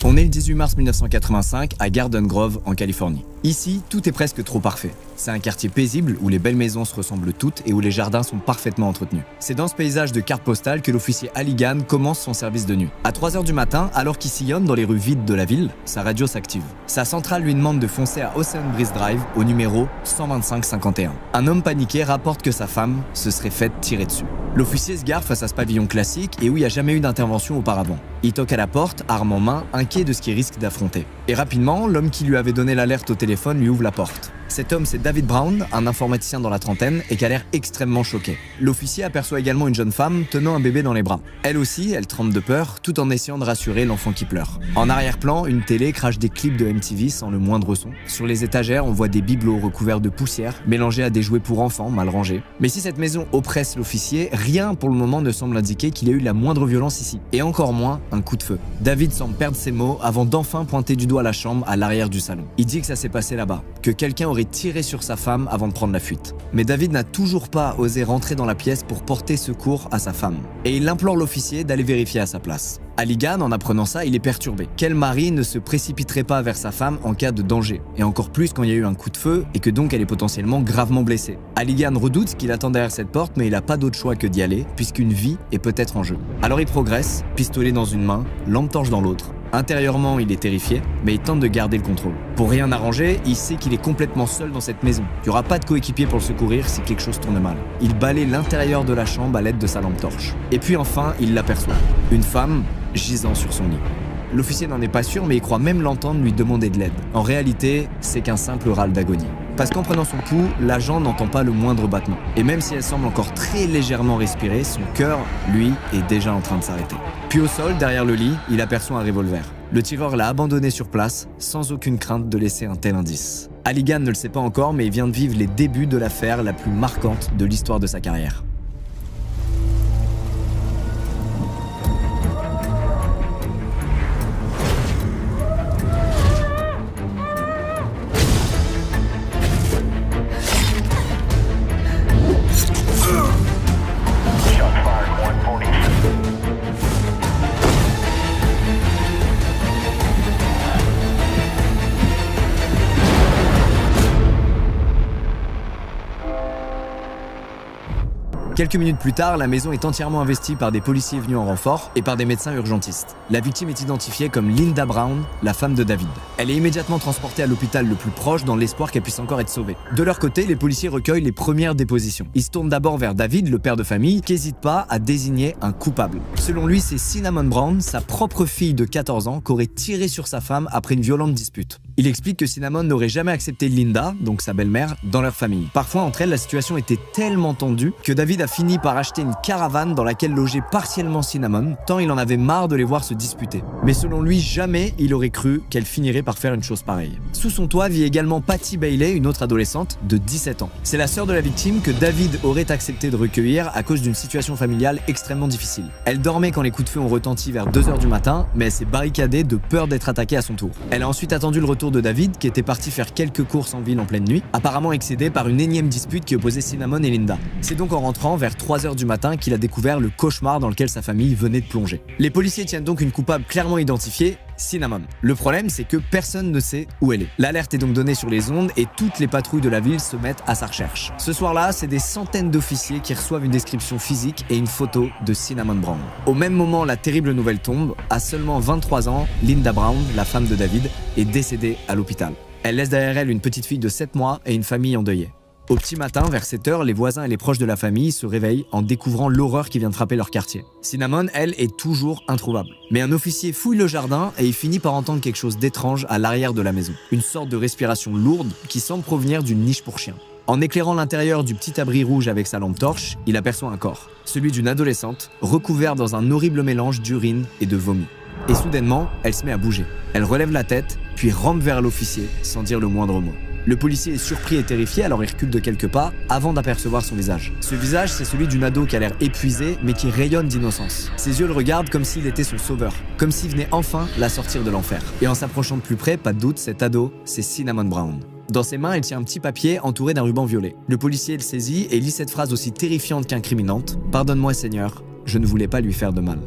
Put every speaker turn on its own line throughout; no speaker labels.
On est le 18 mars 1985 à Garden Grove, en Californie. Ici, tout est presque trop parfait. C'est un quartier paisible où les belles maisons se ressemblent toutes et où les jardins sont parfaitement entretenus. C'est dans ce paysage de carte postale que l'officier Halligan commence son service de nuit. À 3h du matin, alors qu'il sillonne dans les rues vides de la ville, sa radio s'active. Sa centrale lui demande de foncer à Ocean Breeze Drive au numéro 12551. Un homme paniqué rapporte que sa femme se serait faite tirer dessus. L'officier se gare face à ce pavillon classique et où il n'y a jamais eu d'intervention auparavant. Il toque à la porte, arme en main, inquiet de ce qu'il risque d'affronter. Et rapidement, l'homme qui lui avait donné l'alerte au téléphone lui ouvre la porte. Cet homme, c'est David Brown, un informaticien dans la trentaine et qui a l'air extrêmement choqué. L'officier aperçoit également une jeune femme tenant un bébé dans les bras. Elle aussi, elle tremble de peur, tout en essayant de rassurer l'enfant qui pleure. En arrière-plan, une télé crache des clips de MTV sans le moindre son. Sur les étagères, on voit des bibelots recouverts de poussière, mélangés à des jouets pour enfants mal rangés. Mais si cette maison oppresse l'officier, rien pour le moment ne semble indiquer qu'il y a eu la moindre violence ici. Et encore moins un coup de feu. David semble perdre ses mots avant d'enfin pointer du doigt la chambre à l'arrière du salon. Il dit que ça s'est passé là-bas, que quelqu'un aurait tiré sur sa femme avant de prendre la fuite. Mais David n'a toujours pas osé rentrer dans la pièce pour porter secours à sa femme. Et il implore l'officier d'aller vérifier à sa place. Halligan, en apprenant ça, il est perturbé. Quel mari ne se précipiterait pas vers sa femme en cas de danger? Et encore plus quand il y a eu un coup de feu et que donc elle est potentiellement gravement blessée. Halligan redoute ce qu'il attend derrière cette porte, mais il n'a pas d'autre choix que d'y aller, puisqu'une vie est peut-être en jeu. Alors il progresse, pistolet dans une main, lampe torche dans l'autre. Intérieurement, il est terrifié, mais il tente de garder le contrôle. Pour rien arranger, il sait qu'il est complètement seul dans cette maison. Il n'y aura pas de coéquipier pour le secourir si quelque chose tourne mal. Il balaye l'intérieur de la chambre à l'aide de sa lampe torche. Et puis enfin, il l'aperçoit. Une femme gisant sur son lit. L'officier n'en est pas sûr, mais il croit même l'entendre lui demander de l'aide. En réalité, c'est qu'un simple râle d'agonie. Parce qu'en prenant son pouls, l'agent n'entend pas le moindre battement. Et même si elle semble encore très légèrement respirer, son cœur, lui, est déjà en train de s'arrêter. Puis au sol, derrière le lit, il aperçoit un revolver. Le tireur l'a abandonné sur place, sans aucune crainte de laisser un tel indice. Halligan ne le sait pas encore, mais il vient de vivre les débuts de l'affaire la plus marquante de l'histoire de sa carrière. Quelques minutes plus tard, la maison est entièrement investie par des policiers venus en renfort et par des médecins urgentistes. La victime est identifiée comme Linda Brown, la femme de David. Elle est immédiatement transportée à l'hôpital le plus proche dans l'espoir qu'elle puisse encore être sauvée. De leur côté, les policiers recueillent les premières dépositions. Ils se tournent d'abord vers David, le père de famille, qui n'hésite pas à désigner un coupable. Selon lui, c'est Cinnamon Brown, sa propre fille de 14 ans, qui aurait tiré sur sa femme après une violente dispute. Il explique que Cinnamon n'aurait jamais accepté Linda, donc sa belle-mère, dans leur famille. Parfois, entre elles, la situation était tellement tendue que David a fini par acheter une caravane dans laquelle logeait partiellement Cinnamon, tant il en avait marre de les voir se disputer. Mais selon lui, jamais il aurait cru qu'elle finirait par faire une chose pareille. Sous son toit vit également Patty Bailey, une autre adolescente de 17 ans. C'est la sœur de la victime que David aurait accepté de recueillir à cause d'une situation familiale extrêmement difficile. Elle dormait quand les coups de feu ont retenti vers 2h du matin, mais elle s'est barricadée de peur d'être attaquée à son tour. Elle a ensuite attendu le retour de David, qui était parti faire quelques courses en ville en pleine nuit, apparemment excédé par une énième dispute qui opposait Cinnamon et Linda. C'est donc en rentrant vers 3h du matin qu'il a découvert le cauchemar dans lequel sa famille venait de plonger. Les policiers tiennent donc une coupable clairement identifiée, Cinnamon. Le problème, c'est que personne ne sait où elle est. L'alerte est donc donnée sur les ondes et toutes les patrouilles de la ville se mettent à sa recherche. Ce soir-là, c'est des centaines d'officiers qui reçoivent une description physique et une photo de Cinnamon Brown. Au même moment, la terrible nouvelle tombe. À seulement 23 ans, Linda Brown, la femme de David, est décédée à l'hôpital. Elle laisse derrière elle une petite fille de 7 mois et une famille endeuillée. Au petit matin, vers 7h, les voisins et les proches de la famille se réveillent en découvrant l'horreur qui vient de frapper leur quartier. Cinnamon, elle, est toujours introuvable. Mais un officier fouille le jardin et il finit par entendre quelque chose d'étrange à l'arrière de la maison. Une sorte de respiration lourde qui semble provenir d'une niche pour chien. En éclairant l'intérieur du petit abri rouge avec sa lampe torche, il aperçoit un corps. Celui d'une adolescente, recouvert dans un horrible mélange d'urine et de vomi. Et soudainement, elle se met à bouger. Elle relève la tête, puis rampe vers l'officier sans dire le moindre mot. Le policier est surpris et terrifié, alors il recule de quelques pas avant d'apercevoir son visage. Ce visage, c'est celui d'une ado qui a l'air épuisée, mais qui rayonne d'innocence. Ses yeux le regardent comme s'il était son sauveur, comme s'il venait enfin la sortir de l'enfer. Et en s'approchant de plus près, pas de doute, cette ado, c'est Cinnamon Brown. Dans ses mains, elle tient un petit papier entouré d'un ruban violet. Le policier le saisit et lit cette phrase aussi terrifiante qu'incriminante. « Pardonne-moi, Seigneur, je ne voulais pas lui faire de mal. »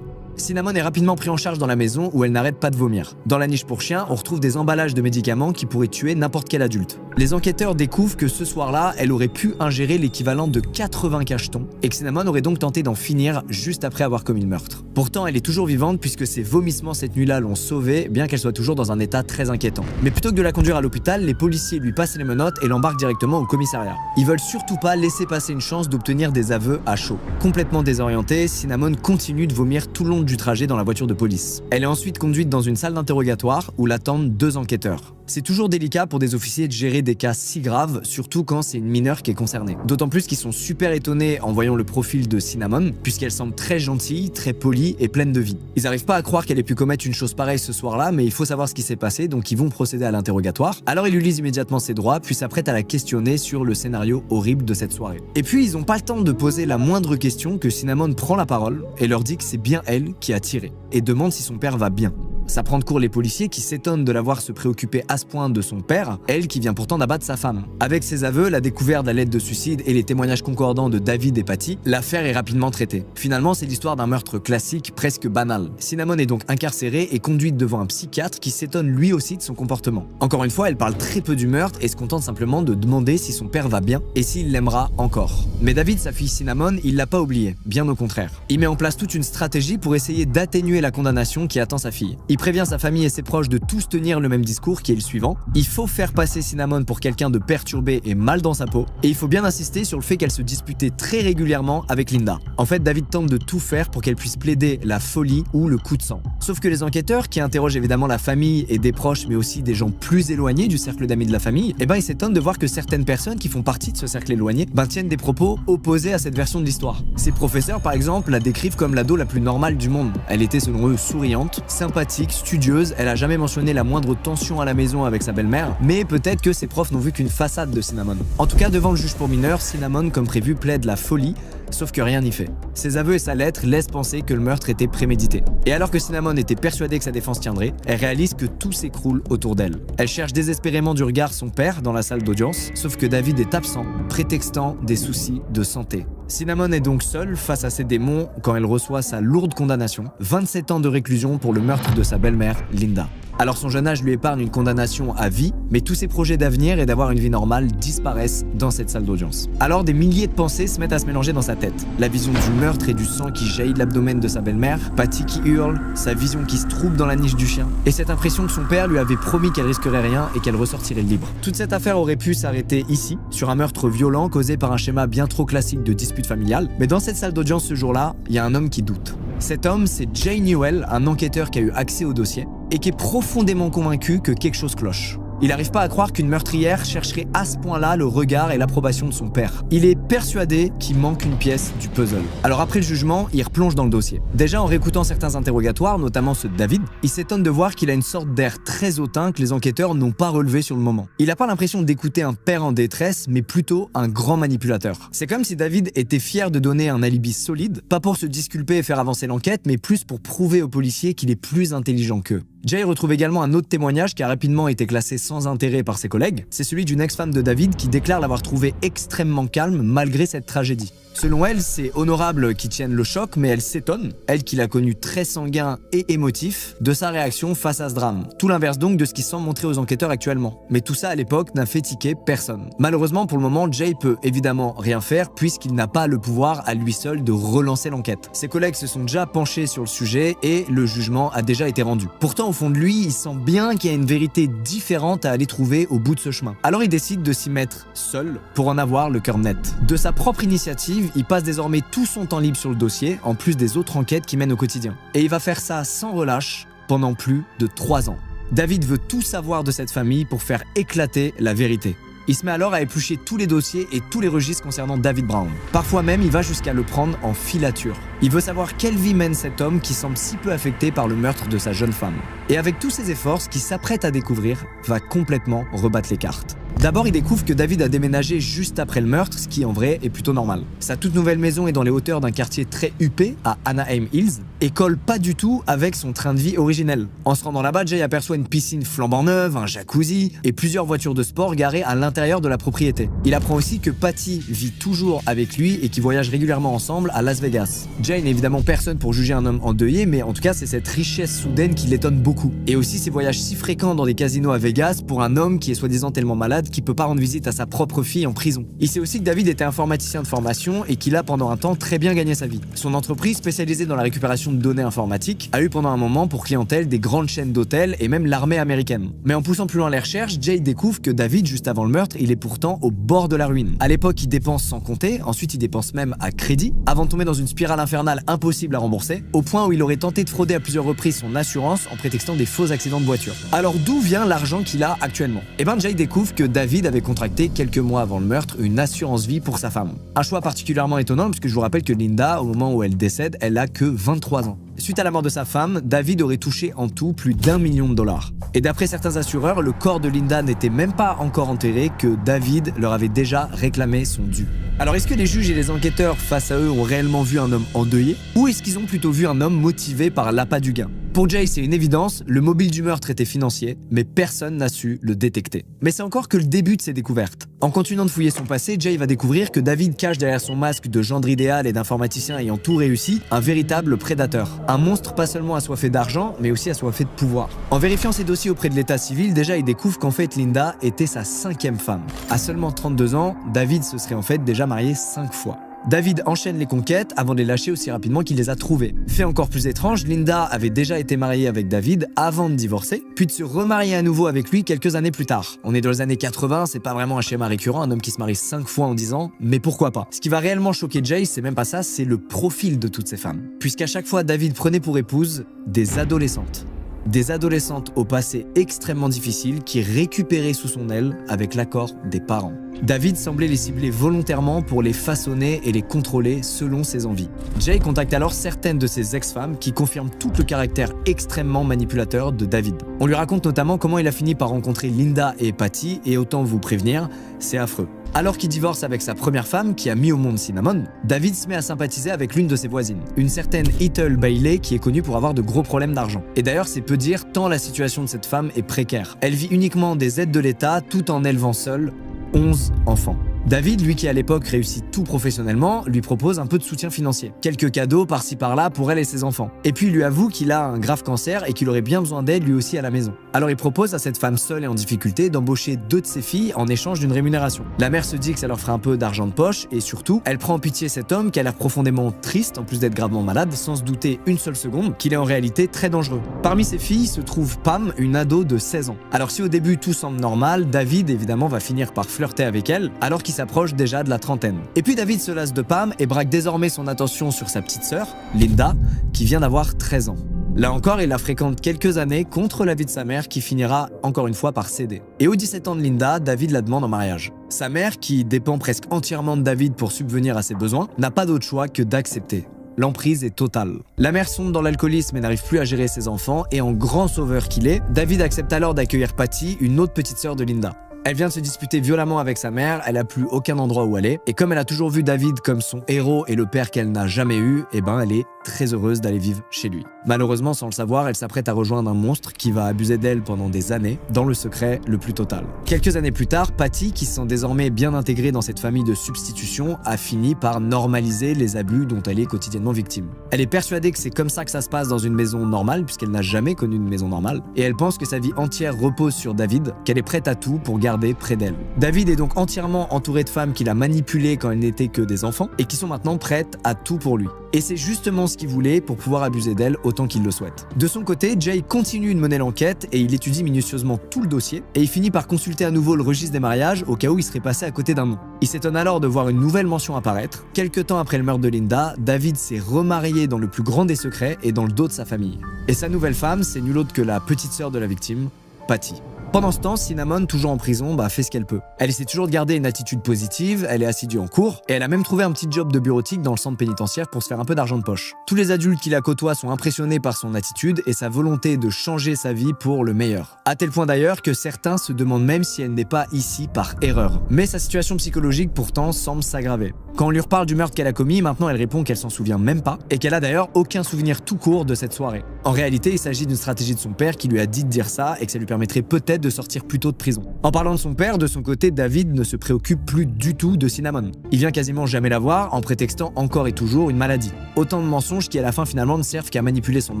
Cinnamon est rapidement pris en charge dans la maison où elle n'arrête pas de vomir. Dans la niche pour chiens, on retrouve des emballages de médicaments qui pourraient tuer n'importe quel adulte. Les enquêteurs découvrent que ce soir-là, elle aurait pu ingérer l'équivalent de 80 cachetons et que Cinnamon aurait donc tenté d'en finir juste après avoir commis le meurtre. Pourtant, elle est toujours vivante puisque ses vomissements cette nuit-là l'ont sauvée, bien qu'elle soit toujours dans un état très inquiétant. Mais plutôt que de la conduire à l'hôpital, les policiers lui passent les menottes et l'embarquent directement au commissariat. Ils veulent surtout pas laisser passer une chance d'obtenir des aveux à chaud. Complètement désorientée, Cinnamon continue de vomir tout le long du trajet dans la voiture de police. Elle est ensuite conduite dans une salle d'interrogatoire où l'attendent 2 enquêteurs. C'est toujours délicat pour des officiers de gérer des cas si graves, surtout quand c'est une mineure qui est concernée. D'autant plus qu'ils sont super étonnés en voyant le profil de Cinnamon, puisqu'elle semble très gentille, très polie et pleine de vie. Ils n'arrivent pas à croire qu'elle ait pu commettre une chose pareille ce soir-là, mais il faut savoir ce qui s'est passé, donc ils vont procéder à l'interrogatoire. Alors ils lui lisent immédiatement ses droits, puis s'apprêtent à la questionner sur le scénario horrible de cette soirée. Et puis ils n'ont pas le temps de poser la moindre question que Cinnamon prend la parole et leur dit que c'est bien elle qui a tiré, et demande si son père va bien. Ça prend de court les policiers qui s'étonnent de la voir se préoccuper à ce point de son père, elle qui vient pourtant d'abattre sa femme. Avec ses aveux, la découverte de la lettre de suicide et les témoignages concordants de David et Patty, l'affaire est rapidement traitée. Finalement, c'est l'histoire d'un meurtre classique, presque banal. Cinnamon est donc incarcérée et conduite devant un psychiatre qui s'étonne lui aussi de son comportement. Encore une fois, elle parle très peu du meurtre et se contente simplement de demander si son père va bien et s'il l'aimera encore. Mais David, sa fille Cinnamon, il l'a pas oublié, bien au contraire. Il met en place toute une stratégie pour essayer d'atténuer la condamnation qui attend sa fille. Il prévient sa famille et ses proches de tous tenir le même discours qui est le suivant. Il faut faire passer Cinnamon pour quelqu'un de perturbé et mal dans sa peau, et il faut bien insister sur le fait qu'elle se disputait très régulièrement avec Linda. En fait, David tente de tout faire pour qu'elle puisse plaider la folie ou le coup de sang. Sauf que les enquêteurs, qui interrogent évidemment la famille et des proches, mais aussi des gens plus éloignés du cercle d'amis de la famille, ils s'étonnent de voir que certaines personnes qui font partie de ce cercle éloigné tiennent des propos opposés à cette version de l'histoire. Ces professeurs, par exemple, la décrivent comme l'ado la plus normale du monde. Elle était selon eux souriante, sympathique, studieuse, elle a jamais mentionné la moindre tension à la maison avec sa belle-mère, mais peut-être que ses profs n'ont vu qu'une façade de Cinnamon. En tout cas, devant le juge pour mineurs, Cinnamon, comme prévu, plaide la folie, sauf que rien n'y fait. Ses aveux et sa lettre laissent penser que le meurtre était prémédité. Et alors que Cinnamon était persuadée que sa défense tiendrait, elle réalise que tout s'écroule autour d'elle. Elle cherche désespérément du regard son père dans la salle d'audience, sauf que David est absent, prétextant des soucis de santé. Cinnamon est donc seule face à ses démons quand elle reçoit sa lourde condamnation, 27 ans de réclusion pour le meurtre de sa belle-mère, Linda. Alors son jeune âge lui épargne une condamnation à vie, mais tous ses projets d'avenir et d'avoir une vie normale disparaissent dans cette salle d'audience. Alors des milliers de pensées se mettent à se mélanger dans sa tête. La vision du meurtre et du sang qui jaillit de l'abdomen de sa belle-mère, Patty qui hurle, sa vision qui se trouble dans la niche du chien, et cette impression que son père lui avait promis qu'elle risquerait rien et qu'elle ressortirait libre. Toute cette affaire aurait pu s'arrêter ici, sur un meurtre violent causé par un schéma bien trop classique de dispute familiale, mais dans cette salle d'audience ce jour-là, il y a un homme qui doute. Cet homme, c'est Jay Newell, un enquêteur qui a eu accès au dossier et qui est profondément convaincu que quelque chose cloche. Il n'arrive pas à croire qu'une meurtrière chercherait à ce point-là le regard et l'approbation de son père. Il est persuadé qu'il manque une pièce du puzzle. Alors après le jugement, il replonge dans le dossier. Déjà en réécoutant certains interrogatoires, notamment ceux de David, il s'étonne de voir qu'il a une sorte d'air très hautain que les enquêteurs n'ont pas relevé sur le moment. Il n'a pas l'impression d'écouter un père en détresse, mais plutôt un grand manipulateur. C'est comme si David était fier de donner un alibi solide, pas pour se disculper et faire avancer l'enquête, mais plus pour prouver aux policiers qu'il est plus intelligent qu'eux. Jay retrouve également un autre témoignage qui a rapidement été classé sans intérêt par ses collègues. C'est celui d'une ex-femme de David qui déclare l'avoir trouvé extrêmement calme malgré cette tragédie. Selon elle, c'est honorable qu'il tienne le choc, mais elle s'étonne, elle qui l'a connu très sanguin et émotif, de sa réaction face à ce drame. Tout l'inverse donc de ce qui semble montrer aux enquêteurs actuellement. Mais tout ça à l'époque n'a fait tiquer personne. Malheureusement pour le moment, Jay peut évidemment rien faire puisqu'il n'a pas le pouvoir à lui seul de relancer l'enquête. Ses collègues se sont déjà penchés sur le sujet et le jugement a déjà été rendu. Pourtant au fond de lui, il sent bien qu'il y a une vérité différente à aller trouver au bout de ce chemin. Alors il décide de s'y mettre seul pour en avoir le cœur net. De sa propre initiative, il passe désormais tout son temps libre sur le dossier, en plus des autres enquêtes qu'il mène au quotidien. Et il va faire ça sans relâche pendant plus de 3 ans. David veut tout savoir de cette famille pour faire éclater la vérité. Il se met alors à éplucher tous les dossiers et tous les registres concernant David Brown. Parfois même, il va jusqu'à le prendre en filature. Il veut savoir quelle vie mène cet homme qui semble si peu affecté par le meurtre de sa jeune femme. Et avec tous ses efforts, ce qu'il s'apprête à découvrir va complètement rebattre les cartes. D'abord, il découvre que David a déménagé juste après le meurtre, ce qui en vrai est plutôt normal. Sa toute nouvelle maison est dans les hauteurs d'un quartier très huppé, à Anaheim Hills, et colle pas du tout avec son train de vie originel. En se rendant là-bas, Jay aperçoit une piscine flambant neuve, un jacuzzi et plusieurs voitures de sport garées à l'intérieur de la propriété. Il apprend aussi que Patty vit toujours avec lui et qu'ils voyagent régulièrement ensemble à Las Vegas. Jay n'est évidemment personne pour juger un homme endeuillé, mais en tout cas c'est cette richesse soudaine qui l'étonne beaucoup. Et aussi ces voyages si fréquents dans des casinos à Vegas pour un homme qui est soi-disant tellement malade qu'il peut pas rendre visite à sa propre fille en prison. Il sait aussi que David était informaticien de formation et qu'il a pendant un temps très bien gagné sa vie. Son entreprise spécialisée dans la récupération de données informatiques a eu pendant un moment pour clientèle des grandes chaînes d'hôtels et même l'armée américaine. Mais en poussant plus loin les recherches, Jay découvre que David, juste avant le meurtre, il est pourtant au bord de la ruine. À l'époque, il dépense sans compter, ensuite il dépense même à crédit, avant de tomber dans une spirale infernale impossible à rembourser, au point où il aurait tenté de frauder à plusieurs reprises son assurance en prétextant des faux accidents de voiture. Alors d'où vient l'argent qu'il a actuellement? Eh ben Jay découvre que David avait contracté quelques mois avant le meurtre une assurance vie pour sa femme. Un choix particulièrement étonnant puisque je vous rappelle que Linda, au moment où elle décède, elle a que 23 ans. Suite à la mort de sa femme, David aurait touché en tout plus d'1 million de dollars. Et d'après certains assureurs, le corps de Linda n'était même pas encore enterré que David leur avait déjà réclamé son dû. Alors est-ce que les juges et les enquêteurs face à eux ont réellement vu un homme endeuillé? Ou est-ce qu'ils ont plutôt vu un homme motivé par l'appât du gain? Pour Jay, c'est une évidence, le mobile du meurtre était financier, mais personne n'a su le détecter. Mais c'est encore que le début de ses découvertes. En continuant de fouiller son passé, Jay va découvrir que David cache derrière son masque de gendre idéal et d'informaticien ayant tout réussi, un véritable prédateur. Un monstre pas seulement assoiffé d'argent, mais aussi assoiffé de pouvoir. En vérifiant ses dossiers auprès de l'état civil, déjà il découvre qu'en fait Linda était sa 5e femme. À seulement 32 ans, David se serait en fait déjà marié 5 fois. David enchaîne les conquêtes avant de les lâcher aussi rapidement qu'il les a trouvées. Fait encore plus étrange, Linda avait déjà été mariée avec David avant de divorcer, puis de se remarier à nouveau avec lui quelques années plus tard. On est dans les années 80, c'est pas vraiment un schéma récurrent, un homme qui se marie 5 fois en 10 ans, mais pourquoi pas? Ce qui va réellement choquer Jay, c'est même pas ça, c'est le profil de toutes ces femmes. Puisqu'à chaque fois, David prenait pour épouse des adolescentes. Des adolescentes au passé extrêmement difficile qui récupéraient sous son aile avec l'accord des parents. David semblait les cibler volontairement pour les façonner et les contrôler selon ses envies. Jay contacte alors certaines de ses ex-femmes qui confirment tout le caractère extrêmement manipulateur de David. On lui raconte notamment comment il a fini par rencontrer Linda et Patty et autant vous prévenir, c'est affreux. Alors qu'il divorce avec sa première femme, qui a mis au monde Cinnamon, David se met à sympathiser avec l'une de ses voisines, une certaine Ethel Bailey qui est connue pour avoir de gros problèmes d'argent. Et d'ailleurs, c'est peu dire tant la situation de cette femme est précaire. Elle vit uniquement des aides de l'État tout en élevant seule 11 enfants. David, lui qui à l'époque réussit tout professionnellement, lui propose un peu de soutien financier. Quelques cadeaux par-ci par-là pour elle et ses enfants. Et puis il lui avoue qu'il a un grave cancer et qu'il aurait bien besoin d'aide lui aussi à la maison. Alors il propose à cette femme seule et en difficulté d'embaucher 2 de ses filles en échange d'une rémunération. La mère se dit que ça leur ferait un peu d'argent de poche et surtout, elle prend en pitié cet homme qui a l'air profondément triste en plus d'être gravement malade, sans se douter une seule seconde qu'il est en réalité très dangereux. Parmi ses filles se trouve Pam, une ado de 16 ans. Alors si au début tout semble normal, David évidemment va finir par flirter avec elle alors qu'il s'approche déjà de la trentaine. Et puis David se lasse de Pam et braque désormais son attention sur sa petite sœur, Linda, qui vient d'avoir 13 ans. Là encore, il la fréquente quelques années contre l'avis de sa mère qui finira encore une fois par céder. Et aux 17 ans de Linda, David la demande en mariage. Sa mère, qui dépend presque entièrement de David pour subvenir à ses besoins, n'a pas d'autre choix que d'accepter. L'emprise est totale. La mère sombre dans l'alcoolisme et n'arrive plus à gérer ses enfants et en grand sauveur qu'il est, David accepte alors d'accueillir Patty, une autre petite sœur de Linda. Elle vient de se disputer violemment avec sa mère, elle a plus aucun endroit où aller, et comme elle a toujours vu David comme son héros et le père qu'elle n'a jamais eu, eh ben elle est très heureuse d'aller vivre chez lui. Malheureusement, sans le savoir, elle s'apprête à rejoindre un monstre qui va abuser d'elle pendant des années, dans le secret le plus total. Quelques années plus tard, Patty, qui se sent désormais bien intégrée dans cette famille de substitution, a fini par normaliser les abus dont elle est quotidiennement victime. Elle est persuadée que c'est comme ça que ça se passe dans une maison normale, puisqu'elle n'a jamais connu une maison normale, et elle pense que sa vie entière repose sur David, qu'elle est prête à tout pour garder près d'elle. David est donc entièrement entouré de femmes qu'il a manipulées quand elles n'étaient que des enfants, et qui sont maintenant prêtes à tout pour lui. Et c'est justement ce qu'il voulait pour pouvoir abuser d'elle autant qu'il le souhaite. De son côté, Jay continue de mener l'enquête et il étudie minutieusement tout le dossier et il finit par consulter à nouveau le registre des mariages au cas où il serait passé à côté d'un nom. Il s'étonne alors de voir une nouvelle mention apparaître. Quelque temps après le meurtre de Linda, David s'est remarié dans le plus grand des secrets et dans le dos de sa famille. Et sa nouvelle femme, c'est nul autre que la petite sœur de la victime, Patty. Pendant ce temps, Cinnamon, toujours en prison, fait ce qu'elle peut. Elle essaie toujours de garder une attitude positive, elle est assidue en cours, et elle a même trouvé un petit job de bureautique dans le centre pénitentiaire pour se faire un peu d'argent de poche. Tous les adultes qui la côtoient sont impressionnés par son attitude et sa volonté de changer sa vie pour le meilleur. À tel point d'ailleurs que certains se demandent même si elle n'est pas ici par erreur. Mais sa situation psychologique pourtant semble s'aggraver. Quand on lui reparle du meurtre qu'elle a commis, maintenant elle répond qu'elle s'en souvient même pas et qu'elle a d'ailleurs aucun souvenir tout court de cette soirée. En réalité, il s'agit d'une stratégie de son père qui lui a dit de dire ça et que ça lui permettrait peut-être de sortir plus tôt de prison. En parlant de son père, de son côté, David ne se préoccupe plus du tout de Cinnamon. Il vient quasiment jamais la voir en prétextant encore et toujours une maladie. Autant de mensonges qui à la fin finalement ne servent qu'à manipuler son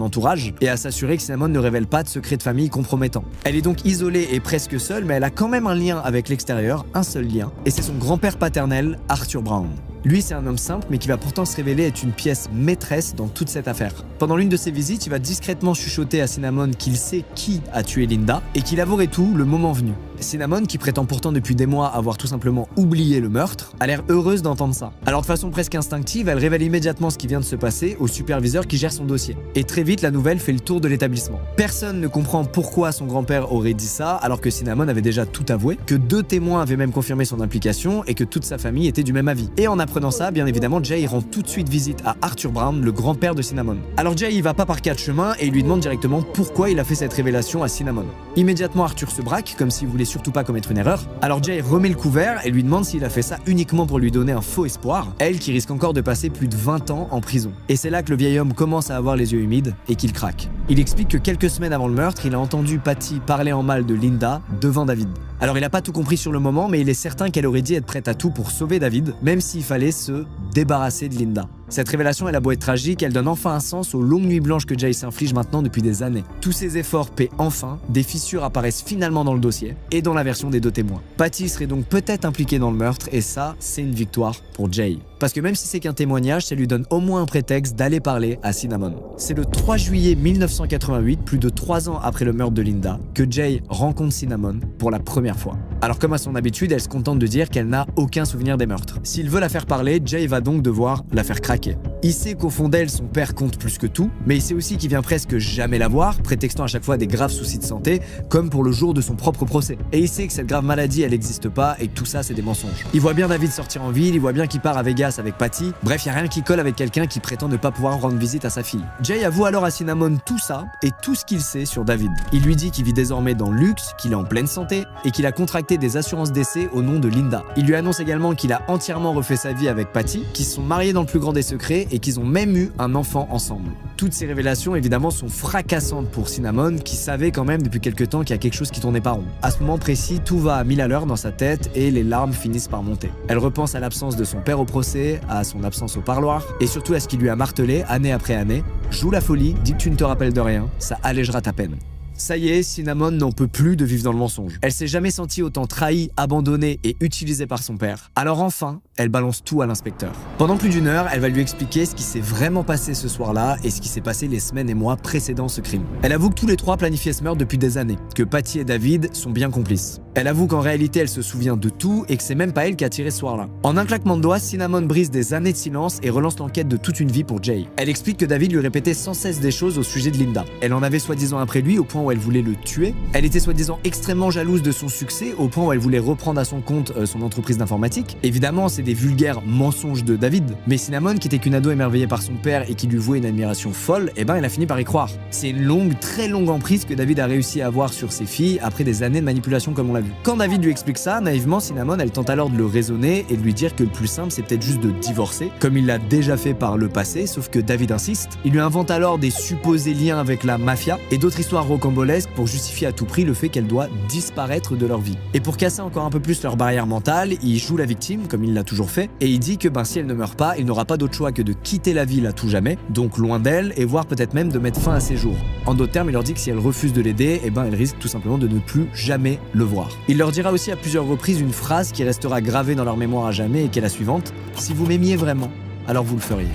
entourage et à s'assurer que Cinnamon ne révèle pas de secrets de famille compromettants. Elle est donc isolée et presque seule, mais elle a quand même un lien avec l'extérieur, un seul lien, et c'est son grand-père paternel, Arthur Brown. Lui, c'est un homme simple, mais qui va pourtant se révéler être une pièce maîtresse dans toute cette affaire. Pendant l'une de ses visites, il va discrètement chuchoter à Cinnamon qu'il sait qui a tué Linda et qu'il avouerait tout le moment venu. Cinnamon, qui prétend pourtant depuis des mois avoir tout simplement oublié le meurtre, a l'air heureuse d'entendre ça. Alors de façon presque instinctive, elle révèle immédiatement ce qui vient de se passer au superviseur qui gère son dossier. Et très vite, la nouvelle fait le tour de l'établissement. Personne ne comprend pourquoi son grand-père aurait dit ça, alors que Cinnamon avait déjà tout avoué, que 2 témoins avaient même confirmé son implication et que toute sa famille était du même avis. Et en apprenant ça, bien évidemment, Jay rend tout de suite visite à Arthur Brown, le grand-père de Cinnamon. Alors Jay, il va pas par 4 chemins et il lui demande directement pourquoi il a fait cette révélation à Cinnamon. Immédiatement, Arthur se braque, comme s'il voulait surtout pas commettre une erreur. Alors Jay remet le couvert et lui demande s'il a fait ça uniquement pour lui donner un faux espoir, elle qui risque encore de passer plus de 20 ans en prison. Et c'est là que le vieil homme commence à avoir les yeux humides et qu'il craque. Il explique que quelques semaines avant le meurtre, il a entendu Patty parler en mal de Linda devant David. Alors il a pas tout compris sur le moment, mais il est certain qu'elle aurait dit être prête à tout pour sauver David, même s'il fallait se débarrasser de Linda. Cette révélation, elle a beau être tragique, elle donne enfin un sens aux longues nuits blanches que Jay s'inflige maintenant depuis des années. Tous ses efforts paient enfin, des fissures apparaissent finalement dans le dossier et dans la version des 2 témoins. Patty serait donc peut-être impliquée dans le meurtre et ça, c'est une victoire pour Jay. Parce que même si c'est qu'un témoignage, ça lui donne au moins un prétexte d'aller parler à Cinnamon. C'est le 3 juillet 1988, plus de 3 ans après le meurtre de Linda, que Jay rencontre Cinnamon pour la première fois. Alors comme à son habitude, elle se contente de dire qu'elle n'a aucun souvenir des meurtres. S'il veut la faire parler, Jay va donc devoir la faire craquer. Il sait qu'au fond d'elle, son père compte plus que tout, mais il sait aussi qu'il vient presque jamais la voir, prétextant à chaque fois des graves soucis de santé, comme pour le jour de son propre procès. Et il sait que cette grave maladie, elle n'existe pas et que tout ça, c'est des mensonges. Il voit bien David sortir en ville, il voit bien qu'il part à Vegas avec Patty, bref, il n'y a rien qui colle avec quelqu'un qui prétend ne pas pouvoir rendre visite à sa fille. Jay avoue alors à Cinnamon tout ça et tout ce qu'il sait sur David. Il lui dit qu'il vit désormais dans le luxe, qu'il est en pleine santé et qu'il a contracté des assurances décès au nom de Linda. Il lui annonce également qu'il a entièrement refait sa vie avec Patty, qu'ils se sont mariés dans le plus grand des secrets et qu'ils ont même eu un enfant ensemble. Toutes ces révélations évidemment sont fracassantes pour Cinnamon qui savait quand même depuis quelque temps qu'il y a quelque chose qui tournait pas rond. À ce moment précis, tout va à 1000 à l'heure dans sa tête et les larmes finissent par monter. Elle repense à l'absence de son père au procès, à son absence au parloir et surtout à ce qui lui a martelé année après année. Joue la folie, dis que tu ne te rappelles de rien, ça allégera ta peine. Ça y est, Cinnamon n'en peut plus de vivre dans le mensonge. Elle s'est jamais sentie autant trahie, abandonnée et utilisée par son père. Alors enfin, elle balance tout à l'inspecteur. Pendant plus d'1 heure, elle va lui expliquer ce qui s'est vraiment passé ce soir-là et ce qui s'est passé les semaines et mois précédant ce crime. Elle avoue que tous les 3 planifiaient ce meurtre depuis des années, que Patty et David sont bien complices. Elle avoue qu'en réalité, elle se souvient de tout et que c'est même pas elle qui a tiré ce soir-là. En un claquement de doigts, Cinnamon brise des années de silence et relance l'enquête de toute une vie pour Jay. Elle explique que David lui répétait sans cesse des choses au sujet de Linda. Elle en avait soi-disant après lui au point où elle voulait le tuer. Elle était soi-disant extrêmement jalouse de son succès au point où elle voulait reprendre à son compte son entreprise d'informatique. Évidemment, c'est des vulgaires mensonges de David, mais Cinnamon, qui était qu'une ado émerveillée par son père et qui lui vouait une admiration folle, elle a fini par y croire. C'est une longue, très longue emprise que David a réussi à avoir sur ses filles après des années de manipulation comme on l'a vu. Quand David lui explique ça, naïvement, Cinnamon, elle tente alors de le raisonner et de lui dire que le plus simple, c'est peut-être juste de divorcer, comme il l'a déjà fait par le passé, sauf que David insiste. Il lui invente alors des supposés liens avec la mafia et d'autres histoires rocambolesques pour justifier à tout prix le fait qu'elle doit disparaître de leur vie. Et pour casser encore un peu plus leur barrière mentale, il joue la victime, comme il l'a toujours fait, et il dit que si elle ne meurt pas, il n'aura pas d'autre choix que de quitter la ville à tout jamais, donc loin d'elle, et voire peut-être même de mettre fin à ses jours. En d'autres termes, il leur dit que si elle refuse de l'aider, elle risque tout simplement de ne plus jamais le voir. Il leur dira aussi à plusieurs reprises une phrase qui restera gravée dans leur mémoire à jamais et qui est la suivante: si vous m'aimiez vraiment, alors vous le feriez.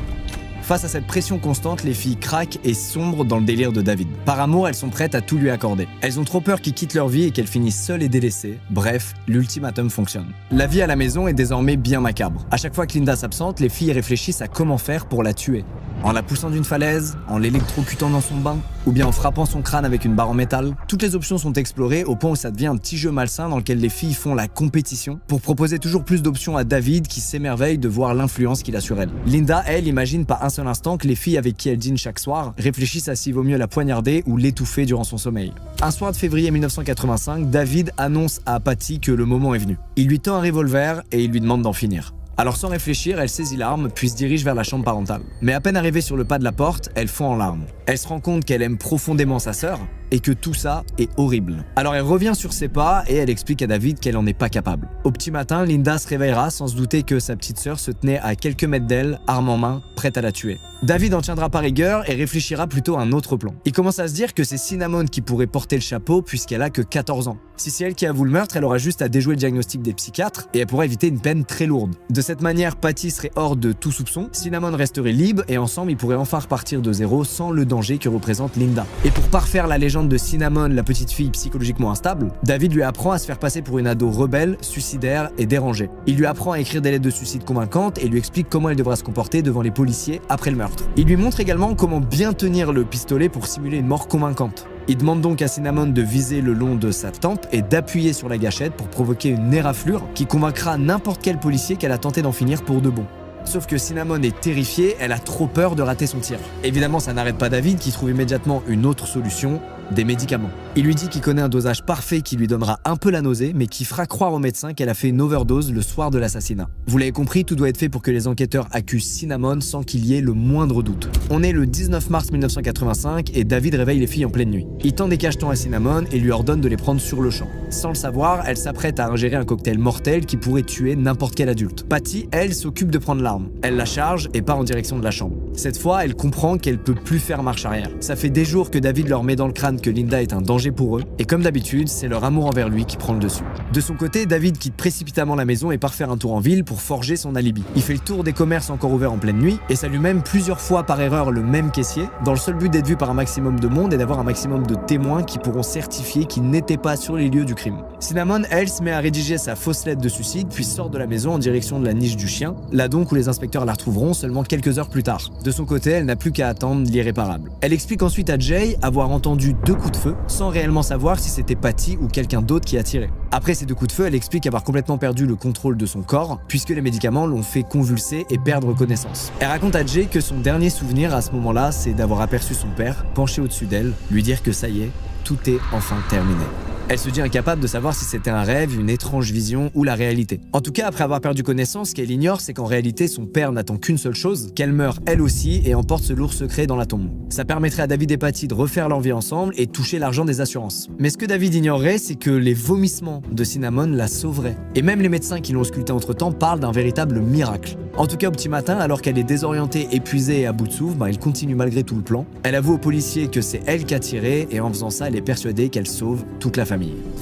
Face à cette pression constante, les filles craquent et sombrent dans le délire de David. Par amour, elles sont prêtes à tout lui accorder. Elles ont trop peur qu'il quitte leur vie et qu'elles finissent seules et délaissées. Bref, l'ultimatum fonctionne. La vie à la maison est désormais bien macabre. À chaque fois que Linda s'absente, les filles réfléchissent à comment faire pour la tuer. En la poussant d'une falaise, en l'électrocutant dans son bain, ou bien en frappant son crâne avec une barre en métal. Toutes les options sont explorées au point où ça devient un petit jeu malsain dans lequel les filles font la compétition pour proposer toujours plus d'options à David qui s'émerveille de voir l'influence qu'il a sur elle. Linda, elle, imagine pas un seul instant que les filles avec qui elle dîne chaque soir réfléchissent à s'il vaut mieux la poignarder ou l'étouffer durant son sommeil. Un soir de février 1985, David annonce à Patty que le moment est venu. Il lui tend un revolver et il lui demande d'en finir. Alors sans réfléchir, elle saisit l'arme puis se dirige vers la chambre parentale. Mais à peine arrivée sur le pas de la porte, elle fond en larmes. Elle se rend compte qu'elle aime profondément sa sœur et que tout ça est horrible. Alors elle revient sur ses pas et elle explique à David qu'elle en est pas capable. Au petit matin, Linda se réveillera sans se douter que sa petite sœur se tenait à quelques mètres d'elle, arme en main, prête à la tuer. David en tiendra par rigueur et réfléchira plutôt à un autre plan. Il commence à se dire que c'est Cinnamon qui pourrait porter le chapeau puisqu'elle a que 14 ans. Si c'est elle qui avoue le meurtre, elle aura juste à déjouer le diagnostic des psychiatres et elle pourra éviter une peine très lourde. De cette manière, Patty serait hors de tout soupçon, Cinnamon resterait libre et ensemble ils pourraient enfin repartir de zéro sans le danger que représente Linda. Et pour parfaire la légende de Cinnamon, la petite fille psychologiquement instable, David lui apprend à se faire passer pour une ado rebelle, suicidaire et dérangée. Il lui apprend à écrire des lettres de suicide convaincantes et lui explique comment elle devra se comporter devant les policiers après le meurtre. Il lui montre également comment bien tenir le pistolet pour simuler une mort convaincante. Il demande donc à Cinnamon de viser le long de sa tempe et d'appuyer sur la gâchette pour provoquer une éraflure qui convaincra n'importe quel policier qu'elle a tenté d'en finir pour de bon. Sauf que Cinnamon est terrifiée, elle a trop peur de rater son tir. Évidemment, ça n'arrête pas David qui trouve immédiatement une autre solution, des médicaments. Il lui dit qu'il connaît un dosage parfait qui lui donnera un peu la nausée, mais qui fera croire au médecin qu'elle a fait une overdose le soir de l'assassinat. Vous l'avez compris, tout doit être fait pour que les enquêteurs accusent Cinnamon sans qu'il y ait le moindre doute. On est le 19 mars 1985 et David réveille les filles en pleine nuit. Il tend des cachetons à Cinnamon et lui ordonne de les prendre sur le champ. Sans le savoir, elle s'apprête à ingérer un cocktail mortel qui pourrait tuer n'importe quel adulte. Patty, elle, s'occupe de prendre l'arme. Elle la charge et part en direction de la chambre. Cette fois, elle comprend qu'elle peut plus faire marche arrière. Ça fait des jours que David leur met dans le crâne que Linda est un danger pour eux, et comme d'habitude, c'est leur amour envers lui qui prend le dessus. De son côté, David quitte précipitamment la maison et part faire un tour en ville pour forger son alibi. Il fait le tour des commerces encore ouverts en pleine nuit, et salue même plusieurs fois par erreur le même caissier, dans le seul but d'être vu par un maximum de monde et d'avoir un maximum de témoins qui pourront certifier qu'il n'était pas sur les lieux du crime. Cinnamon, elle, se met à rédiger sa fausse lettre de suicide, puis sort de la maison en direction de la niche du chien, là donc où les inspecteurs la retrouveront seulement quelques heures plus tard. De son côté, elle n'a plus qu'à attendre l'irréparable. Elle explique ensuite à Jay avoir entendu 2 coups de feu, sans réellement savoir si c'était Patty ou quelqu'un d'autre qui a tiré. Après ces 2 coups de feu, elle explique avoir complètement perdu le contrôle de son corps, puisque les médicaments l'ont fait convulser et perdre connaissance. Elle raconte à Jay que son dernier souvenir à ce moment-là, c'est d'avoir aperçu son père, penché au-dessus d'elle, lui dire que ça y est, tout est enfin terminé. Elle se dit incapable de savoir si c'était un rêve, une étrange vision ou la réalité. En tout cas, après avoir perdu connaissance, ce qu'elle ignore, c'est qu'en réalité, son père n'attend qu'une seule chose, qu'elle meure elle aussi et emporte ce lourd secret dans la tombe. Ça permettrait à David et Patty de refaire leur vie ensemble et toucher l'argent des assurances. Mais ce que David ignorerait, c'est que les vomissements de Cinnamon la sauveraient. Et même les médecins qui l'ont auscultée entre-temps parlent d'un véritable miracle. En tout cas, au petit matin, alors qu'elle est désorientée, épuisée et à bout de souffle, elle continue malgré tout le plan. Elle avoue aux policiers que c'est elle qui a tiré et en faisant ça, elle est persuadée qu'elle sauve toute la famille.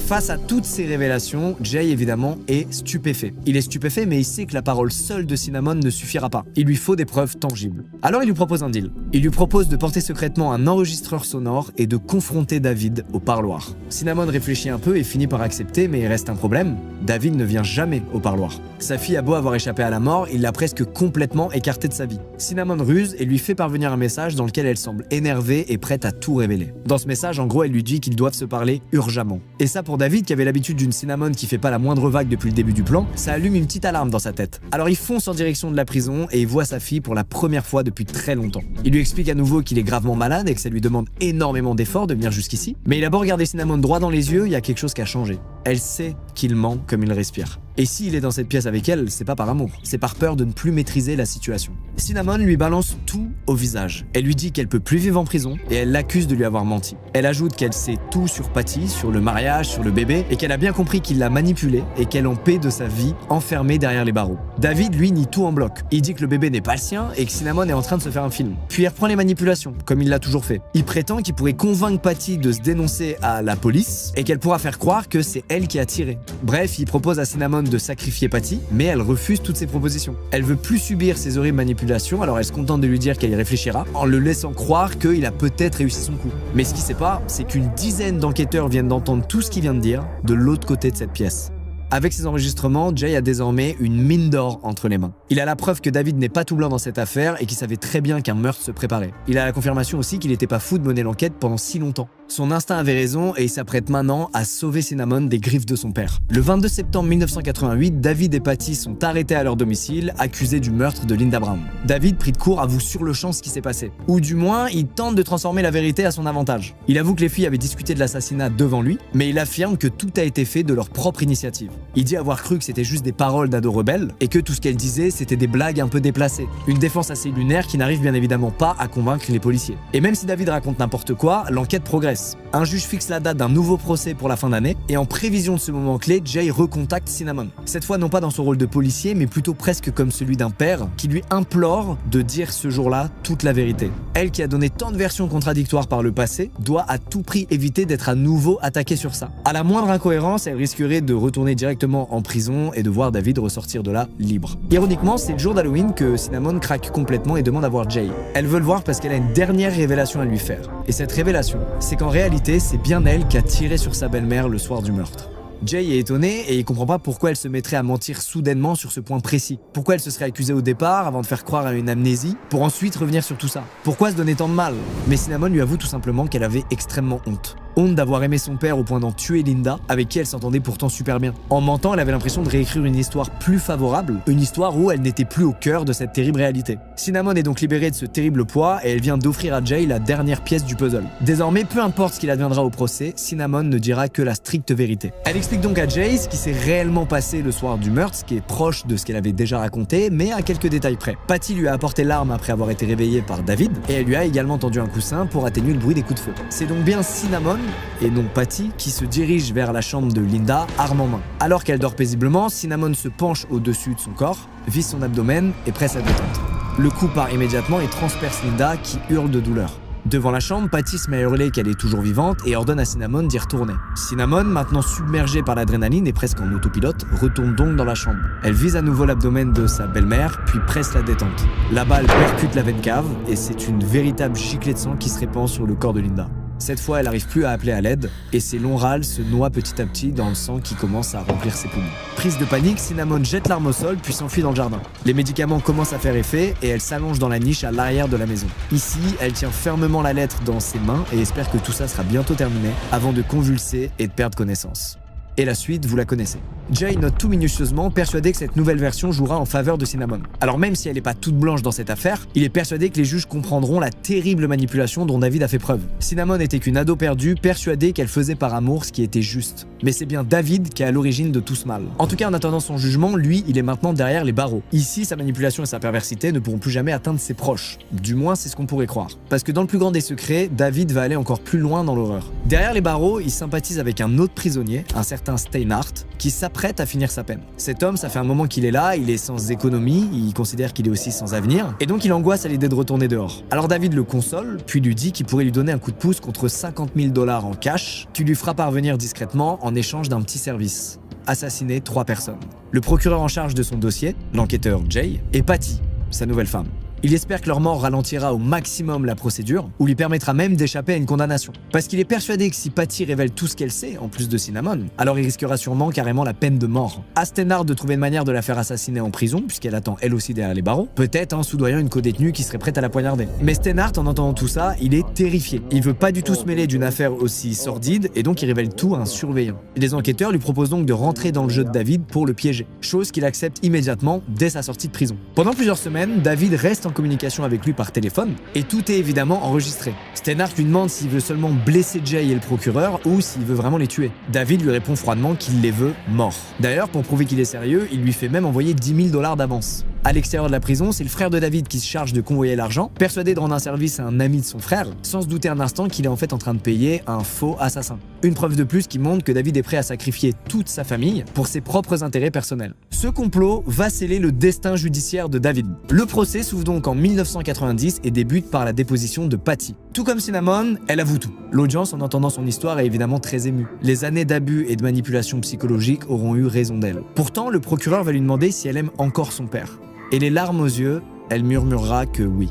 Face à toutes ces révélations, Jay évidemment est stupéfait. Il est stupéfait mais il sait que la parole seule de Cinnamon ne suffira pas. Il lui faut des preuves tangibles. Alors il lui propose un deal. Il lui propose de porter secrètement un enregistreur sonore et de confronter David au parloir. Cinnamon réfléchit un peu et finit par accepter, mais il reste un problème. David ne vient jamais au parloir. Sa fille a beau avoir échappé à la mort, il l'a presque complètement écartée de sa vie. Cinnamon ruse et lui fait parvenir un message dans lequel elle semble énervée et prête à tout révéler. Dans ce message, en gros, elle lui dit qu'ils doivent se parler urgemment. Et ça, pour David, qui avait l'habitude d'une Cinnamon qui fait pas la moindre vague depuis le début du plan, ça allume une petite alarme dans sa tête. Alors il fonce en direction de la prison et il voit sa fille pour la première fois depuis très longtemps. Il lui explique à nouveau qu'il est gravement malade et que ça lui demande énormément d'efforts de venir jusqu'ici. Mais il a beau regarder Cinnamon droit dans les yeux, il y a quelque chose qui a changé. Elle sait qu'il ment comme il respire. Et s'il est dans cette pièce avec elle, c'est pas par amour, c'est par peur de ne plus maîtriser la situation. Cinnamon lui balance tout au visage. Elle lui dit qu'elle peut plus vivre en prison et elle l'accuse de lui avoir menti. Elle ajoute qu'elle sait tout sur Patty, sur le mariage, sur le bébé et qu'elle a bien compris qu'il l'a manipulée et qu'elle en paie de sa vie enfermée derrière les barreaux. David, lui, nie tout en bloc. Il dit que le bébé n'est pas le sien et que Cinnamon est en train de se faire un film. Puis il reprend les manipulations, comme il l'a toujours fait. Il prétend qu'il pourrait convaincre Patty de se dénoncer à la police et qu'elle pourra faire croire que c'est elle qui a tiré. Bref, il propose à Cinnamon de sacrifier Patty, mais elle refuse toutes ses propositions. Elle veut plus subir ces horribles manipulations, alors elle se contente de lui dire qu'elle y réfléchira, en le laissant croire qu'il a peut-être réussi son coup. Mais ce qu'il sait pas, c'est qu'une dizaine d'enquêteurs viennent d'entendre tout ce qu'il vient de dire de l'autre côté de cette pièce. Avec ces enregistrements, Jay a désormais une mine d'or entre les mains. Il a la preuve que David n'est pas tout blanc dans cette affaire et qu'il savait très bien qu'un meurtre se préparait. Il a la confirmation aussi qu'il n'était pas fou de mener l'enquête pendant si longtemps. Son instinct avait raison et il s'apprête maintenant à sauver Cinnamon des griffes de son père. Le 22 septembre 1988, David et Patty sont arrêtés à leur domicile, accusés du meurtre de Linda Brown. David pris de court avoue sur le champ ce qui s'est passé. Ou du moins, il tente de transformer la vérité à son avantage. Il avoue que les filles avaient discuté de l'assassinat devant lui, mais il affirme que tout a été fait de leur propre initiative. Il dit avoir cru que c'était juste des paroles d'ados rebelles et que tout ce qu'elles disaient, c'était des blagues un peu déplacées. Une défense assez lunaire qui n'arrive bien évidemment pas à convaincre les policiers. Et même si David raconte n'importe quoi, l'enquête progresse. Un juge fixe la date d'un nouveau procès pour la fin d'année et en prévision de ce moment clé, Jay recontacte Cinnamon. Cette fois non pas dans son rôle de policier, mais plutôt presque comme celui d'un père qui lui implore de dire ce jour-là toute la vérité. Elle qui a donné tant de versions contradictoires par le passé, doit à tout prix éviter d'être à nouveau attaquée sur ça. À la moindre incohérence, elle risquerait de retourner directement en prison et de voir David ressortir de là libre. Ironiquement, c'est le jour d'Halloween que Cinnamon craque complètement et demande à voir Jay. Elle veut le voir parce qu'elle a une dernière révélation à lui faire. Et cette révélation, c'est qu'en réalité, c'est bien elle qui a tiré sur sa belle-mère le soir du meurtre. Jay est étonné et il comprend pas pourquoi elle se mettrait à mentir soudainement sur ce point précis. Pourquoi elle se serait accusée au départ avant de faire croire à une amnésie pour ensuite revenir sur tout ça. Pourquoi se donner tant de mal? Mais Cinnamon lui avoue tout simplement qu'elle avait extrêmement honte. Honte d'avoir aimé son père au point d'en tuer Linda, avec qui elle s'entendait pourtant super bien. En mentant, elle avait l'impression de réécrire une histoire plus favorable, une histoire où elle n'était plus au cœur de cette terrible réalité. Cinnamon est donc libérée de ce terrible poids et elle vient d'offrir à Jay la dernière pièce du puzzle. Désormais, peu importe ce qu'il adviendra au procès, Cinnamon ne dira que la stricte vérité. Elle explique donc à Jay ce qui s'est réellement passé le soir du meurtre, ce qui est proche de ce qu'elle avait déjà raconté, mais à quelques détails près. Patty lui a apporté l'arme après avoir été réveillée par David, et elle lui a également tendu un coussin pour atténuer le bruit des coups de feu. C'est donc bien Cinnamon, et non Patty, qui se dirige vers la chambre de Linda, arme en main. Alors qu'elle dort paisiblement, Cinnamon se penche au-dessus de son corps, vise son abdomen et presse à détente. Le coup part immédiatement et transperce Linda qui hurle de douleur. Devant la chambre, Patty se met à hurler qu'elle est toujours vivante et ordonne à Cinnamon d'y retourner. Cinnamon, maintenant submergée par l'adrénaline et presque en autopilote, retourne donc dans la chambre. Elle vise à nouveau l'abdomen de sa belle-mère, puis presse la détente. La balle percute la veine cave et c'est une véritable giclée de sang qui se répand sur le corps de Linda. Cette fois, elle n'arrive plus à appeler à l'aide et ses longs râles se noient petit à petit dans le sang qui commence à remplir ses poumons. Prise de panique, Cinnamon jette l'arme au sol puis s'enfuit dans le jardin. Les médicaments commencent à faire effet et elle s'allonge dans la niche à l'arrière de la maison. Ici, elle tient fermement la lettre dans ses mains et espère que tout ça sera bientôt terminé avant de convulser et de perdre connaissance. Et la suite, vous la connaissez. Jay note tout minutieusement, persuadé que cette nouvelle version jouera en faveur de Cinnamon. Alors même si elle n'est pas toute blanche dans cette affaire, il est persuadé que les juges comprendront la terrible manipulation dont David a fait preuve. Cinnamon n'était qu'une ado perdue, persuadée qu'elle faisait par amour ce qui était juste. Mais c'est bien David qui est à l'origine de tout ce mal. En tout cas, en attendant son jugement, lui, il est maintenant derrière les barreaux. Ici, sa manipulation et sa perversité ne pourront plus jamais atteindre ses proches. Du moins, c'est ce qu'on pourrait croire. Parce que dans le plus grand des secrets, David va aller encore plus loin dans l'horreur. Derrière les barreaux, il sympathise avec un autre prisonnier, un certain Steinhardt, qui s'apprête à finir sa peine. Cet homme, ça fait un moment qu'il est là, il est sans économie, il considère qu'il est aussi sans avenir, et donc il angoisse à l'idée de retourner dehors. Alors David le console, puis lui dit qu'il pourrait lui donner un coup de pouce contre 50 000 $ en cash, qu'il lui fera parvenir discrètement en échange d'un petit service. Assassiner 3 personnes. Le procureur en charge de son dossier, l'enquêteur Jay, et Patty, sa nouvelle femme. Il espère que leur mort ralentira au maximum la procédure, ou lui permettra même d'échapper à une condamnation. Parce qu'il est persuadé que si Patty révèle tout ce qu'elle sait, en plus de Cinnamon, alors il risquera sûrement carrément la peine de mort. À Steinhardt de trouver une manière de la faire assassiner en prison, puisqu'elle attend elle aussi derrière les barreaux, peut-être en soudoyant une codétenue qui serait prête à la poignarder. Mais Steinhardt, en entendant tout ça, il est terrifié. Il veut pas du tout se mêler d'une affaire aussi sordide, et donc il révèle tout à un surveillant. Les enquêteurs lui proposent donc de rentrer dans le jeu de David pour le piéger, chose qu'il accepte immédiatement dès sa sortie de prison. Pendant plusieurs semaines, David reste en communication avec lui par téléphone, et tout est évidemment enregistré. Steinhardt lui demande s'il veut seulement blesser Jay et le procureur, ou s'il veut vraiment les tuer. David lui répond froidement qu'il les veut morts. D'ailleurs, pour prouver qu'il est sérieux, il lui fait même envoyer 10 000 $ d'avance. À l'extérieur de la prison, c'est le frère de David qui se charge de convoyer l'argent, persuadé de rendre un service à un ami de son frère, sans se douter un instant qu'il est en fait en train de payer un faux assassin. Une preuve de plus qui montre que David est prêt à sacrifier toute sa famille pour ses propres intérêts personnels. Ce complot va sceller le destin judiciaire de David. Le procès s'ouvre donc en 1990 et débute par la déposition de Patty. Tout comme Cinnamon, elle avoue tout. L'audience, en entendant son histoire, est évidemment très émue. Les années d'abus et de manipulation psychologique auront eu raison d'elle. Pourtant, le procureur va lui demander si elle aime encore son père. Et les larmes aux yeux, elle murmurera que oui.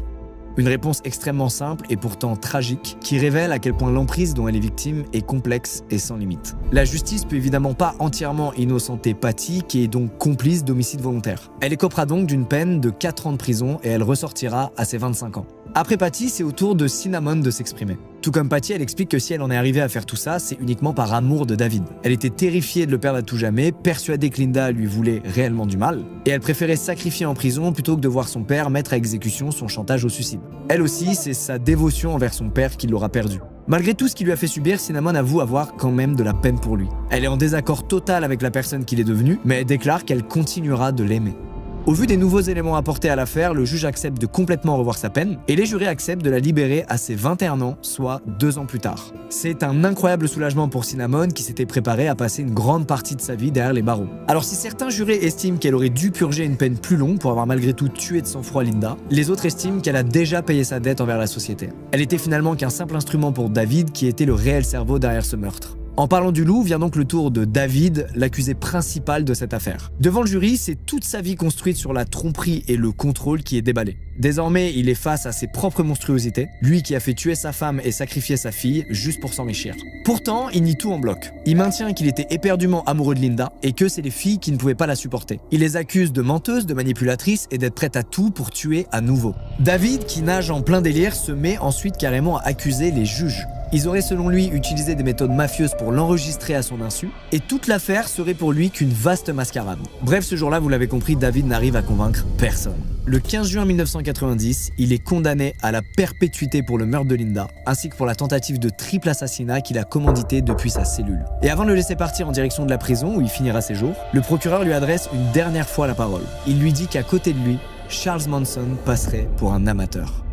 Une réponse extrêmement simple et pourtant tragique, qui révèle à quel point l'emprise dont elle est victime est complexe et sans limite. La justice peut évidemment pas entièrement innocenter Patty, qui est donc complice d'homicide volontaire. Elle écopera donc d'une peine de 4 ans de prison et elle ressortira à ses 25 ans. Après Patty, c'est au tour de Cinnamon de s'exprimer. Tout comme Patty, elle explique que si elle en est arrivée à faire tout ça, c'est uniquement par amour de David. Elle était terrifiée de le perdre à tout jamais, persuadée que Linda lui voulait réellement du mal, et elle préférait se sacrifier en prison plutôt que de voir son père mettre à exécution son chantage au suicide. Elle aussi, c'est sa dévotion envers son père qui l'aura perdu. Malgré tout ce qu'il lui a fait subir, Cinnamon avoue avoir quand même de la peine pour lui. Elle est en désaccord total avec la personne qu'il est devenu, mais elle déclare qu'elle continuera de l'aimer. Au vu des nouveaux éléments apportés à l'affaire, le juge accepte de complètement revoir sa peine et les jurés acceptent de la libérer à ses 21 ans, soit 2 ans plus tard. C'est un incroyable soulagement pour Cinnamon qui s'était préparée à passer une grande partie de sa vie derrière les barreaux. Alors si certains jurés estiment qu'elle aurait dû purger une peine plus longue pour avoir malgré tout tué de sang-froid Linda, les autres estiment qu'elle a déjà payé sa dette envers la société. Elle était finalement qu'un simple instrument pour David qui était le réel cerveau derrière ce meurtre. En parlant du loup, vient donc le tour de David, l'accusé principal de cette affaire. Devant le jury, c'est toute sa vie construite sur la tromperie et le contrôle qui est déballé. Désormais, il est face à ses propres monstruosités, lui qui a fait tuer sa femme et sacrifier sa fille juste pour s'enrichir. Pourtant, il nie tout en bloc. Il maintient qu'il était éperdument amoureux de Linda et que c'est les filles qui ne pouvaient pas la supporter. Il les accuse de menteuses, de manipulatrices et d'être prête à tout pour tuer à nouveau. David, qui nage en plein délire, se met ensuite carrément à accuser les juges. Ils auraient selon lui utilisé des méthodes mafieuses pour l'enregistrer à son insu, et toute l'affaire serait pour lui qu'une vaste mascarade. Bref, ce jour-là, vous l'avez compris, David n'arrive à convaincre personne. Le 15 juin 1990, il est condamné à la perpétuité pour le meurtre de Linda, ainsi que pour la tentative de triple assassinat qu'il a commandité depuis sa cellule. Et avant de le laisser partir en direction de la prison où il finira ses jours, le procureur lui adresse une dernière fois la parole. Il lui dit qu'à côté de lui, Charles Manson passerait pour un amateur.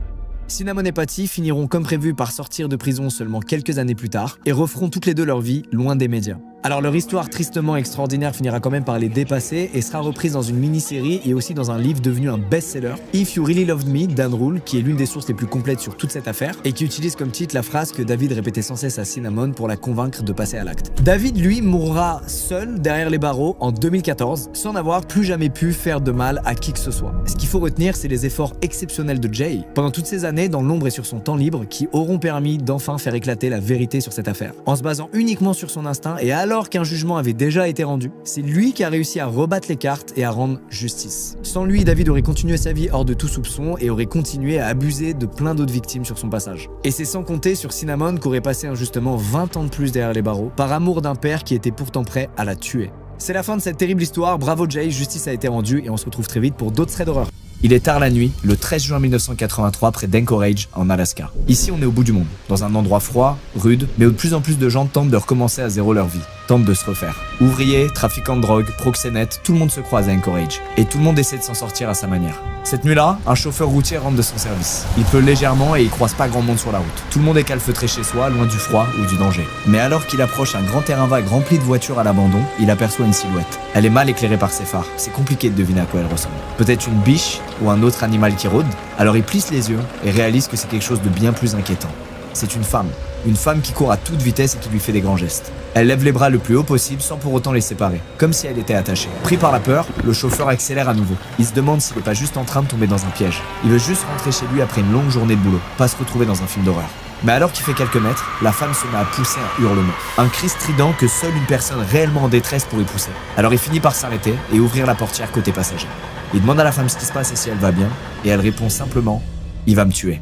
Cinnamon et Patty finiront comme prévu par sortir de prison seulement quelques années plus tard et referont toutes les deux leur vie loin des médias. Alors leur histoire tristement extraordinaire finira quand même par les dépasser et sera reprise dans une mini-série et aussi dans un livre devenu un best-seller, If You Really Loved Me d'Ann Rule, qui est l'une des sources les plus complètes sur toute cette affaire et qui utilise comme titre la phrase que David répétait sans cesse à Cinnamon pour la convaincre de passer à l'acte. David, lui, mourra seul derrière les barreaux en 2014 sans n'avoir plus jamais pu faire de mal à qui que ce soit. Ce qu'il faut retenir, c'est les efforts exceptionnels de Jay pendant toutes ces années dans l'ombre et sur son temps libre qui auront permis d'enfin faire éclater la vérité sur cette affaire. En se basant uniquement sur son instinct et alors qu'un jugement avait déjà été rendu, c'est lui qui a réussi à rebattre les cartes et à rendre justice. Sans lui, David aurait continué sa vie hors de tout soupçon et aurait continué à abuser de plein d'autres victimes sur son passage. Et c'est sans compter sur Cinnamon qu'aurait passé injustement 20 ans de plus derrière les barreaux, par amour d'un père qui était pourtant prêt à la tuer. C'est la fin de cette terrible histoire, bravo Jay, justice a été rendue et on se retrouve très vite pour d'autres threads d'horreur. Il est tard la nuit, le 13 juin 1983, près d'Anchorage, en Alaska. Ici, on est au bout du monde, dans un endroit froid, rude, mais où de plus en plus de gens tentent de recommencer à zéro leur vie, tentent de se refaire. Ouvriers, trafiquants de drogue, proxénètes, tout le monde se croise à Anchorage, et tout le monde essaie de s'en sortir à sa manière. Cette nuit-là, un chauffeur routier rentre de son service. Il pleut légèrement et il croise pas grand monde sur la route. Tout le monde est calfeutré chez soi, loin du froid ou du danger. Mais alors qu'il approche un grand terrain vague rempli de voitures à l'abandon, il aperçoit une silhouette. Elle est mal éclairée par ses phares, c'est compliqué de deviner à quoi elle ressemble. Peut-être une biche ou un autre animal qui rôde. Alors il plisse les yeux et réalise que c'est quelque chose de bien plus inquiétant. C'est une femme qui court à toute vitesse et qui lui fait des grands gestes. Elle lève les bras le plus haut possible sans pour autant les séparer, comme si elle était attachée. Pris par la peur, le chauffeur accélère à nouveau. Il se demande s'il n'est pas juste en train de tomber dans un piège. Il veut juste rentrer chez lui après une longue journée de boulot, pas se retrouver dans un film d'horreur. Mais alors qu'il fait quelques mètres, la femme se met à pousser un hurlement. Un cri strident que seule une personne réellement en détresse pourrait pousser. Alors il finit par s'arrêter et ouvrir la portière côté passager. Il demande à la femme ce qui se passe et si elle va bien, et elle répond simplement « Il va me tuer ».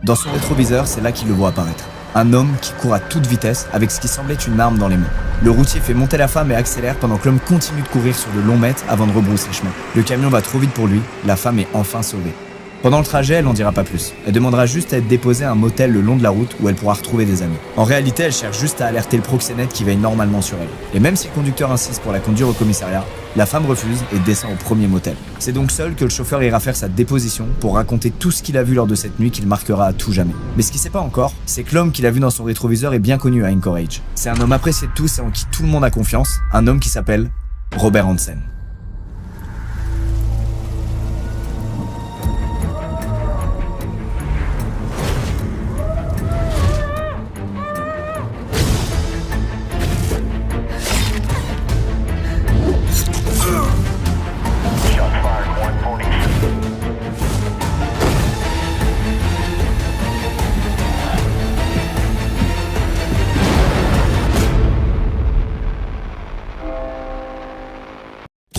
Dans son rétroviseur, c'est là qu'il le voit apparaître. Un homme qui court à toute vitesse avec ce qui semblait une arme dans les mains. Le routier fait monter la femme et accélère pendant que l'homme continue de courir sur de longs mètres avant de rebrousser chemin. Le camion va trop vite pour lui, la femme est enfin sauvée. Pendant le trajet, elle n'en dira pas plus. Elle demandera juste à être déposée à un motel le long de la route où elle pourra retrouver des amis. En réalité, elle cherche juste à alerter le proxénète qui veille normalement sur elle. Et même si le conducteur insiste pour la conduire au commissariat, la femme refuse et descend au premier motel. C'est donc seul que le chauffeur ira faire sa déposition pour raconter tout ce qu'il a vu lors de cette nuit qu'il marquera à tout jamais. Mais ce qu'il sait pas encore, c'est que l'homme qu'il a vu dans son rétroviseur est bien connu à Anchorage. C'est un homme apprécié de tous et en qui tout le monde a confiance, un homme qui s'appelle Robert Hansen.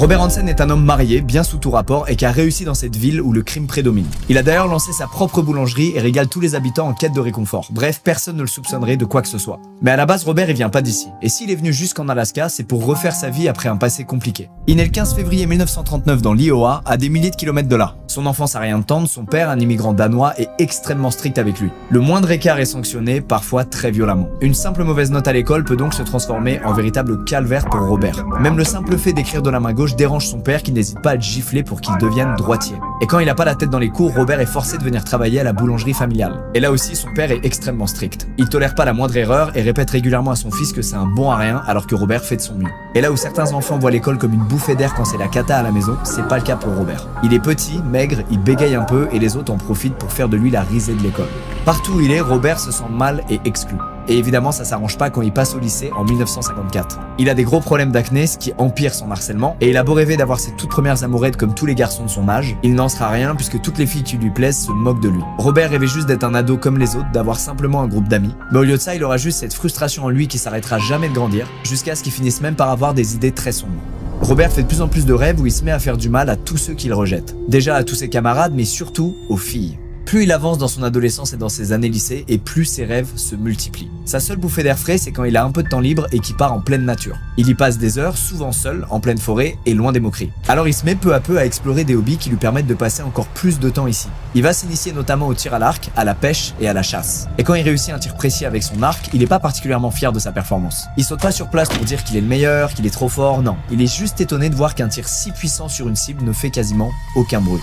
Robert Hansen est un homme marié, bien sous tout rapport, et qui a réussi dans cette ville où le crime prédomine. Il a d'ailleurs lancé sa propre boulangerie et régale tous les habitants en quête de réconfort. Bref, personne ne le soupçonnerait de quoi que ce soit. Mais à la base, Robert il vient pas d'ici. Et s'il est venu jusqu'en Alaska, c'est pour refaire sa vie après un passé compliqué. Il naît le 15 février 1939 dans l'Iowa, à des milliers de kilomètres de là. Son enfance a rien de tendre, son père, un immigrant danois, est extrêmement strict avec lui. Le moindre écart est sanctionné, parfois très violemment. Une simple mauvaise note à l'école peut donc se transformer en véritable calvaire pour Robert. Même le simple fait d'écrire de la main gauche dérange son père qui n'hésite pas à le gifler pour qu'il devienne droitier. Et quand il a pas la tête dans les cours, Robert est forcé de venir travailler à la boulangerie familiale. Et là aussi, son père est extrêmement strict. Il tolère pas la moindre erreur et répète régulièrement à son fils que c'est un bon à rien alors que Robert fait de son mieux. Et là où certains enfants voient l'école comme une bouffée d'air quand c'est la cata à la maison, c'est pas le cas pour Robert. Il est petit, maigre, il bégaye un peu et les autres en profitent pour faire de lui la risée de l'école. Partout où il est, Robert se sent mal et exclu. Et évidemment, ça s'arrange pas quand il passe au lycée en 1954. Il a des gros problèmes d'acné, ce qui empire son harcèlement, et il a beau rêver d'avoir ses toutes premières amourettes comme tous les garçons de son âge, il n'en sera rien puisque toutes les filles qui lui plaisent se moquent de lui. Robert rêvait juste d'être un ado comme les autres, d'avoir simplement un groupe d'amis, mais au lieu de ça, il aura juste cette frustration en lui qui s'arrêtera jamais de grandir, jusqu'à ce qu'il finisse même par avoir des idées très sombres. Robert fait de plus en plus de rêves où il se met à faire du mal à tous ceux qu'il rejette. Déjà à tous ses camarades, mais surtout aux filles. Plus il avance dans son adolescence et dans ses années lycée, et plus ses rêves se multiplient. Sa seule bouffée d'air frais, c'est quand il a un peu de temps libre et qu'il part en pleine nature. Il y passe des heures, souvent seul, en pleine forêt et loin des moqueries. Alors il se met peu à peu à explorer des hobbies qui lui permettent de passer encore plus de temps ici. Il va s'initier notamment au tir à l'arc, à la pêche et à la chasse. Et quand il réussit un tir précis avec son arc, il n'est pas particulièrement fier de sa performance. Il saute pas sur place pour dire qu'il est le meilleur, qu'il est trop fort, non. Il est juste étonné de voir qu'un tir si puissant sur une cible ne fait quasiment aucun bruit.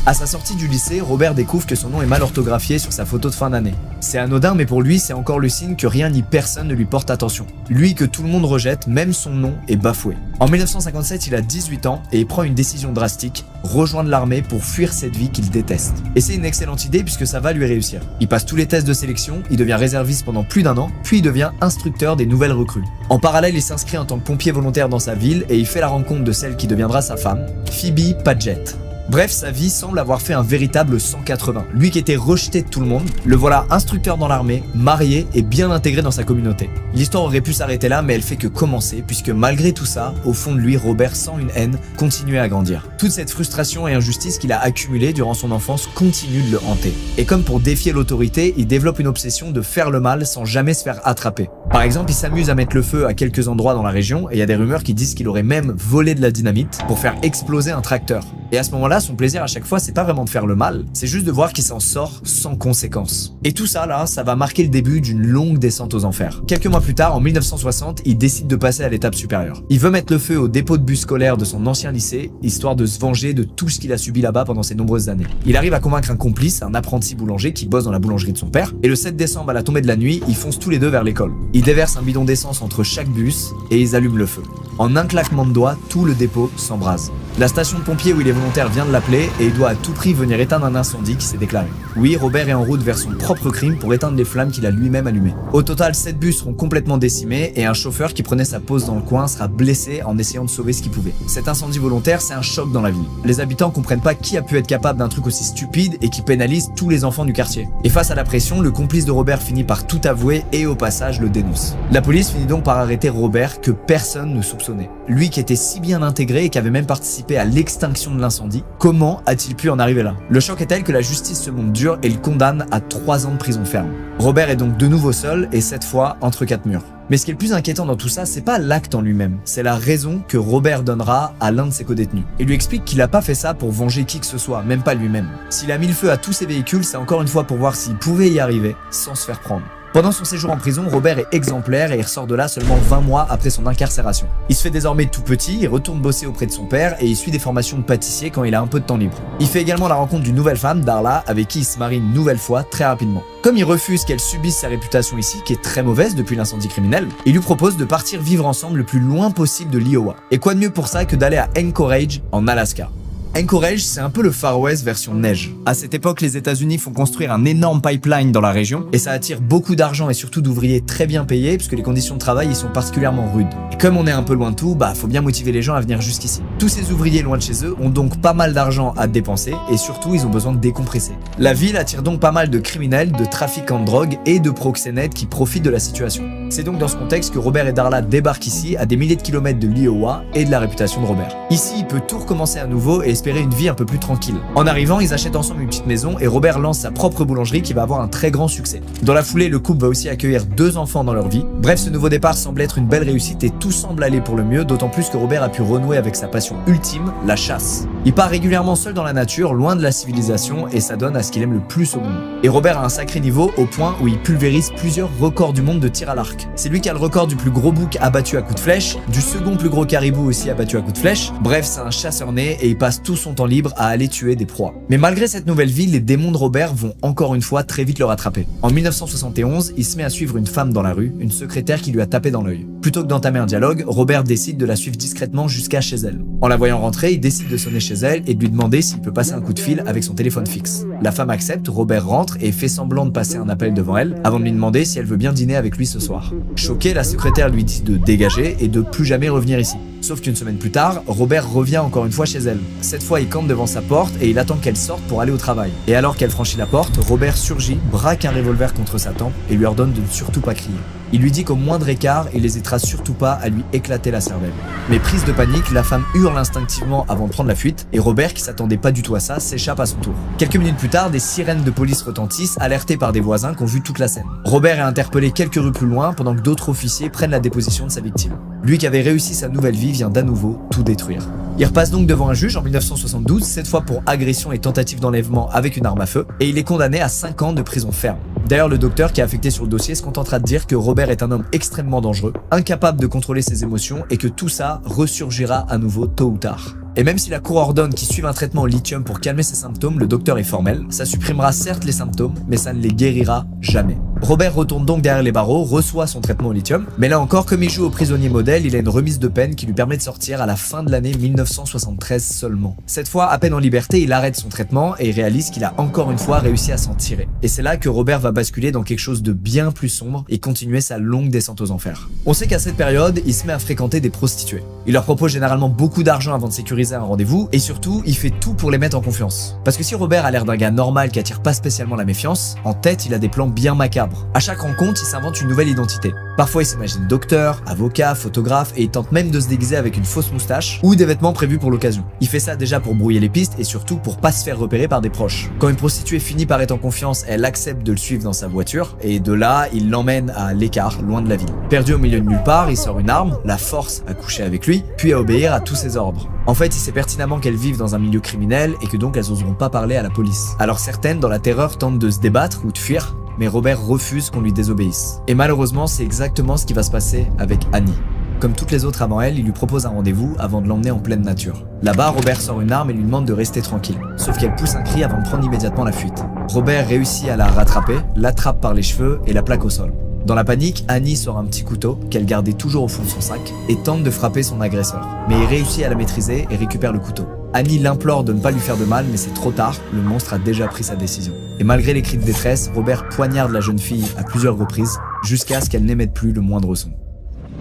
À sa sortie du lycée, Robert découvre que son nom est mal orthographié sur sa photo de fin d'année. C'est anodin, mais pour lui, c'est encore le signe que rien ni personne ne lui porte attention. Lui que tout le monde rejette, même son nom est bafoué. En 1957, il a 18 ans et il prend une décision drastique, rejoindre l'armée pour fuir cette vie qu'il déteste. Et c'est une excellente idée puisque ça va lui réussir. Il passe tous les tests de sélection, il devient réserviste pendant plus d'1 an, puis il devient instructeur des nouvelles recrues. En parallèle, il s'inscrit en tant que pompier volontaire dans sa ville et il fait la rencontre de celle qui deviendra sa femme, Phoebe Paget. Bref, sa vie semble avoir fait un véritable 180. Lui qui était rejeté de tout le monde, le voilà instructeur dans l'armée, marié et bien intégré dans sa communauté. L'histoire aurait pu s'arrêter là, mais elle fait que commencer, puisque malgré tout ça, au fond de lui, Robert, sans une haine, continuait à grandir. Toute cette frustration et injustice qu'il a accumulée durant son enfance continue de le hanter. Et comme pour défier l'autorité, il développe une obsession de faire le mal sans jamais se faire attraper. Par exemple, il s'amuse à mettre le feu à quelques endroits dans la région, et il y a des rumeurs qui disent qu'il aurait même volé de la dynamite pour faire exploser un tracteur. Et à ce moment-là, son plaisir à chaque fois, c'est pas vraiment de faire le mal, c'est juste de voir qu'il s'en sort sans conséquence. Et tout ça là, ça va marquer le début d'une longue descente aux enfers. Quelques mois plus tard, en 1960, il décide de passer à l'étape supérieure. Il veut mettre le feu au dépôt de bus scolaire de son ancien lycée, histoire de se venger de tout ce qu'il a subi là-bas pendant ces nombreuses années. Il arrive à convaincre un complice, un apprenti boulanger qui bosse dans la boulangerie de son père, et le 7 décembre à la tombée de la nuit, ils foncent tous les deux vers l'école. Ils déversent un bidon d'essence entre chaque bus, et ils allument le feu. En un claquement de doigts, tout le dépôt s'embrase. La station de pompiers où il est volontaire vient de l'appeler et il doit à tout prix venir éteindre un incendie qui s'est déclaré. Oui, Robert est en route vers son propre crime pour éteindre les flammes qu'il a lui-même allumées. Au total, 7 bus seront complètement décimés et un chauffeur qui prenait sa pause dans le coin sera blessé en essayant de sauver ce qu'il pouvait. Cet incendie volontaire, c'est un choc dans la ville. Les habitants comprennent pas qui a pu être capable d'un truc aussi stupide et qui pénalise tous les enfants du quartier. Et face à la pression, le complice de Robert finit par tout avouer et au passage le dénonce. La police finit donc par arrêter Robert que personne ne soupçonnait. Lui qui était si bien intégré et qui avait même participé à l'extinction de l'incendie, comment a-t-il pu en arriver là? Le choc est tel que la justice se montre dure et le condamne à 3 ans de prison ferme. Robert est donc de nouveau seul et cette fois entre 4 murs. Mais ce qui est le plus inquiétant dans tout ça, c'est pas l'acte en lui-même, c'est la raison que Robert donnera à l'un de ses codétenus. Il lui explique qu'il a pas fait ça pour venger qui que ce soit, même pas lui-même. S'il a mis le feu à tous ses véhicules, c'est encore une fois pour voir s'il pouvait y arriver sans se faire prendre. Pendant son séjour en prison, Robert est exemplaire et il ressort de là seulement 20 mois après son incarcération. Il se fait désormais tout petit, il retourne bosser auprès de son père et il suit des formations de pâtissier quand il a un peu de temps libre. Il fait également la rencontre d'une nouvelle femme, Darla, avec qui il se marie une nouvelle fois très rapidement. Comme il refuse qu'elle subisse sa réputation ici, qui est très mauvaise depuis l'incendie criminel, il lui propose de partir vivre ensemble le plus loin possible de l'Iowa. Et quoi de mieux pour ça que d'aller à Anchorage, en Alaska. Anchorage, c'est un peu le Far West version neige. À cette époque, les États-Unis font construire un énorme pipeline dans la région et ça attire beaucoup d'argent et surtout d'ouvriers très bien payés puisque les conditions de travail y sont particulièrement rudes. Et comme on est un peu loin de tout, faut bien motiver les gens à venir jusqu'ici. Tous ces ouvriers loin de chez eux ont donc pas mal d'argent à dépenser et surtout ils ont besoin de décompresser. La ville attire donc pas mal de criminels, de trafiquants de drogue et de proxénètes qui profitent de la situation. C'est donc dans ce contexte que Robert et Darla débarquent ici, à des milliers de kilomètres de l'Iowa et de la réputation de Robert. Ici, il peut tout recommencer à nouveau et espérer une vie un peu plus tranquille. En arrivant, ils achètent ensemble une petite maison et Robert lance sa propre boulangerie qui va avoir un très grand succès. Dans la foulée, le couple va aussi accueillir 2 enfants dans leur vie. Bref, ce nouveau départ semble être une belle réussite et tout semble aller pour le mieux, d'autant plus que Robert a pu renouer avec sa passion ultime, la chasse. Il part régulièrement seul dans la nature, loin de la civilisation, et ça donne à ce qu'il aime le plus au monde. Et Robert a un sacré niveau au point où il pulvérise plusieurs records du monde de tir à l'arc. C'est lui qui a le record du plus gros bouc abattu à coups de flèche, du second plus gros caribou aussi abattu à coups de flèche. Bref, c'est un chasseur né et il passe tout son temps libre à aller tuer des proies. Mais malgré cette nouvelle vie, les démons de Robert vont encore une fois très vite le rattraper. En 1971, il se met à suivre une femme dans la rue, une secrétaire qui lui a tapé dans l'œil. Plutôt que d'entamer un dialogue, Robert décide de la suivre discrètement jusqu'à chez elle. En la voyant rentrer, il décide de sonner chez elle et de lui demander s'il peut passer un coup de fil avec son téléphone fixe. La femme accepte, Robert rentre et fait semblant de passer un appel devant elle avant de lui demander si elle veut bien dîner avec lui ce soir. Choquée, la secrétaire lui dit de dégager et de plus jamais revenir ici. Sauf qu'une semaine plus tard, Robert revient encore une fois chez elle. Cette fois, il campe devant sa porte et il attend qu'elle sorte pour aller au travail. Et alors qu'elle franchit la porte, Robert surgit, braque un revolver contre sa tempe et lui ordonne de ne surtout pas crier. Il lui dit qu'au moindre écart, il n'hésitera surtout pas à lui éclater la cervelle. Mais prise de panique, la femme hurle instinctivement avant de prendre la fuite et Robert, qui s'attendait pas du tout à ça, s'échappe à son tour. Quelques minutes plus tard, des sirènes de police retentissent, alertées par des voisins qui ont vu toute la scène. Robert est interpellé quelques rues plus loin pendant que d'autres officiers prennent la déposition de sa victime. Lui qui avait réussi sa nouvelle vie vient d'à nouveau tout détruire. Il repasse donc devant un juge en 1972, cette fois pour agression et tentative d'enlèvement avec une arme à feu, et il est condamné à 5 ans de prison ferme. D'ailleurs, le docteur qui est affecté sur le dossier se contentera de dire que Robert est un homme extrêmement dangereux, incapable de contrôler ses émotions et que tout ça ressurgira à nouveau tôt ou tard. Et même si la cour ordonne qu'il suive un traitement au lithium pour calmer ses symptômes, le docteur est formel. Ça supprimera certes les symptômes, mais ça ne les guérira jamais. Robert retourne donc derrière les barreaux, reçoit son traitement au lithium, mais là encore, comme il joue au prisonnier modèle, il a une remise de peine qui lui permet de sortir à la fin de l'année 1973 seulement. Cette fois, à peine en liberté, il arrête son traitement et il réalise qu'il a encore une fois réussi à s'en tirer. Et c'est là que Robert va basculer dans quelque chose de bien plus sombre et continuer sa longue descente aux enfers. On sait qu'à cette période, il se met à fréquenter des prostituées. Il leur propose généralement beaucoup d'argent avant de sécuriser un rendez-vous et surtout, il fait tout pour les mettre en confiance. Parce que si Robert a l'air d'un gars normal qui attire pas spécialement la méfiance, en tête, il a des plans bien macabres. À chaque rencontre, il s'invente une nouvelle identité. Parfois, il s'imagine docteur, avocat, photographe et il tente même de se déguiser avec une fausse moustache ou des vêtements prévus pour l'occasion. Il fait ça déjà pour brouiller les pistes et surtout pour pas se faire repérer par des proches. Quand une prostituée finit par être en confiance, elle accepte de le suivre dans sa voiture et de là, il l'emmène à l'écart, loin de la ville. Perdu au milieu de nulle part, il sort une arme, la force à coucher avec lui, puis à obéir à tous ses ordres. En fait, il sait pertinemment qu'elles vivent dans un milieu criminel et que donc elles oseront pas parler à la police. Alors certaines, dans la terreur, tentent de se débattre ou de fuir, mais Robert refuse qu'on lui désobéisse. Et malheureusement, c'est exactement ce qui va se passer avec Annie. Comme toutes les autres avant elle, il lui propose un rendez-vous avant de l'emmener en pleine nature. Là-bas, Robert sort une arme et lui demande de rester tranquille. Sauf qu'elle pousse un cri avant de prendre immédiatement la fuite. Robert réussit à la rattraper, l'attrape par les cheveux et la plaque au sol. Dans la panique, Annie sort un petit couteau qu'elle gardait toujours au fond de son sac et tente de frapper son agresseur. Mais il réussit à la maîtriser et récupère le couteau. Annie l'implore de ne pas lui faire de mal, mais c'est trop tard, le monstre a déjà pris sa décision. Et malgré les cris de détresse, Robert poignarde la jeune fille à plusieurs reprises, jusqu'à ce qu'elle n'émette plus le moindre son.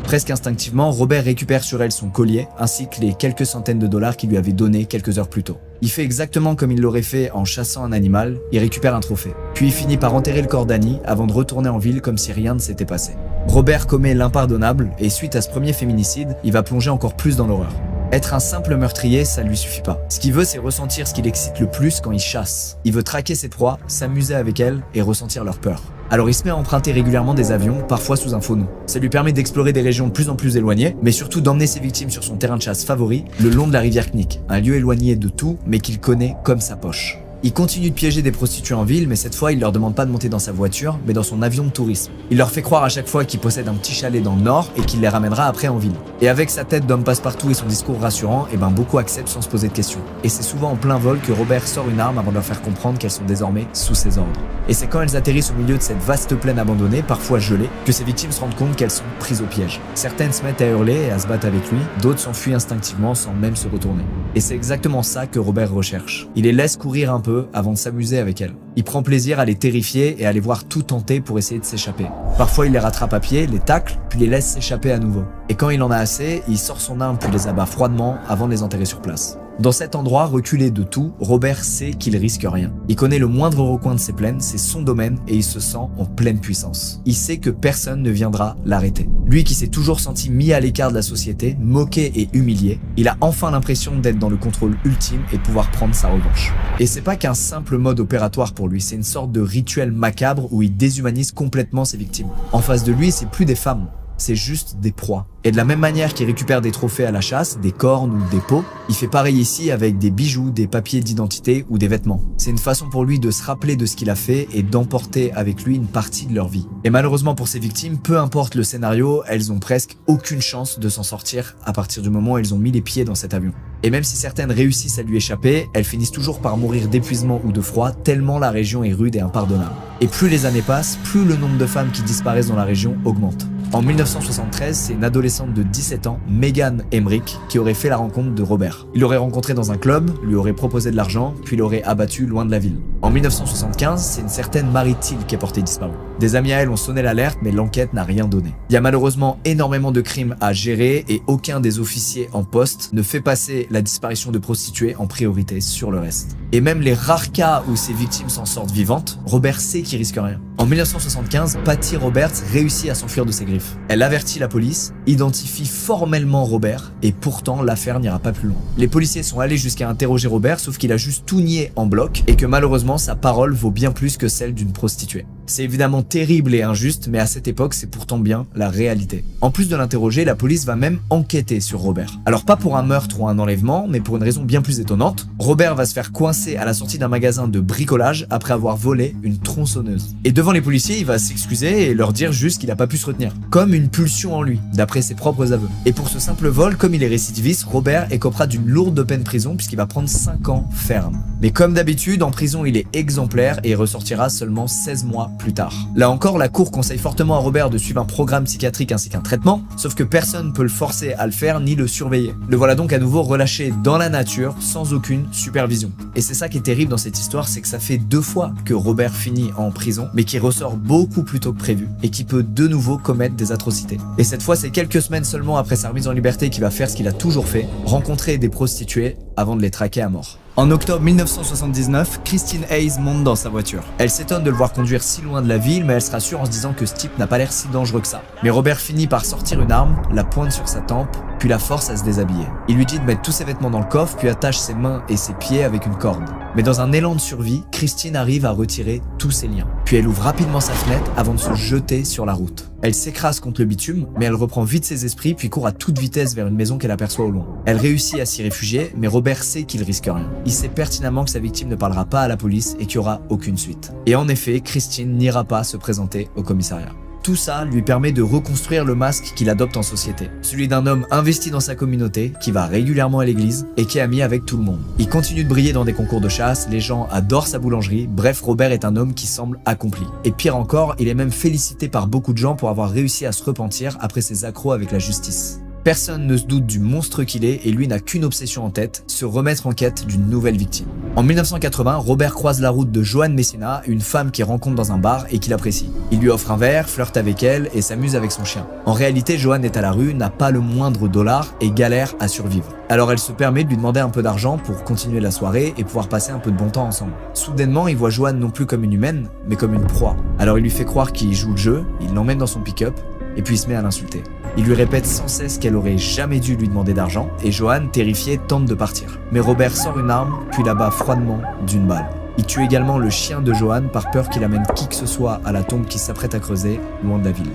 Presque instinctivement, Robert récupère sur elle son collier, ainsi que les quelques centaines de dollars qu'il lui avait donnés quelques heures plus tôt. Il fait exactement comme il l'aurait fait en chassant un animal, il récupère un trophée. Puis il finit par enterrer le corps d'Annie avant de retourner en ville comme si rien ne s'était passé. Robert commet l'impardonnable, et suite à ce premier féminicide, il va plonger encore plus dans l'horreur. Être un simple meurtrier, ça lui suffit pas. Ce qu'il veut, c'est ressentir ce qui l'excite le plus quand il chasse. Il veut traquer ses proies, s'amuser avec elles et ressentir leur peur. Alors il se met à emprunter régulièrement des avions, parfois sous un faux nom. Ça lui permet d'explorer des régions de plus en plus éloignées, mais surtout d'emmener ses victimes sur son terrain de chasse favori, le long de la rivière Knik, un lieu éloigné de tout, mais qu'il connaît comme sa poche. Il continue de piéger des prostituées en ville, mais cette fois, il leur demande pas de monter dans sa voiture, mais dans son avion de tourisme. Il leur fait croire à chaque fois qu'il possède un petit chalet dans le nord et qu'il les ramènera après en ville. Et avec sa tête d'homme passe-partout et son discours rassurant, beaucoup acceptent sans se poser de questions. Et c'est souvent en plein vol que Robert sort une arme avant de leur faire comprendre qu'elles sont désormais sous ses ordres. Et c'est quand elles atterrissent au milieu de cette vaste plaine abandonnée, parfois gelée, que ses victimes se rendent compte qu'elles sont prises au piège. Certaines se mettent à hurler et à se battre avec lui, d'autres s'enfuient instinctivement sans même se retourner. Et c'est exactement ça que Robert recherche. Il les laisse courir un peu avant de s'amuser avec elles. Il prend plaisir à les terrifier et à les voir tout tenter pour essayer de s'échapper. Parfois il les rattrape à pied, les tacle, puis les laisse s'échapper à nouveau. Et quand il en a assez, il sort son arme puis les abat froidement avant de les enterrer sur place. Dans cet endroit reculé de tout, Robert sait qu'il risque rien. Il connaît le moindre recoin de ces plaines, c'est son domaine et il se sent en pleine puissance. Il sait que personne ne viendra l'arrêter. Lui qui s'est toujours senti mis à l'écart de la société, moqué et humilié, il a enfin l'impression d'être dans le contrôle ultime et de pouvoir prendre sa revanche. Et c'est pas qu'un simple mode opératoire pour lui, c'est une sorte de rituel macabre où il déshumanise complètement ses victimes. En face de lui, c'est plus des femmes, c'est juste des proies. Et de la même manière qu'il récupère des trophées à la chasse, des cornes ou des peaux, il fait pareil ici avec des bijoux, des papiers d'identité ou des vêtements. C'est une façon pour lui de se rappeler de ce qu'il a fait et d'emporter avec lui une partie de leur vie. Et malheureusement pour ses victimes, peu importe le scénario, elles ont presque aucune chance de s'en sortir à partir du moment où elles ont mis les pieds dans cet avion. Et même si certaines réussissent à lui échapper, elles finissent toujours par mourir d'épuisement ou de froid tellement la région est rude et impardonnable. Et plus les années passent, plus le nombre de femmes qui disparaissent dans la région augmente. En 1973, c'est une adolescente de 17 ans, Megan Emmerich, qui aurait fait la rencontre de Robert. Il l'aurait rencontré dans un club, lui aurait proposé de l'argent, puis l'aurait abattu loin de la ville. En 1975, c'est une certaine Mary Thiel qui est portée disparue. Des amis à elle ont sonné l'alerte, mais l'enquête n'a rien donné. Il y a malheureusement énormément de crimes à gérer et aucun des officiers en poste ne fait passer la disparition de prostituées en priorité sur le reste. Et même les rares cas où ces victimes s'en sortent vivantes, Robert sait qu'il risque rien. En 1975, Patty Roberts réussit à s'enfuir de ses griffes. Elle avertit la police, identifie formellement Robert, et pourtant l'affaire n'ira pas plus loin. Les policiers sont allés jusqu'à interroger Robert, sauf qu'il a juste tout nié en bloc, et que malheureusement sa parole vaut bien plus que celle d'une prostituée. C'est évidemment terrible et injuste, mais à cette époque c'est pourtant bien la réalité. En plus de l'interroger, la police va même enquêter sur Robert. Alors pas pour un meurtre ou un enlèvement, mais pour une raison bien plus étonnante. Robert va se faire coincer à la sortie d'un magasin de bricolage après avoir volé une tronçonneuse. Et devant les policiers, il va s'excuser et leur dire juste qu'il n'a pas pu se retenir. Comme une pulsion en lui, d'après ses propres aveux. Et pour ce simple vol, comme il est récidiviste, Robert écopera d'une lourde peine prison puisqu'il va prendre 5 ans ferme. Mais comme d'habitude, en prison il est exemplaire et il ressortira seulement 16 mois plus tard. Là encore, la cour conseille fortement à Robert de suivre un programme psychiatrique ainsi qu'un traitement, sauf que personne ne peut le forcer à le faire ni le surveiller. Le voilà donc à nouveau relâché dans la nature sans aucune supervision. Et c'est ça qui est terrible dans cette histoire, c'est que ça fait 2 fois que Robert finit en prison, mais qui ressort beaucoup plus tôt que prévu et qui peut de nouveau commettre des atrocités. Et cette fois, c'est quelques semaines seulement après sa remise en liberté qu'il va faire ce qu'il a toujours fait, rencontrer des prostituées avant de les traquer à mort. En octobre 1979, Christine Hayes monte dans sa voiture. Elle s'étonne de le voir conduire si loin de la ville, mais elle se rassure en se disant que ce type n'a pas l'air si dangereux que ça. Mais Robert finit par sortir une arme, la pointe sur sa tempe, puis la force à se déshabiller. Il lui dit de mettre tous ses vêtements dans le coffre, puis attache ses mains et ses pieds avec une corde. Mais dans un élan de survie, Christine arrive à retirer tous ses liens. Puis elle ouvre rapidement sa fenêtre avant de se jeter sur la route. Elle s'écrase contre le bitume, mais elle reprend vite ses esprits puis court à toute vitesse vers une maison qu'elle aperçoit au loin. Elle réussit à s'y réfugier, mais Robert sait qu'il risque rien. Il sait pertinemment que sa victime ne parlera pas à la police et qu'il n'y aura aucune suite. Et en effet, Christine n'ira pas se présenter au commissariat. Tout ça lui permet de reconstruire le masque qu'il adopte en société. Celui d'un homme investi dans sa communauté, qui va régulièrement à l'église et qui est ami avec tout le monde. Il continue de briller dans des concours de chasse, les gens adorent sa boulangerie, bref, Robert est un homme qui semble accompli. Et pire encore, il est même félicité par beaucoup de gens pour avoir réussi à se repentir après ses accrocs avec la justice. Personne ne se doute du monstre qu'il est et lui n'a qu'une obsession en tête, se remettre en quête d'une nouvelle victime. En 1980, Robert croise la route de Joan Messina, une femme qu'il rencontre dans un bar et qu'il apprécie. Il lui offre un verre, flirte avec elle et s'amuse avec son chien. En réalité, Joan est à la rue, n'a pas le moindre dollar et galère à survivre. Alors elle se permet de lui demander un peu d'argent pour continuer la soirée et pouvoir passer un peu de bon temps ensemble. Soudainement, il voit Joan non plus comme une humaine, mais comme une proie. Alors il lui fait croire qu'il joue le jeu, il l'emmène dans son pick-up et puis il se met à l'insulter. Il lui répète sans cesse qu'elle aurait jamais dû lui demander d'argent et Joan, terrifiée, tente de partir. Mais Robert sort une arme puis l'abat froidement d'une balle. Il tue également le chien de Joan par peur qu'il amène qui que ce soit à la tombe qu'il s'apprête à creuser loin de la ville.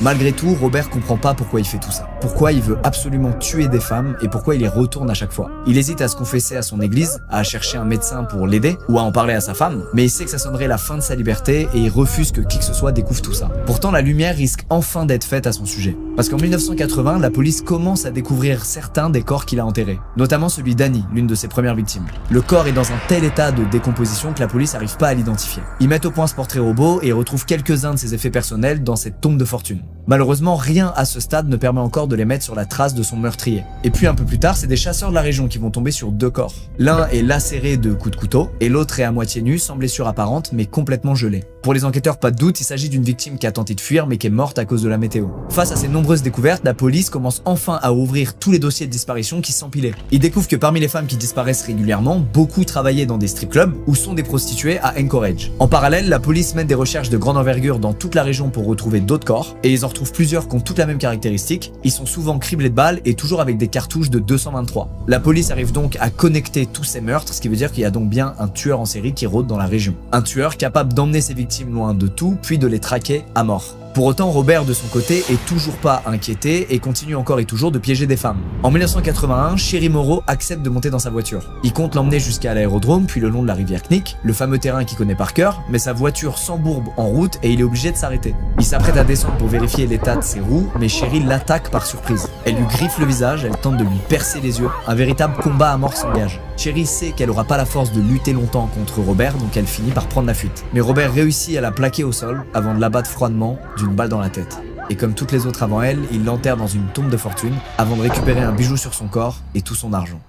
Malgré tout, Robert comprend pas pourquoi il fait tout ça. Pourquoi il veut absolument tuer des femmes et pourquoi il y retourne à chaque fois. Il hésite à se confesser à son église, à chercher un médecin pour l'aider ou à en parler à sa femme, mais il sait que ça sonnerait la fin de sa liberté et il refuse que qui que ce soit découvre tout ça. Pourtant, la lumière risque enfin d'être faite à son sujet. Parce qu'en 1980, la police commence à découvrir certains des corps qu'il a enterrés, notamment celui d'Annie, l'une de ses premières victimes. Le corps est dans un tel état de décomposition que la police n'arrive pas à l'identifier. Ils mettent au point ce portrait robot et retrouvent quelques-uns de ses effets personnels dans cette tombe de fortune. Malheureusement, rien à ce stade ne permet encore de les mettre sur la trace de son meurtrier. Et puis un peu plus tard, c'est des chasseurs de la région qui vont tomber sur 2 corps. L'un est lacéré de coups de couteau et l'autre est à moitié nu, sans blessure apparente mais complètement gelé. Pour les enquêteurs, pas de doute, il s'agit d'une victime qui a tenté de fuir mais qui est morte à cause de la météo. Face à ces nombreuses découvertes, la police commence enfin à ouvrir tous les dossiers de disparition qui s'empilaient. Ils découvrent que parmi les femmes qui disparaissent régulièrement, beaucoup travaillaient dans des strip clubs ou sont des prostituées à Anchorage. En parallèle, la police mène des recherches de grande envergure dans toute la région pour retrouver d'autres corps et ils en retrouvent plusieurs qui ont toutes la même caractéristique. Ils sont souvent criblés de balles et toujours avec des cartouches de 223. La police arrive donc à connecter tous ces meurtres, ce qui veut dire qu'il y a donc bien un tueur en série qui rôde dans la région. Un tueur capable d'emmener ses victimes loin de tout, puis de les traquer à mort. Pour autant, Robert de son côté est toujours pas inquiété et continue encore et toujours de piéger des femmes. En 1981, Sherry Morrow accepte de monter dans sa voiture. Il compte l'emmener jusqu'à l'aérodrome, puis le long de la rivière Knik, le fameux terrain qu'il connaît par cœur, mais sa voiture s'embourbe en route et il est obligé de s'arrêter. Il s'apprête à descendre pour vérifier l'état de ses roues, mais Sherry l'attaque par surprise. Elle lui griffe le visage, elle tente de lui percer les yeux. Un véritable combat à mort s'engage. Sherry sait qu'elle aura pas la force de lutter longtemps contre Robert, donc elle finit par prendre la fuite. Mais Robert réussit à la plaquer au sol avant de l'abattre froidement d'une balle dans la tête. Et comme toutes les autres avant elle, il l'enterre dans une tombe de fortune avant de récupérer un bijou sur son corps et tout son argent.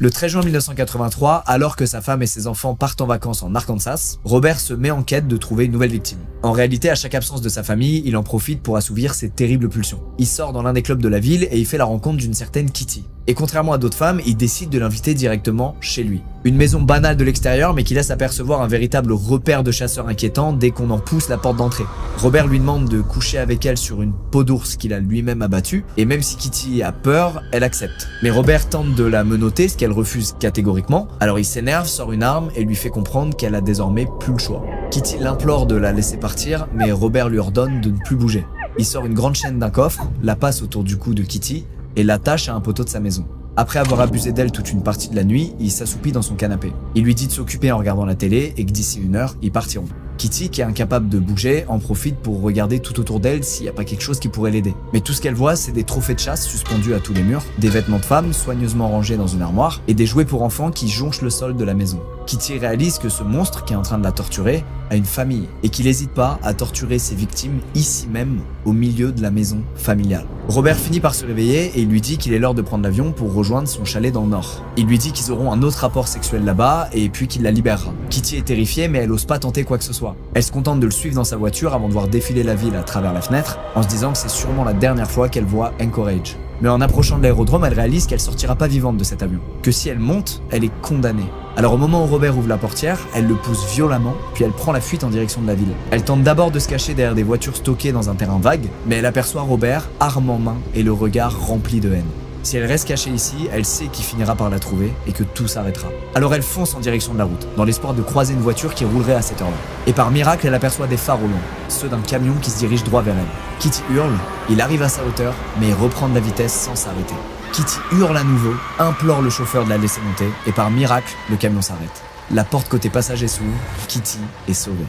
Le 13 juin 1983, alors que sa femme et ses enfants partent en vacances en Arkansas, Robert se met en quête de trouver une nouvelle victime. En réalité, à chaque absence de sa famille, il en profite pour assouvir ses terribles pulsions. Il sort dans l'un des clubs de la ville et il fait la rencontre d'une certaine Kitty. Et contrairement à d'autres femmes, il décide de l'inviter directement chez lui. Une maison banale de l'extérieur mais qui laisse apercevoir un véritable repère de chasseurs inquiétant dès qu'on en pousse la porte d'entrée. Robert lui demande de coucher avec elle sur une peau d'ours qu'il a lui-même abattue et même si Kitty a peur, elle accepte. Mais Robert tente de la menotter, ce qu'elle refuse catégoriquement, alors il s'énerve, sort une arme et lui fait comprendre qu'elle a désormais plus le choix. Kitty l'implore de la laisser partir mais Robert lui ordonne de ne plus bouger. Il sort une grande chaîne d'un coffre, la passe autour du cou de Kitty et l'attache à un poteau de sa maison. Après avoir abusé d'elle toute une partie de la nuit, il s'assoupit dans son canapé. Il lui dit de s'occuper en regardant la télé et que d'ici 1 heure, ils partiront. Kitty, qui est incapable de bouger, en profite pour regarder tout autour d'elle s'il n'y a pas quelque chose qui pourrait l'aider. Mais tout ce qu'elle voit, c'est des trophées de chasse suspendus à tous les murs, des vêtements de femme soigneusement rangés dans une armoire et des jouets pour enfants qui jonchent le sol de la maison. Kitty réalise que ce monstre qui est en train de la torturer a une famille et qu'il n'hésite pas à torturer ses victimes ici même, au milieu de la maison familiale. Robert finit par se réveiller et il lui dit qu'il est l'heure de prendre l'avion pour rejoindre son chalet dans le nord. Il lui dit qu'ils auront un autre rapport sexuel là-bas et puis qu'il la libérera. Kitty est terrifiée mais elle ose pas tenter quoi que ce soit. Elle se contente de le suivre dans sa voiture avant de voir défiler la ville à travers la fenêtre en se disant que c'est sûrement la dernière fois qu'elle voit Anchorage. Mais en approchant de l'aérodrome, elle réalise qu'elle sortira pas vivante de cet avion. Que si elle monte, elle est condamnée. Alors au moment où Robert ouvre la portière, elle le pousse violemment, puis elle prend la fuite en direction de la ville. Elle tente d'abord de se cacher derrière des voitures stockées dans un terrain vague, mais elle aperçoit Robert, arme en main et le regard rempli de haine. Si elle reste cachée ici, elle sait qu'il finira par la trouver et que tout s'arrêtera. Alors elle fonce en direction de la route, dans l'espoir de croiser une voiture qui roulerait à cette heure-là. Et par miracle, elle aperçoit des phares au loin, ceux d'un camion qui se dirige droit vers elle. Kitty hurle, il arrive à sa hauteur, mais reprend de la vitesse sans s'arrêter. Kitty hurle à nouveau, implore le chauffeur de la laisser monter, et par miracle, le camion s'arrête. La porte côté passager s'ouvre, Kitty est sauvée.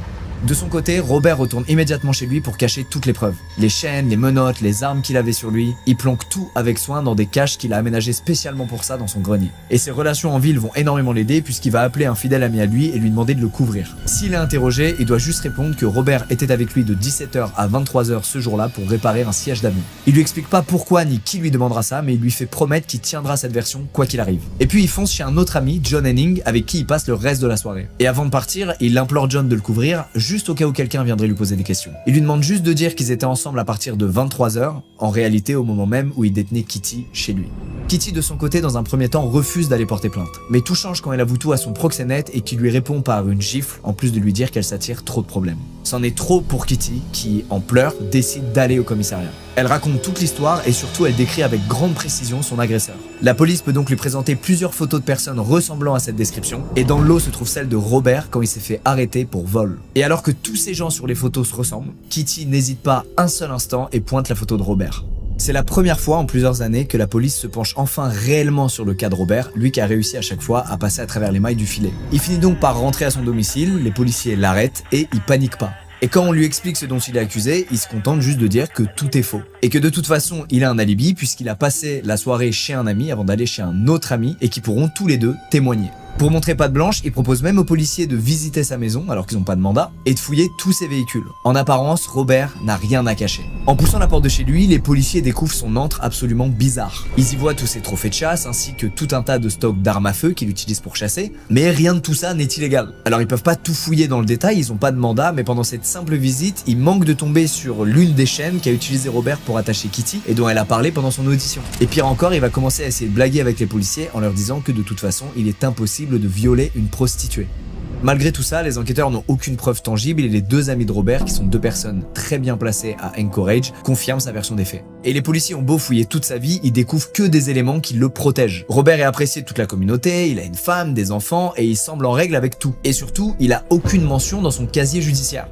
De son côté, Robert retourne immédiatement chez lui pour cacher toutes les preuves. Les chaînes, les menottes, les armes qu'il avait sur lui, il planque tout avec soin dans des caches qu'il a aménagées spécialement pour ça dans son grenier. Et ses relations en ville vont énormément l'aider puisqu'il va appeler un fidèle ami à lui et lui demander de le couvrir. S'il est interrogé, il doit juste répondre que Robert était avec lui de 17h à 23h ce jour-là pour réparer un siège d'avion. Il lui explique pas pourquoi ni qui lui demandera ça, mais il lui fait promettre qu'il tiendra cette version quoi qu'il arrive. Et puis il fonce chez un autre ami, John Henning, avec qui il passe le reste de la soirée. Et avant de partir, il implore John de le couvrir, juste au cas où quelqu'un viendrait lui poser des questions. Il lui demande juste de dire qu'ils étaient ensemble à partir de 23h, en réalité au moment même où il détenait Kitty chez lui. Kitty de son côté dans un premier temps refuse d'aller porter plainte. Mais tout change quand elle avoue tout à son proxénète et qui lui répond par une gifle en plus de lui dire qu'elle s'attire trop de problèmes. C'en est trop pour Kitty qui, en pleurs, décide d'aller au commissariat. Elle raconte toute l'histoire et surtout elle décrit avec grande précision son agresseur. La police peut donc lui présenter plusieurs photos de personnes ressemblant à cette description et dans le lot se trouve celle de Robert quand il s'est fait arrêter pour vol. Et alors que tous ces gens sur les photos se ressemblent, Kitty n'hésite pas un seul instant et pointe la photo de Robert. C'est la première fois en plusieurs années que la police se penche enfin réellement sur le cas de Robert, lui qui a réussi à chaque fois à passer à travers les mailles du filet. Il finit donc par rentrer à son domicile, les policiers l'arrêtent et il panique pas. Et quand on lui explique ce dont il est accusé, il se contente juste de dire que tout est faux. Et que de toute façon, il a un alibi puisqu'il a passé la soirée chez un ami avant d'aller chez un autre ami et qui pourront tous les deux témoigner. Pour montrer patte blanche, il propose même aux policiers de visiter sa maison, alors qu'ils n'ont pas de mandat, et de fouiller tous ses véhicules. En apparence, Robert n'a rien à cacher. En poussant la porte de chez lui, les policiers découvrent son antre absolument bizarre. Ils y voient tous ses trophées de chasse, ainsi que tout un tas de stocks d'armes à feu qu'il utilise pour chasser, mais rien de tout ça n'est illégal. Alors ils peuvent pas tout fouiller dans le détail, ils ont pas de mandat, mais pendant cette simple visite, ils manquent de tomber sur l'une des chaînes qu'a utilisé Robert pour attacher Kitty, et dont elle a parlé pendant son audition. Et pire encore, il va commencer à essayer de blaguer avec les policiers en leur disant que de toute façon, il est impossible de violer une prostituée. Malgré tout ça, les enquêteurs n'ont aucune preuve tangible et les deux amis de Robert, qui sont deux personnes très bien placées à Anchorage, confirment sa version des faits. Et les policiers ont beau fouiller toute sa vie, ils découvrent que des éléments qui le protègent. Robert est apprécié de toute la communauté, il a une femme, des enfants et il semble en règle avec tout. Et surtout, il a aucune mention dans son casier judiciaire.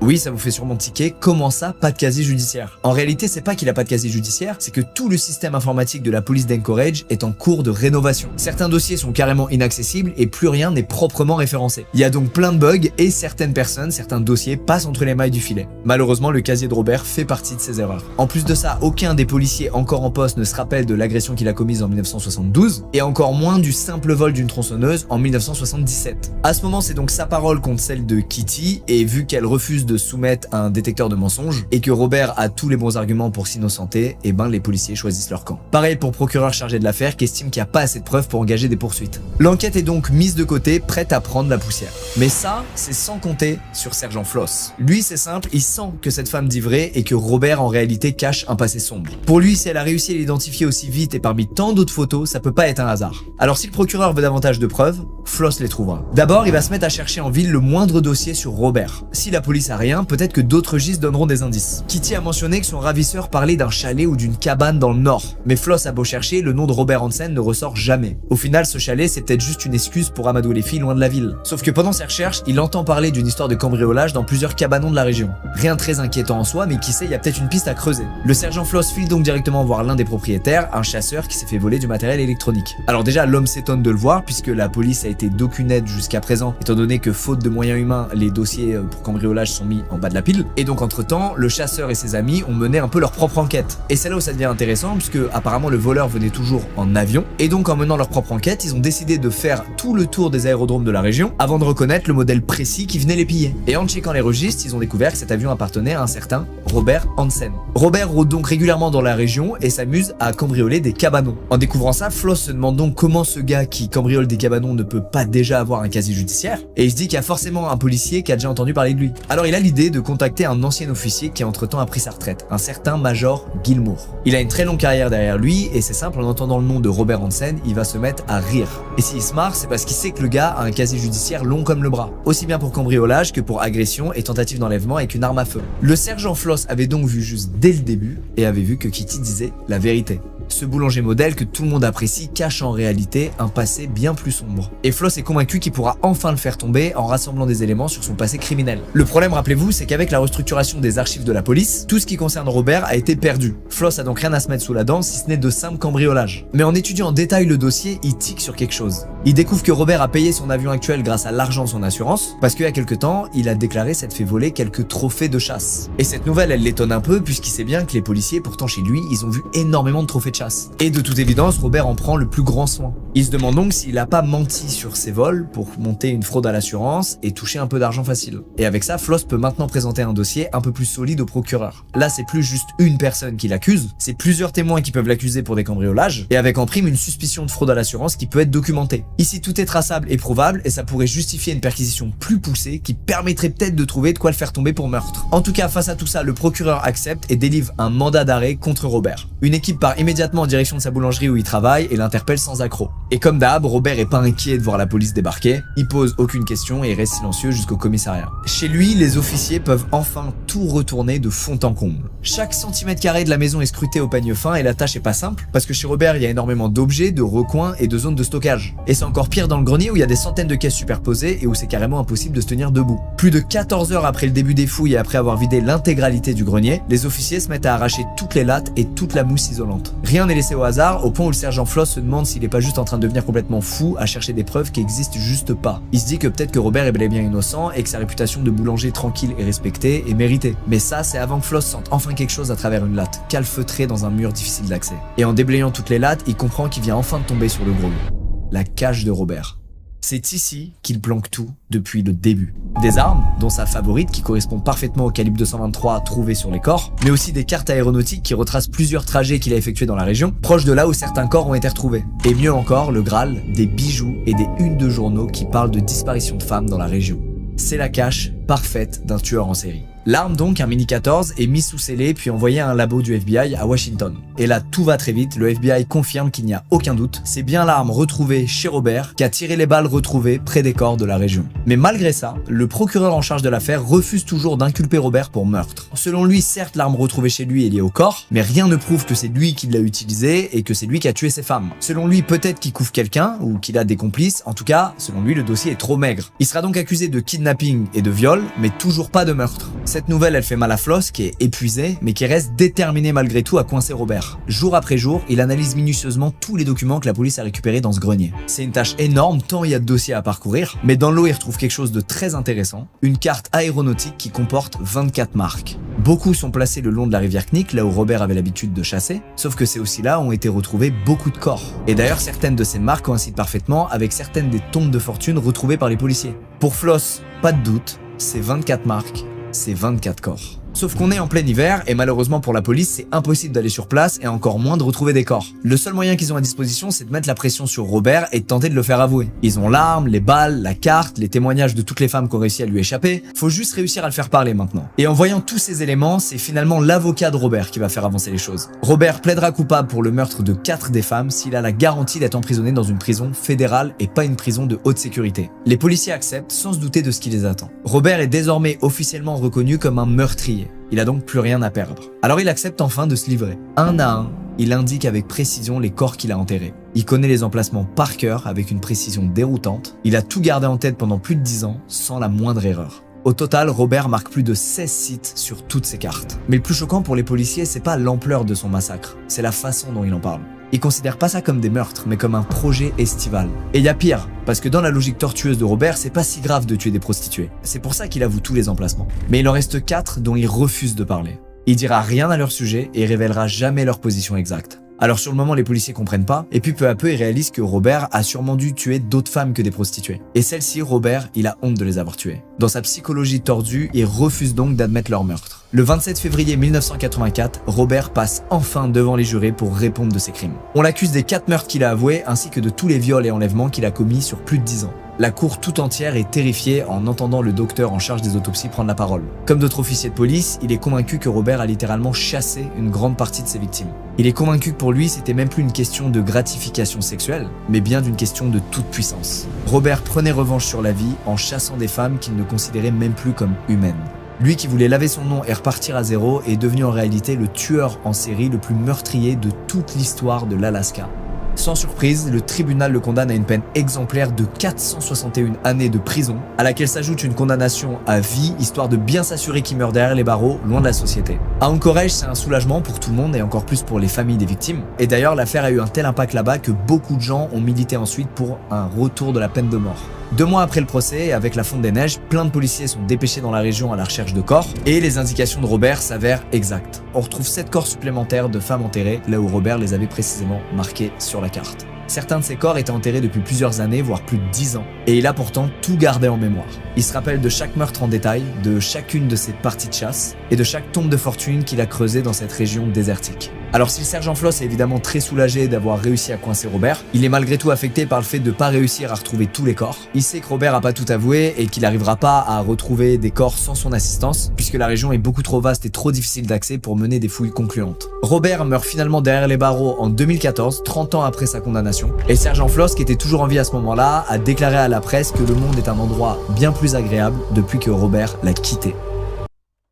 Oui, ça vous fait sûrement tiquer, comment ça, pas de casier judiciaire? En réalité, c'est pas qu'il a pas de casier judiciaire, c'est que tout le système informatique de la police d'Anchorage est en cours de rénovation. Certains dossiers sont carrément inaccessibles et plus rien n'est proprement référencé. Il y a donc plein de bugs et certaines personnes, certains dossiers passent entre les mailles du filet. Malheureusement, le casier de Robert fait partie de ces erreurs. En plus de ça, aucun des policiers encore en poste ne se rappelle de l'agression qu'il a commise en 1972 et encore moins du simple vol d'une tronçonneuse en 1977. À ce moment, c'est donc sa parole contre celle de Kitty et vu qu'elle refuse de soumettre à un détecteur de mensonges et que Robert a tous les bons arguments pour s'innocenter, et ben les policiers choisissent leur camp. Pareil pour le procureur chargé de l'affaire qui estime qu'il n'y a pas assez de preuves pour engager des poursuites. L'enquête est donc mise de côté, prête à prendre la poussière. Mais ça, c'est sans compter sur Sergent Floss. Lui, c'est simple, il sent que cette femme dit vrai et que Robert en réalité cache un passé sombre. Pour lui, si elle a réussi à l'identifier aussi vite et parmi tant d'autres photos, ça peut pas être un hasard. Alors si le procureur veut davantage de preuves, Floss les trouvera. D'abord, il va se mettre à chercher en ville le moindre dossier sur Robert. Si la police a rien, peut-être que d'autres registres donneront des indices. Kitty a mentionné que son ravisseur parlait d'un chalet ou d'une cabane dans le nord. Mais Floss a beau chercher, le nom de Robert Hansen ne ressort jamais. Au final, ce chalet, c'est peut-être juste une excuse pour amadouer les filles loin de la ville. Sauf que pendant ses recherches, il entend parler d'une histoire de cambriolage dans plusieurs cabanons de la région. Rien de très inquiétant en soi, mais qui sait, il y a peut-être une piste à creuser. Le sergent Floss file donc directement voir l'un des propriétaires, un chasseur qui s'est fait voler du matériel électronique. Alors déjà, l'homme s'étonne de le voir, puisque la police a été d'aucune aide jusqu'à présent, étant donné que faute de moyens humains, les dossiers pour cambriolage sont mis en bas de la pile. Et donc entre-temps, le chasseur et ses amis ont mené un peu leur propre enquête. Et c'est là où ça devient intéressant, puisque apparemment le voleur venait toujours en avion, et donc en menant leur propre enquête, ils ont décidé de faire tout le tour des aérodromes de la région, avant de reconnaître le modèle précis qui venait les piller. Et en checkant les registres, ils ont découvert que cet avion appartenait à un certain Robert Hansen. Robert rôde donc régulièrement dans la région et s'amuse à cambrioler des cabanons. En découvrant ça, Floss se demande donc comment ce gars qui cambriole des cabanons ne peut pas déjà avoir un casier judiciaire, et il se dit qu'il y a forcément un policier qui a déjà entendu parler de lui. Alors il a l'idée de contacter un ancien officier qui entre-temps a pris sa retraite, un certain Major Gilmour. Il a une très longue carrière derrière lui et c'est simple, en entendant le nom de Robert Hansen, il va se mettre à rire. Et s'il se marre, c'est parce qu'il sait que le gars a un casier judiciaire long comme le bras, aussi bien pour cambriolage que pour agression et tentative d'enlèvement avec une arme à feu. Le sergent Floss avait donc vu juste dès le début et avait vu que Kitty disait la vérité. Ce boulanger modèle que tout le monde apprécie cache en réalité un passé bien plus sombre. Et Floss est convaincu qu'il pourra enfin le faire tomber en rassemblant des éléments sur son passé criminel. Le problème, rappelez-vous, c'est qu'avec la restructuration des archives de la police, tout ce qui concerne Robert a été perdu. Floss a donc rien à se mettre sous la dent si ce n'est de simples cambriolages. Mais en étudiant en détail le dossier, il tique sur quelque chose. Il découvre que Robert a payé son avion actuel grâce à l'argent de son assurance, parce qu'il y a quelque temps, il a déclaré s'être fait voler quelques trophées de chasse. Et cette nouvelle, elle l'étonne un peu puisqu'il sait bien que les policiers, pourtant chez lui, ils ont vu énormément de trophées de chasse. Et de toute évidence, Robert en prend le plus grand soin. Il se demande donc s'il a pas menti sur ses vols pour monter une fraude à l'assurance et toucher un peu d'argent facile. Et avec ça, Floss peut maintenant présenter un dossier un peu plus solide au procureur. Là, c'est plus juste une personne qui l'accuse, c'est plusieurs témoins qui peuvent l'accuser pour des cambriolages, et avec en prime une suspicion de fraude à l'assurance qui peut être documentée. Ici, tout est traçable et prouvable, et ça pourrait justifier une perquisition plus poussée qui permettrait peut-être de trouver de quoi le faire tomber pour meurtre. En tout cas, face à tout ça, le procureur accepte et délivre un mandat d'arrêt contre Robert. Une équipe part immédiatement en direction de sa boulangerie où il travaille et l'interpelle sans accroc. Et comme d'hab, Robert est pas inquiet de voir la police débarquer, il pose aucune question et il reste silencieux jusqu'au commissariat. Chez lui, les officiers peuvent enfin tout retourner de fond en comble. Chaque centimètre carré de la maison est scruté au peigne fin et la tâche est pas simple, parce que chez Robert, il y a énormément d'objets, de recoins et de zones de stockage. Et c'est encore pire dans le grenier où il y a des centaines de caisses superposées et où c'est carrément impossible de se tenir debout. Plus de 14 heures après le début des fouilles et après avoir vidé l'intégralité du grenier, les officiers se mettent à arracher toutes les lattes et toute la mousse isolante. Rien n'est laissé au hasard, au point où le sergent Floss se demande s'il est pas juste en train de devenir complètement fou à chercher des preuves qui existent juste pas. Il se dit que peut-être que Robert est bel et bien innocent et que sa réputation de boulanger tranquille et respecté est méritée. Mais ça, c'est avant que Floss sente enfin quelque chose à travers une latte, calfeutrée dans un mur difficile d'accès. Et en déblayant toutes les lattes, il comprend qu'il vient enfin de tomber sur le gros lot. La cage de Robert. C'est ici qu'il planque tout depuis le début. Des armes, dont sa favorite qui correspond parfaitement au calibre 223 trouvé sur les corps, mais aussi des cartes aéronautiques qui retracent plusieurs trajets qu'il a effectués dans la région, proche de là où certains corps ont été retrouvés. Et mieux encore, le Graal, des bijoux et des unes de journaux qui parlent de disparition de femmes dans la région. C'est la cache parfaite d'un tueur en série. L'arme donc, un Mini 14, est mise sous scellé puis envoyée à un labo du FBI à Washington. Et là, tout va très vite, le FBI confirme qu'il n'y a aucun doute, c'est bien l'arme retrouvée chez Robert qui a tiré les balles retrouvées près des corps de la région. Mais malgré ça, le procureur en charge de l'affaire refuse toujours d'inculper Robert pour meurtre. Selon lui, certes, l'arme retrouvée chez lui est liée au corps, mais rien ne prouve que c'est lui qui l'a utilisée et que c'est lui qui a tué ses femmes. Selon lui, peut-être qu'il couvre quelqu'un ou qu'il a des complices, en tout cas, selon lui, le dossier est trop maigre. Il sera donc accusé de kidnapping et de viol, mais toujours pas de meurtre. Cette nouvelle, elle fait mal à Floss, qui est épuisé, mais qui reste déterminé malgré tout à coincer Robert. Jour après jour, il analyse minutieusement tous les documents que la police a récupérés dans ce grenier. C'est une tâche énorme, tant il y a de dossiers à parcourir, mais dans l'eau, il retrouve quelque chose de très intéressant, une carte aéronautique qui comporte 24 marques. Beaucoup sont placés le long de la rivière Knik, là où Robert avait l'habitude de chasser, sauf que c'est aussi là où ont été retrouvés beaucoup de corps. Et d'ailleurs, certaines de ces marques coïncident parfaitement avec certaines des tombes de fortune retrouvées par les policiers. Pour Floss, pas de doute, c'est 24 marques, c'est 24 corps. Sauf qu'on est en plein hiver et malheureusement pour la police, c'est impossible d'aller sur place et encore moins de retrouver des corps. Le seul moyen qu'ils ont à disposition, c'est de mettre la pression sur Robert et de tenter de le faire avouer. Ils ont l'arme, les balles, la carte, les témoignages de toutes les femmes qui ont réussi à lui échapper. Faut juste réussir à le faire parler maintenant. Et en voyant tous ces éléments, c'est finalement l'avocat de Robert qui va faire avancer les choses. Robert plaidera coupable pour le meurtre de 4 des femmes s'il a la garantie d'être emprisonné dans une prison fédérale et pas une prison de haute sécurité. Les policiers acceptent sans se douter de ce qui les attend. Robert est désormais officiellement reconnu comme un meurtrier. Il a donc plus rien à perdre. Alors il accepte enfin de se livrer. Un à un, il indique avec précision les corps qu'il a enterrés. Il connaît les emplacements par cœur avec une précision déroutante. Il a tout gardé en tête pendant plus de 10 ans sans la moindre erreur. Au total, Robert marque plus de 16 sites sur toutes ses cartes. Mais le plus choquant pour les policiers, c'est pas l'ampleur de son massacre, c'est la façon dont il en parle. Ils considèrent pas ça comme des meurtres, mais comme un projet estival. Et il y a pire, parce que dans la logique tortueuse de Robert, c'est pas si grave de tuer des prostituées. C'est pour ça qu'il avoue tous les emplacements. Mais il en reste 4 dont il refuse de parler. Il dira rien à leur sujet et révélera jamais leur position exacte. Alors sur le moment, les policiers comprennent pas, et puis peu à peu, ils réalisent que Robert a sûrement dû tuer d'autres femmes que des prostituées. Et celles-ci, Robert, il a honte de les avoir tuées. Dans sa psychologie tordue, il refuse donc d'admettre leur meurtre. Le 27 février 1984, Robert passe enfin devant les jurés pour répondre de ses crimes. On l'accuse des 4 meurtres qu'il a avoués, ainsi que de tous les viols et enlèvements qu'il a commis sur plus de 10 ans. La cour tout entière est terrifiée en entendant le docteur en charge des autopsies prendre la parole. Comme d'autres officiers de police, il est convaincu que Robert a littéralement chassé une grande partie de ses victimes. Il est convaincu que pour lui, c'était même plus une question de gratification sexuelle, mais bien d'une question de toute puissance. Robert prenait revanche sur la vie en chassant des femmes qu'il ne considérait même plus comme humaines. Lui qui voulait laver son nom et repartir à zéro est devenu en réalité le tueur en série le plus meurtrier de toute l'histoire de l'Alaska. Sans surprise, le tribunal le condamne à une peine exemplaire de 461 années de prison, à laquelle s'ajoute une condamnation à vie, histoire de bien s'assurer qu'il meurt derrière les barreaux, loin de la société. À Anchorage, c'est un soulagement pour tout le monde et encore plus pour les familles des victimes. Et d'ailleurs, l'affaire a eu un tel impact là-bas que beaucoup de gens ont milité ensuite pour un retour de la peine de mort. 2 mois après le procès, avec la fonte des neiges, plein de policiers sont dépêchés dans la région à la recherche de corps, et les indications de Robert s'avèrent exactes. On retrouve 7 corps supplémentaires de femmes enterrées, là où Robert les avait précisément marqués sur la carte. Certains de ces corps étaient enterrés depuis plusieurs années, voire plus de 10 ans, et il a pourtant tout gardé en mémoire. Il se rappelle de chaque meurtre en détail, de chacune de ses parties de chasse, et de chaque tombe de fortune qu'il a creusée dans cette région désertique. Alors si le sergent Floss est évidemment très soulagé d'avoir réussi à coincer Robert, il est malgré tout affecté par le fait de pas réussir à retrouver tous les corps. Il sait que Robert a pas tout avoué et qu'il n'arrivera pas à retrouver des corps sans son assistance, puisque la région est beaucoup trop vaste et trop difficile d'accès pour mener des fouilles concluantes. Robert meurt finalement derrière les barreaux en 2014, 30 ans après sa condamnation, et le sergent Floss, qui était toujours en vie à ce moment-là, a déclaré à la presse que le monde est un endroit bien plus agréable depuis que Robert l'a quitté.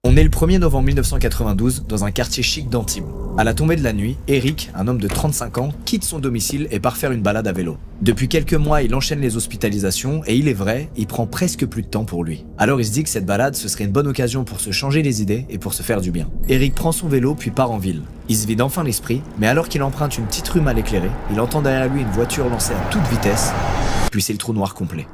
On est le 1er novembre 1992 dans un quartier chic d'Antibes. À la tombée de la nuit, Eric, un homme de 35 ans, quitte son domicile et part faire une balade à vélo. Depuis quelques mois, il enchaîne les hospitalisations et il est vrai, il prend presque plus de temps pour lui. Alors il se dit que cette balade, ce serait une bonne occasion pour se changer les idées et pour se faire du bien. Eric prend son vélo puis part en ville. Il se vide enfin l'esprit, mais alors qu'il emprunte une petite rue mal éclairée, il entend derrière lui une voiture lancée à toute vitesse, puis c'est le trou noir complet.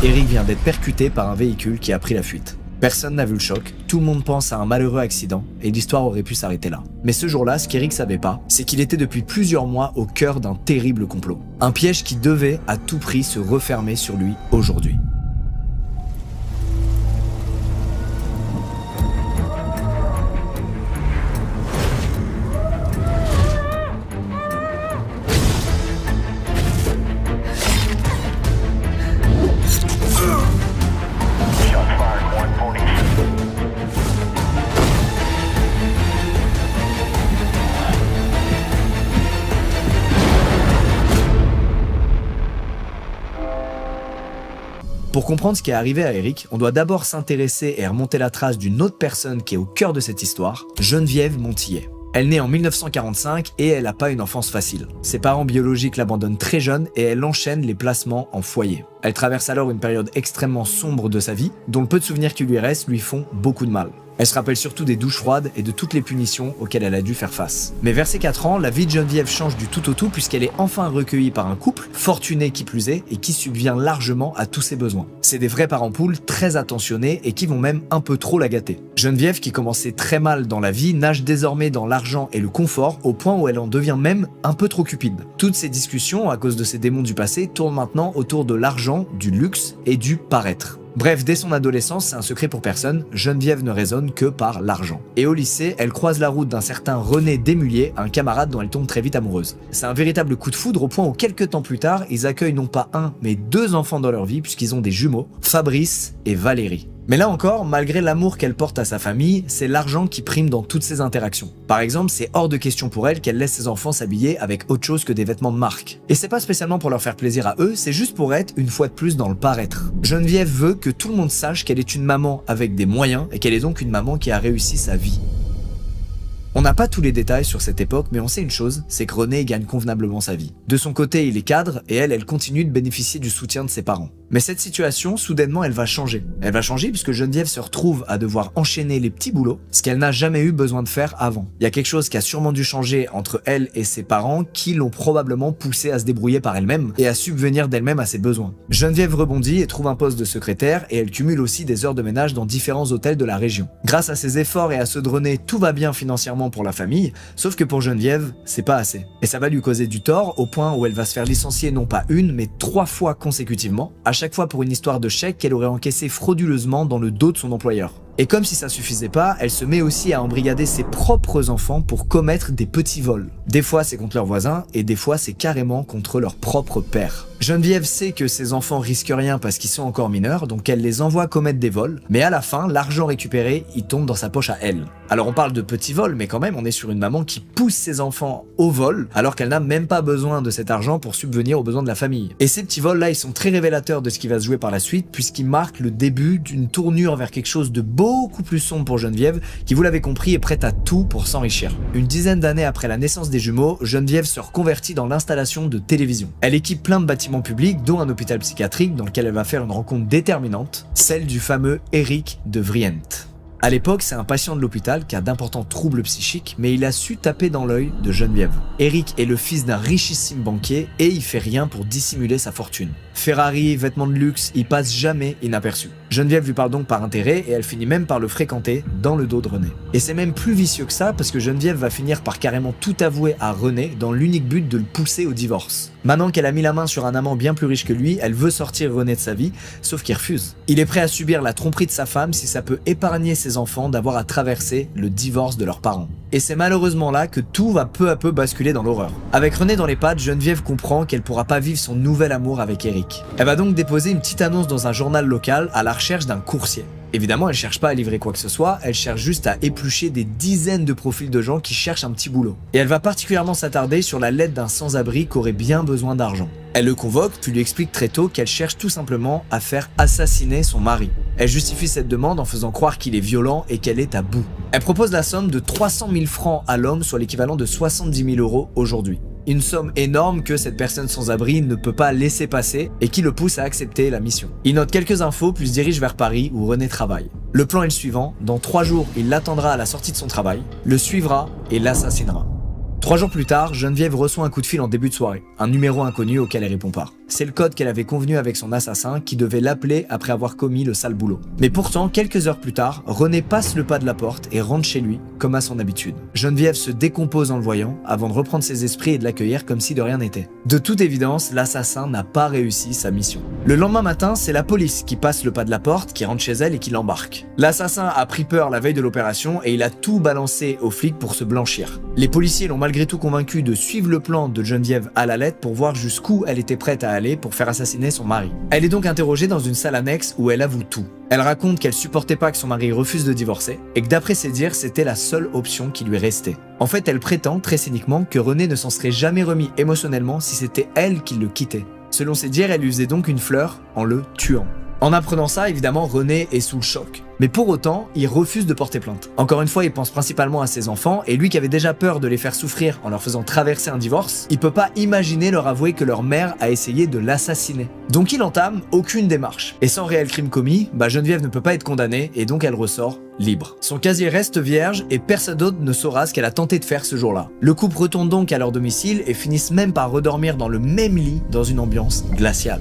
Eric vient d'être percuté par un véhicule qui a pris la fuite. Personne n'a vu le choc, tout le monde pense à un malheureux accident et l'histoire aurait pu s'arrêter là. Mais ce jour-là, ce qu'Eric savait pas, c'est qu'il était depuis plusieurs mois au cœur d'un terrible complot. Un piège qui devait à tout prix se refermer sur lui aujourd'hui. Pour comprendre ce qui est arrivé à Eric, on doit d'abord s'intéresser et remonter la trace d'une autre personne qui est au cœur de cette histoire, Geneviève Montillet. Elle naît en 1945 et elle n'a pas une enfance facile. Ses parents biologiques l'abandonnent très jeune et elle enchaîne les placements en foyer. Elle traverse alors une période extrêmement sombre de sa vie, dont le peu de souvenirs qui lui restent lui font beaucoup de mal. Elle se rappelle surtout des douches froides et de toutes les punitions auxquelles elle a dû faire face. Mais vers ses 4 ans, la vie de Geneviève change du tout au tout puisqu'elle est enfin recueillie par un couple, fortuné qui plus est, et qui subvient largement à tous ses besoins. C'est des vrais parents poules très attentionnés et qui vont même un peu trop la gâter. Geneviève, qui commençait très mal dans la vie, nage désormais dans l'argent et le confort au point où elle en devient même un peu trop cupide. Toutes ces discussions, à cause de ses démons du passé, tournent maintenant autour de l'argent, du luxe et du paraître. Bref, dès son adolescence, c'est un secret pour personne, Geneviève ne raisonne que par l'argent. Et au lycée, elle croise la route d'un certain René Desmulliers, un camarade dont elle tombe très vite amoureuse. C'est un véritable coup de foudre au point où quelques temps plus tard, ils accueillent non pas un, mais 2 enfants dans leur vie puisqu'ils ont des jumeaux, Fabrice et Valérie. Mais là encore, malgré l'amour qu'elle porte à sa famille, c'est l'argent qui prime dans toutes ses interactions. Par exemple, c'est hors de question pour elle qu'elle laisse ses enfants s'habiller avec autre chose que des vêtements de marque. Et c'est pas spécialement pour leur faire plaisir à eux, c'est juste pour être une fois de plus dans le paraître. Geneviève veut que tout le monde sache qu'elle est une maman avec des moyens et qu'elle est donc une maman qui a réussi sa vie. On n'a pas tous les détails sur cette époque, mais on sait une chose, c'est que René gagne convenablement sa vie. De son côté, il est cadre, et elle continue de bénéficier du soutien de ses parents. Mais cette situation, soudainement, elle va changer. Elle va changer puisque Geneviève se retrouve à devoir enchaîner les petits boulots, ce qu'elle n'a jamais eu besoin de faire avant. Il y a quelque chose qui a sûrement dû changer entre elle et ses parents, qui l'ont probablement poussée à se débrouiller par elle-même, et à subvenir d'elle-même à ses besoins. Geneviève rebondit et trouve un poste de secrétaire, et elle cumule aussi des heures de ménage dans différents hôtels de la région. Grâce à ses efforts et à ceux de René, tout va bien financièrement pour la famille, sauf que pour Geneviève, c'est pas assez. Et ça va lui causer du tort au point où elle va se faire licencier non pas une, mais 3 fois consécutivement, à chaque fois pour une histoire de chèque qu'elle aurait encaissé frauduleusement dans le dos de son employeur. Et comme si ça suffisait pas, elle se met aussi à embrigader ses propres enfants pour commettre des petits vols. Des fois c'est contre leurs voisins et des fois c'est carrément contre leur propre père. Geneviève sait que ses enfants risquent rien parce qu'ils sont encore mineurs, donc elle les envoie commettre des vols, mais à la fin, l'argent récupéré, il tombe dans sa poche à elle. Alors on parle de petits vols, mais quand même on est sur une maman qui pousse ses enfants au vol, alors qu'elle n'a même pas besoin de cet argent pour subvenir aux besoins de la famille. Et ces petits vols là, ils sont très révélateurs de ce qui va se jouer par la suite, puisqu'ils marquent le début d'une tournure vers quelque chose de beaucoup plus sombre pour Geneviève, qui vous l'avez compris est prête à tout pour s'enrichir. Une dizaine d'années après la naissance des jumeaux, Geneviève se reconvertit dans l'installation de télévision. Elle équipe plein de bâtiments publics, dont un hôpital psychiatrique dans lequel elle va faire une rencontre déterminante, celle du fameux Eric de Vrient. À l'époque, c'est un patient de l'hôpital qui a d'importants troubles psychiques, mais il a su taper dans l'œil de Geneviève. Eric est le fils d'un richissime banquier et il fait rien pour dissimuler sa fortune. Ferrari, vêtements de luxe, il passe jamais inaperçu. Geneviève lui parle donc par intérêt et elle finit même par le fréquenter dans le dos de René. Et c'est même plus vicieux que ça parce que Geneviève va finir par carrément tout avouer à René dans l'unique but de le pousser au divorce. Maintenant qu'elle a mis la main sur un amant bien plus riche que lui, elle veut sortir René de sa vie, sauf qu'il refuse. Il est prêt à subir la tromperie de sa femme si ça peut épargner ses enfants d'avoir à traverser le divorce de leurs parents. Et c'est malheureusement là que tout va peu à peu basculer dans l'horreur. Avec René dans les pattes, Geneviève comprend qu'elle pourra pas vivre son nouvel amour avec Eric. Elle va donc déposer une petite annonce dans un journal local à la recherche d'un coursier. Évidemment, elle cherche pas à livrer quoi que ce soit, elle cherche juste à éplucher des dizaines de profils de gens qui cherchent un petit boulot. Et elle va particulièrement s'attarder sur la lettre d'un sans-abri qui aurait bien besoin d'argent. Elle le convoque, puis lui explique très tôt qu'elle cherche tout simplement à faire assassiner son mari. Elle justifie cette demande en faisant croire qu'il est violent et qu'elle est à bout. Elle propose la somme de 300 000 francs à l'homme, soit l'équivalent de 70 000 € aujourd'hui. Une somme énorme que cette personne sans abri ne peut pas laisser passer et qui le pousse à accepter la mission. Il note quelques infos puis se dirige vers Paris où René travaille. Le plan est le suivant, dans 3 jours il l'attendra à la sortie de son travail, le suivra et l'assassinera. 3 jours plus tard, Geneviève reçoit un coup de fil en début de soirée, un numéro inconnu auquel elle répond pas. C'est le code qu'elle avait convenu avec son assassin qui devait l'appeler après avoir commis le sale boulot. Mais pourtant, quelques heures plus tard, René passe le pas de la porte et rentre chez lui, comme à son habitude. Geneviève se décompose en le voyant, avant de reprendre ses esprits et de l'accueillir comme si de rien n'était. De toute évidence, l'assassin n'a pas réussi sa mission. Le lendemain matin, c'est la police qui passe le pas de la porte, qui rentre chez elle et qui l'embarque. L'assassin a pris peur la veille de l'opération et il a tout balancé aux flics pour se blanchir. Les policiers l'ont malgré tout convaincu de suivre le plan de Geneviève à la lettre pour voir jusqu'où elle était prête à aller pour faire assassiner son mari. Elle est donc interrogée dans une salle annexe où elle avoue tout. Elle raconte qu'elle supportait pas que son mari refuse de divorcer et que d'après ses dires, c'était la seule option qui lui restait. En fait, elle prétend très cyniquement que René ne s'en serait jamais remis émotionnellement si c'était elle qui le quittait. Selon ses dires, elle lui faisait donc une fleur en le tuant. En apprenant ça, évidemment, René est sous le choc. Mais pour autant, il refuse de porter plainte. Encore une fois, il pense principalement à ses enfants, et lui qui avait déjà peur de les faire souffrir en leur faisant traverser un divorce, il peut pas imaginer leur avouer que leur mère a essayé de l'assassiner. Donc il entame aucune démarche. Et sans réel crime commis, Geneviève ne peut pas être condamnée, et donc elle ressort libre. Son casier reste vierge, et personne d'autre ne saura ce qu'elle a tenté de faire ce jour-là. Le couple retourne donc à leur domicile, et finissent même par redormir dans le même lit, dans une ambiance glaciale.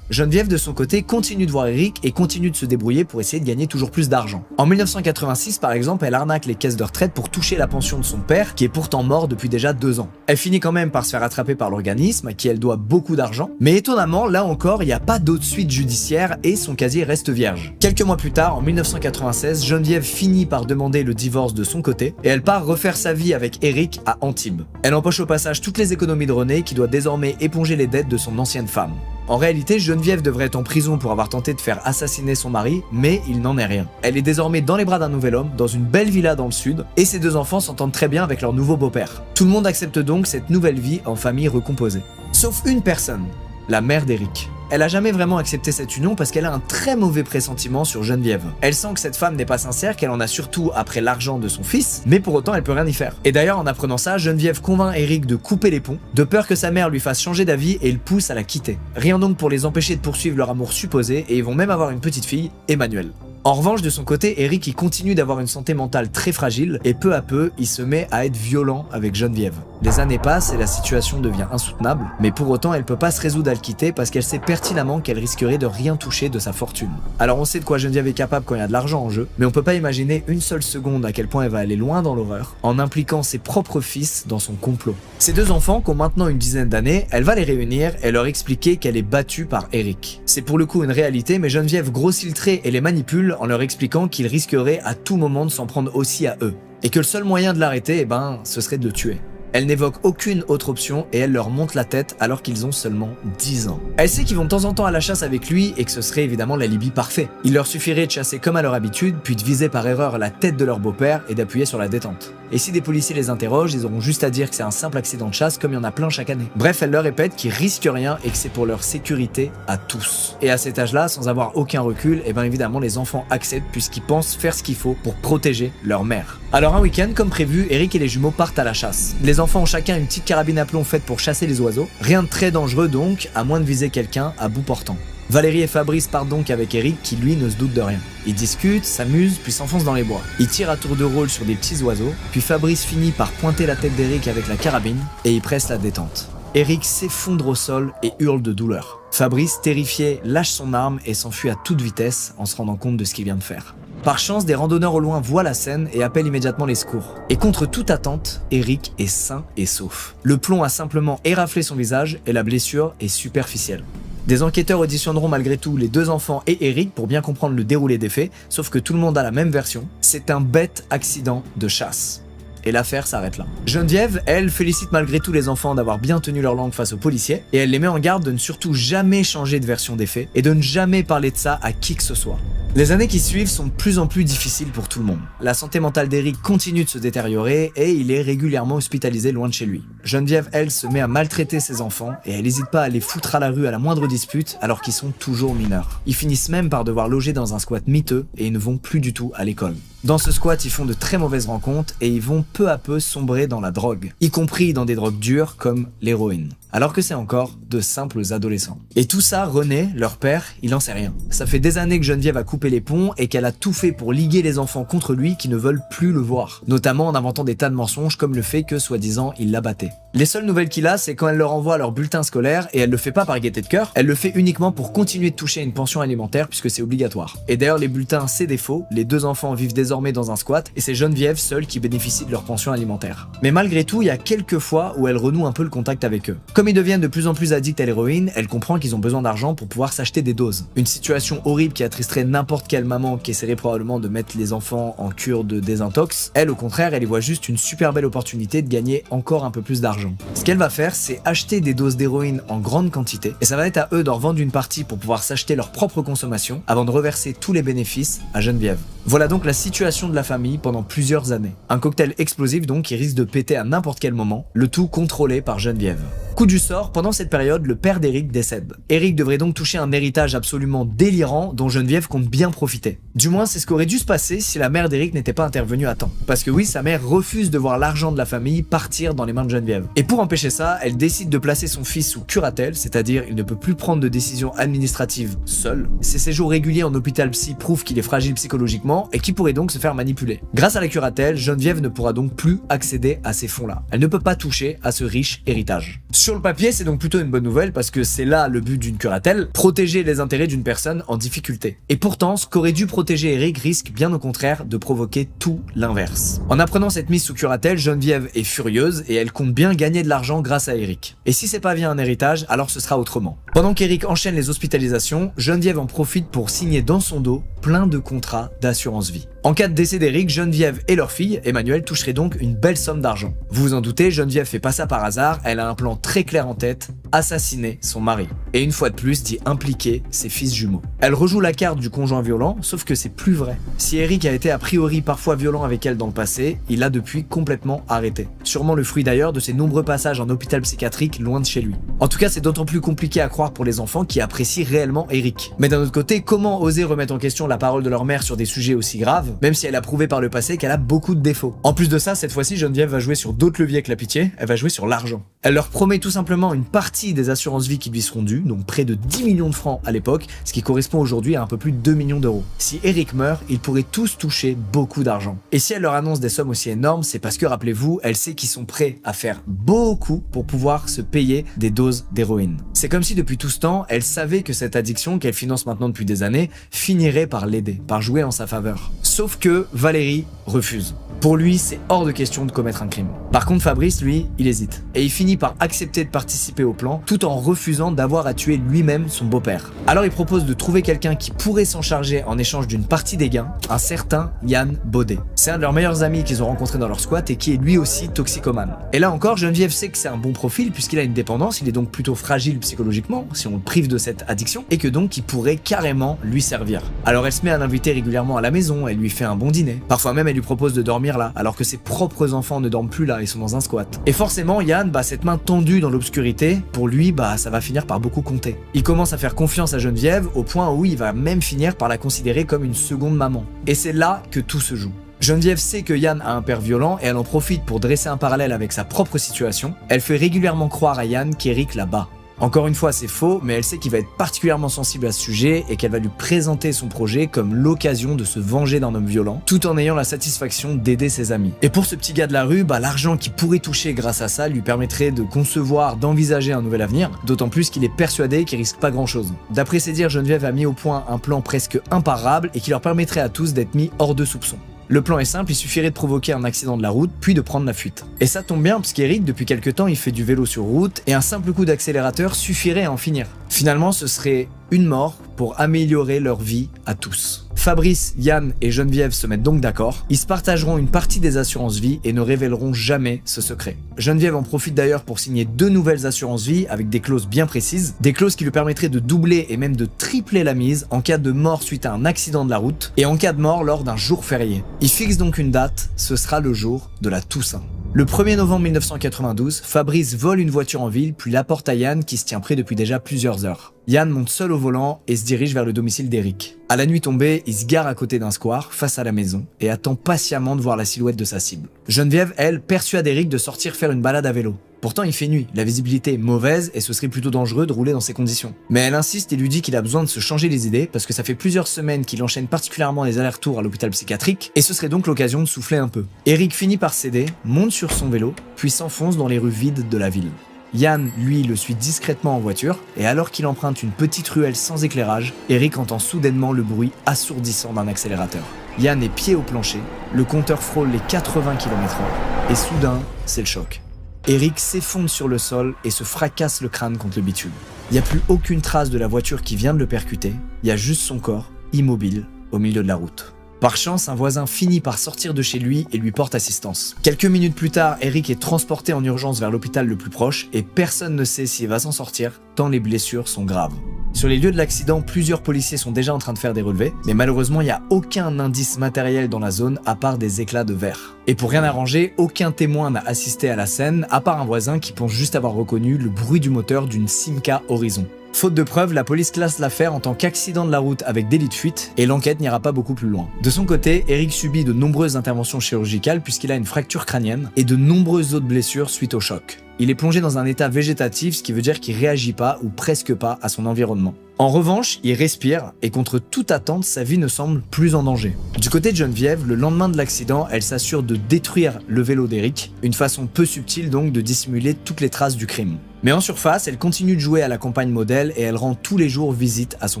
Geneviève de son côté continue de voir Eric et continue de se débrouiller pour essayer de gagner toujours plus d'argent. En 1986 par exemple, elle arnaque les caisses de retraite pour toucher la pension de son père qui est pourtant mort depuis déjà 2 ans. Elle finit quand même par se faire attraper par l'organisme à qui elle doit beaucoup d'argent, mais étonnamment là encore il n'y a pas d'autre suite judiciaire et son casier reste vierge. Quelques mois plus tard, en 1996, Geneviève finit par demander le divorce de son côté et elle part refaire sa vie avec Eric à Antibes. Elle empoche au passage toutes les économies de René qui doit désormais éponger les dettes de son ancienne femme. En réalité, Geneviève devrait être en prison pour avoir tenté de faire assassiner son mari, mais il n'en est rien. Elle est désormais dans les bras d'un nouvel homme, dans une belle villa dans le sud, et ses 2 enfants s'entendent très bien avec leur nouveau beau-père. Tout le monde accepte donc cette nouvelle vie en famille recomposée. Sauf une personne, la mère d'Eric. Elle a jamais vraiment accepté cette union parce qu'elle a un très mauvais pressentiment sur Geneviève. Elle sent que cette femme n'est pas sincère, qu'elle en a surtout après l'argent de son fils, mais pour autant elle peut rien y faire. Et d'ailleurs en apprenant ça, Geneviève convainc Eric de couper les ponts, de peur que sa mère lui fasse changer d'avis et le pousse à la quitter. Rien donc pour les empêcher de poursuivre leur amour supposé et ils vont même avoir une petite fille, Emmanuelle. En revanche, de son côté, Eric il continue d'avoir une santé mentale très fragile et peu à peu, il se met à être violent avec Geneviève. Les années passent et la situation devient insoutenable, mais pour autant, elle peut pas se résoudre à le quitter parce qu'elle sait pertinemment qu'elle risquerait de rien toucher de sa fortune. Alors on sait de quoi Geneviève est capable quand il y a de l'argent en jeu, mais on peut pas imaginer une seule seconde à quel point elle va aller loin dans l'horreur en impliquant ses propres fils dans son complot. Ces 2 enfants, qui ont maintenant une dizaine d'années, elle va les réunir et leur expliquer qu'elle est battue par Eric. C'est pour le coup une réalité, mais Geneviève grossit le trait et les manipule en leur expliquant qu'ils risqueraient à tout moment de s'en prendre aussi à eux. Et que le seul moyen de l'arrêter, ce serait de le tuer. Elle n'évoque aucune autre option et elle leur monte la tête alors qu'ils ont seulement 10 ans. Elle sait qu'ils vont de temps en temps à la chasse avec lui et que ce serait évidemment l'alibi parfait. Il leur suffirait de chasser comme à leur habitude, puis de viser par erreur la tête de leur beau-père et d'appuyer sur la détente. Et si des policiers les interrogent, ils auront juste à dire que c'est un simple accident de chasse comme il y en a plein chaque année. Bref, elle leur répète qu'ils risquent rien et que c'est pour leur sécurité à tous. Et à cet âge-là, sans avoir aucun recul, évidemment les enfants acceptent puisqu'ils pensent faire ce qu'il faut pour protéger leur mère. Alors un week-end, comme prévu, Eric et les jumeaux partent à la chasse. Les enfants ont chacun une petite carabine à plomb faite pour chasser les oiseaux. Rien de très dangereux donc, à moins de viser quelqu'un à bout portant. Valérie et Fabrice partent donc avec Eric qui lui ne se doute de rien. Ils discutent, s'amusent, puis s'enfoncent dans les bois. Ils tirent à tour de rôle sur des petits oiseaux, puis Fabrice finit par pointer la tête d'Eric avec la carabine et il presse la détente. Eric s'effondre au sol et hurle de douleur. Fabrice, terrifié, lâche son arme et s'enfuit à toute vitesse en se rendant compte de ce qu'il vient de faire. Par chance, des randonneurs au loin voient la scène et appellent immédiatement les secours. Et contre toute attente, Eric est sain et sauf. Le plomb a simplement éraflé son visage et la blessure est superficielle. Des enquêteurs auditionneront malgré tout les 2 enfants et Eric pour bien comprendre le déroulé des faits, sauf que tout le monde a la même version, c'est un bête accident de chasse. Et l'affaire s'arrête là. Geneviève, elle, félicite malgré tout les enfants d'avoir bien tenu leur langue face aux policiers, et elle les met en garde de ne surtout jamais changer de version des faits, et de ne jamais parler de ça à qui que ce soit. Les années qui suivent sont de plus en plus difficiles pour tout le monde. La santé mentale d'Eric continue de se détériorer, et il est régulièrement hospitalisé loin de chez lui. Geneviève, elle, se met à maltraiter ses enfants, et elle n'hésite pas à les foutre à la rue à la moindre dispute, alors qu'ils sont toujours mineurs. Ils finissent même par devoir loger dans un squat miteux, et ils ne vont plus du tout à l'école. Dans ce squat, ils font de très mauvaises rencontres et ils vont peu à peu sombrer dans la drogue, y compris dans des drogues dures comme l'héroïne, alors que c'est encore de simples adolescents. Et tout ça, René, leur père, il en sait rien. Ça fait des années que Geneviève a coupé les ponts et qu'elle a tout fait pour liguer les enfants contre lui qui ne veulent plus le voir, notamment en inventant des tas de mensonges comme le fait que, soi-disant, il la battait. Les seules nouvelles qu'il a, c'est quand elle leur envoie leur bulletin scolaire, et elle le fait pas par gaieté de cœur, elle le fait uniquement pour continuer de toucher une pension alimentaire puisque c'est obligatoire. Et d'ailleurs, les bulletins, c'est des faux, les deux enfants vivent désormais dans un squat, et c'est Geneviève seule qui bénéficie de leur pension alimentaire. Mais malgré tout, il y a quelques fois où elle renoue un peu le contact avec eux. Comme ils deviennent de plus en plus addicts à l'héroïne, elle comprend qu'ils ont besoin d'argent pour pouvoir s'acheter des doses. Une situation horrible qui attristerait n'importe quelle maman qui essaierait probablement de mettre les enfants en cure de désintox. Elle, au contraire, elle y voit juste une super belle opportunité de gagner encore un peu plus d'argent. Ce qu'elle va faire, c'est acheter des doses d'héroïne en grande quantité, et ça va être à eux d'en revendre une partie pour pouvoir s'acheter leur propre consommation avant de reverser tous les bénéfices à Geneviève. Voilà donc la situation de la famille pendant plusieurs années. Un cocktail explosif donc qui risque de péter à n'importe quel moment, le tout contrôlé par Geneviève. Coup du sort, pendant cette période, le père d'Eric décède. Eric devrait donc toucher un héritage absolument délirant dont Geneviève compte bien profiter. Du moins, c'est ce qu'aurait dû se passer si la mère d'Eric n'était pas intervenue à temps. Parce que oui, sa mère refuse de voir l'argent de la famille partir dans les mains de Geneviève. Et pour empêcher ça, elle décide de placer son fils sous curatelle, c'est-à-dire il ne peut plus prendre de décisions administratives seul. Ses séjours réguliers en hôpital psy prouvent qu'il est fragile psychologiquement et qu'il pourrait donc se faire manipuler. Grâce à la curatelle, Geneviève ne pourra donc plus accéder à ces fonds-là. Elle ne peut pas toucher à ce riche héritage. Sur le papier, c'est donc plutôt une bonne nouvelle parce que c'est là le but d'une curatelle, protéger les intérêts d'une personne en difficulté. Et pourtant, ce qu'aurait dû protéger Eric risque bien au contraire de provoquer tout l'inverse. En apprenant cette mise sous curatelle, Geneviève est furieuse et elle compte bien gagner de l'argent grâce à Eric. Et si c'est pas via un héritage, alors ce sera autrement. Pendant qu'Eric enchaîne les hospitalisations, Geneviève en profite pour signer dans son dos plein de contrats d'assurance vie. En cas de décès d'Eric, Geneviève et leur fille, Emmanuelle, toucheraient donc une belle somme d'argent. Vous vous en doutez, Geneviève fait pas ça par hasard, elle a un plan très clair en tête, assassiner son mari. Et une fois de plus, d'y impliquer ses fils jumeaux. Elle rejoue la carte du conjoint violent, sauf que c'est plus vrai. Si Eric a été a priori parfois violent avec elle dans le passé, il a depuis complètement arrêté. Sûrement le fruit d'ailleurs de ses nombreux passages en hôpital psychiatrique loin de chez lui. En tout cas, c'est d'autant plus compliqué à croire pour les enfants qui apprécient réellement Eric. Mais d'un autre côté, comment oser remettre en question la parole de leur mère sur des sujets aussi graves, même si elle a prouvé par le passé qu'elle a beaucoup de défauts. En plus de ça, cette fois-ci, Geneviève va jouer sur d'autres leviers que la pitié, elle va jouer sur l'argent. Elle leur promet tout simplement une partie des assurances vie qui lui seront dues, donc près de 10 millions de francs à l'époque, ce qui correspond aujourd'hui à un peu plus de 2 millions d'euros. Si Eric meurt, ils pourraient tous toucher beaucoup d'argent. Et si elle leur annonce des sommes aussi énormes, c'est parce que, rappelez-vous, elle sait qu'ils sont prêts à faire beaucoup pour pouvoir se payer des doses d'héroïne. C'est comme si depuis tout ce temps, elle savait que cette addiction qu'elle finance maintenant depuis des années finirait par l'aider, par jouer en sa faveur. Sauf que Valérie refuse. Pour lui, c'est hors de question de commettre un crime. Par contre, Fabrice, lui, il hésite. Et il finit par accepter de participer au plan, tout en refusant d'avoir à tuer lui-même son beau-père. Alors il propose de trouver quelqu'un qui pourrait s'en charger en échange d'une partie des gains, un certain Yann Baudet. C'est un de leurs meilleurs amis qu'ils ont rencontré dans leur squat et qui est lui aussi toxicomane. Et là encore, Geneviève sait que c'est un bon profil puisqu'il a une dépendance, il est donc plutôt fragile psychologiquement, si on le prive de cette addiction, et que donc il pourrait carrément lui servir. Alors elle se met à l'inviter régulièrement à la maison, elle lui fait un bon dîner. Parfois même elle lui propose de dormir là, alors que ses propres enfants ne dorment plus là, ils sont dans un squat. Et forcément, Yann, cette main tendue dans l'obscurité, pour lui, ça va finir par beaucoup compter. Il commence à faire confiance à Geneviève au point où il va même finir par la considérer comme une seconde maman. Et c'est là que tout se joue. Geneviève sait que Yann a un père violent et elle en profite pour dresser un parallèle avec sa propre situation. Elle fait régulièrement croire à Yann qu'Eric la bat. Encore une fois, c'est faux, mais elle sait qu'il va être particulièrement sensible à ce sujet et qu'elle va lui présenter son projet comme l'occasion de se venger d'un homme violent, tout en ayant la satisfaction d'aider ses amis. Et pour ce petit gars de la rue, l'argent qu'il pourrait toucher grâce à ça lui permettrait de concevoir, d'envisager un nouvel avenir, d'autant plus qu'il est persuadé qu'il risque pas grand-chose. D'après ses dires, Geneviève a mis au point un plan presque imparable et qui leur permettrait à tous d'être mis hors de soupçon. Le plan est simple, il suffirait de provoquer un accident de la route, puis de prendre la fuite. Et ça tombe bien, parce qu'Eric, depuis quelques temps, il fait du vélo sur route, et un simple coup d'accélérateur suffirait à en finir. Finalement, ce serait une mort pour améliorer leur vie à tous. Fabrice, Yann et Geneviève se mettent donc d'accord, ils se partageront une partie des assurances vie et ne révéleront jamais ce secret. Geneviève en profite d'ailleurs pour signer 2 nouvelles assurances vie avec des clauses bien précises, des clauses qui lui permettraient de doubler et même de tripler la mise en cas de mort suite à un accident de la route et en cas de mort lors d'un jour férié. Ils fixent donc une date, ce sera le jour de la Toussaint. Le 1er novembre 1992, Fabrice vole une voiture en ville puis l'apporte à Yann qui se tient prêt depuis déjà plusieurs heures. Yann monte seul au volant et se dirige vers le domicile d'Eric. À la nuit tombée, il se gare à côté d'un square, face à la maison, et attend patiemment de voir la silhouette de sa cible. Geneviève, elle, persuade Eric de sortir faire une balade à vélo. Pourtant, il fait nuit, la visibilité est mauvaise et ce serait plutôt dangereux de rouler dans ces conditions. Mais elle insiste et lui dit qu'il a besoin de se changer les idées parce que ça fait plusieurs semaines qu'il enchaîne particulièrement les allers-retours à l'hôpital psychiatrique et ce serait donc l'occasion de souffler un peu. Eric finit par céder, monte sur son vélo, puis s'enfonce dans les rues vides de la ville. Yann, lui, le suit discrètement en voiture, et alors qu'il emprunte une petite ruelle sans éclairage, Eric entend soudainement le bruit assourdissant d'un accélérateur. Yann est pied au plancher, le compteur frôle les 80 km/h, et soudain, c'est le choc. Eric s'effondre sur le sol et se fracasse le crâne contre le bitume. Il n'y a plus aucune trace de la voiture qui vient de le percuter, il y a juste son corps, immobile, au milieu de la route. Par chance, un voisin finit par sortir de chez lui et lui porte assistance. Quelques minutes plus tard, Eric est transporté en urgence vers l'hôpital le plus proche et personne ne sait s'il va s'en sortir, tant les blessures sont graves. Sur les lieux de l'accident, plusieurs policiers sont déjà en train de faire des relevés, mais malheureusement, il n'y a aucun indice matériel dans la zone à part des éclats de verre. Et pour rien arranger, aucun témoin n'a assisté à la scène, à part un voisin qui pense juste avoir reconnu le bruit du moteur d'une Simca Horizon. Faute de preuves, la police classe l'affaire en tant qu'accident de la route avec délit de fuite et l'enquête n'ira pas beaucoup plus loin. De son côté, Eric subit de nombreuses interventions chirurgicales puisqu'il a une fracture crânienne et de nombreuses autres blessures suite au choc. Il est plongé dans un état végétatif, ce qui veut dire qu'il réagit pas ou presque pas à son environnement. En revanche, il respire et contre toute attente, sa vie ne semble plus en danger. Du côté de Geneviève, le lendemain de l'accident, elle s'assure de détruire le vélo d'Eric, une façon peu subtile donc de dissimuler toutes les traces du crime. Mais en surface, elle continue de jouer à la campagne modèle et elle rend tous les jours visite à son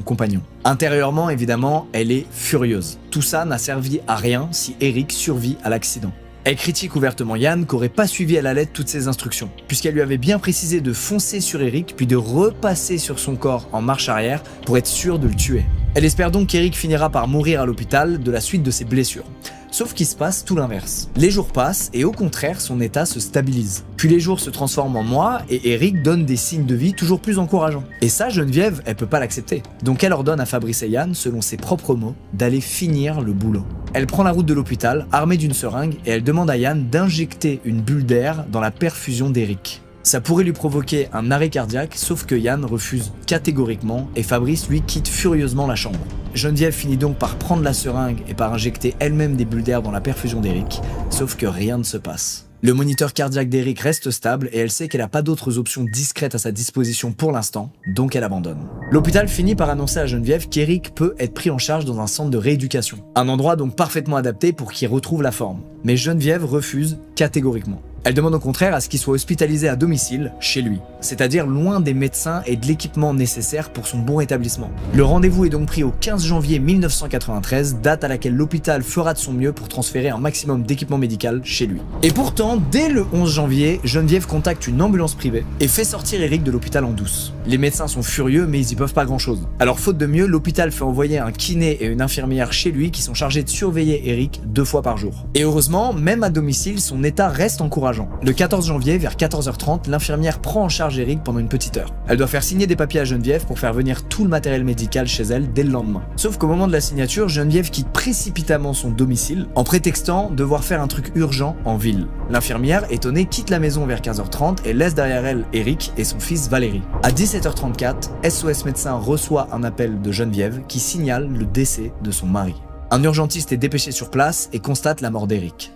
compagnon. Intérieurement, évidemment, elle est furieuse. Tout ça n'a servi à rien si Eric survit à l'accident. Elle critique ouvertement Yann qui n'aurait pas suivi à la lettre toutes ses instructions, puisqu'elle lui avait bien précisé de foncer sur Eric puis de repasser sur son corps en marche arrière pour être sûre de le tuer. Elle espère donc qu'Eric finira par mourir à l'hôpital de la suite de ses blessures. Sauf qu'il se passe tout l'inverse. Les jours passent et au contraire, son état se stabilise. Puis les jours se transforment en mois et Eric donne des signes de vie toujours plus encourageants. Et ça, Geneviève, elle peut pas l'accepter. Donc elle ordonne à Fabrice et Yann, selon ses propres mots, d'aller finir le boulot. Elle prend la route de l'hôpital, armée d'une seringue, et elle demande à Yann d'injecter une bulle d'air dans la perfusion d'Eric. Ça pourrait lui provoquer un arrêt cardiaque, sauf que Yann refuse catégoriquement et Fabrice lui quitte furieusement la chambre. Geneviève finit donc par prendre la seringue et par injecter elle-même des bulles d'air dans la perfusion d'Eric, sauf que rien ne se passe. Le moniteur cardiaque d'Eric reste stable et elle sait qu'elle n'a pas d'autres options discrètes à sa disposition pour l'instant, donc elle abandonne. L'hôpital finit par annoncer à Geneviève qu'Eric peut être pris en charge dans un centre de rééducation. Un endroit donc parfaitement adapté pour qu'il retrouve la forme. Mais Geneviève refuse catégoriquement. Elle demande au contraire à ce qu'il soit hospitalisé à domicile, chez lui, c'est-à-dire loin des médecins et de l'équipement nécessaire pour son bon rétablissement. Le rendez-vous est donc pris au 15 janvier 1993, date à laquelle l'hôpital fera de son mieux pour transférer un maximum d'équipement médical chez lui. Et pourtant, dès le 11 janvier, Geneviève contacte une ambulance privée et fait sortir Eric de l'hôpital en douce. Les médecins sont furieux mais ils y peuvent pas grand-chose. Alors faute de mieux, l'hôpital fait envoyer un kiné et une infirmière chez lui qui sont chargés de surveiller Eric 2 fois par jour. Et heureusement, même à domicile, son état reste encourageant. Le 14 janvier, vers 14h30, l'infirmière prend en charge Eric pendant une petite heure. Elle doit faire signer des papiers à Geneviève pour faire venir tout le matériel médical chez elle dès le lendemain. Sauf qu'au moment de la signature, Geneviève quitte précipitamment son domicile en prétextant devoir faire un truc urgent en ville. L'infirmière, étonnée, quitte la maison vers 15h30 et laisse derrière elle Eric et son fils Valérie. À 17h34, SOS Médecins reçoit un appel de Geneviève qui signale le décès de son mari. Un urgentiste est dépêché sur place et constate la mort d'Eric.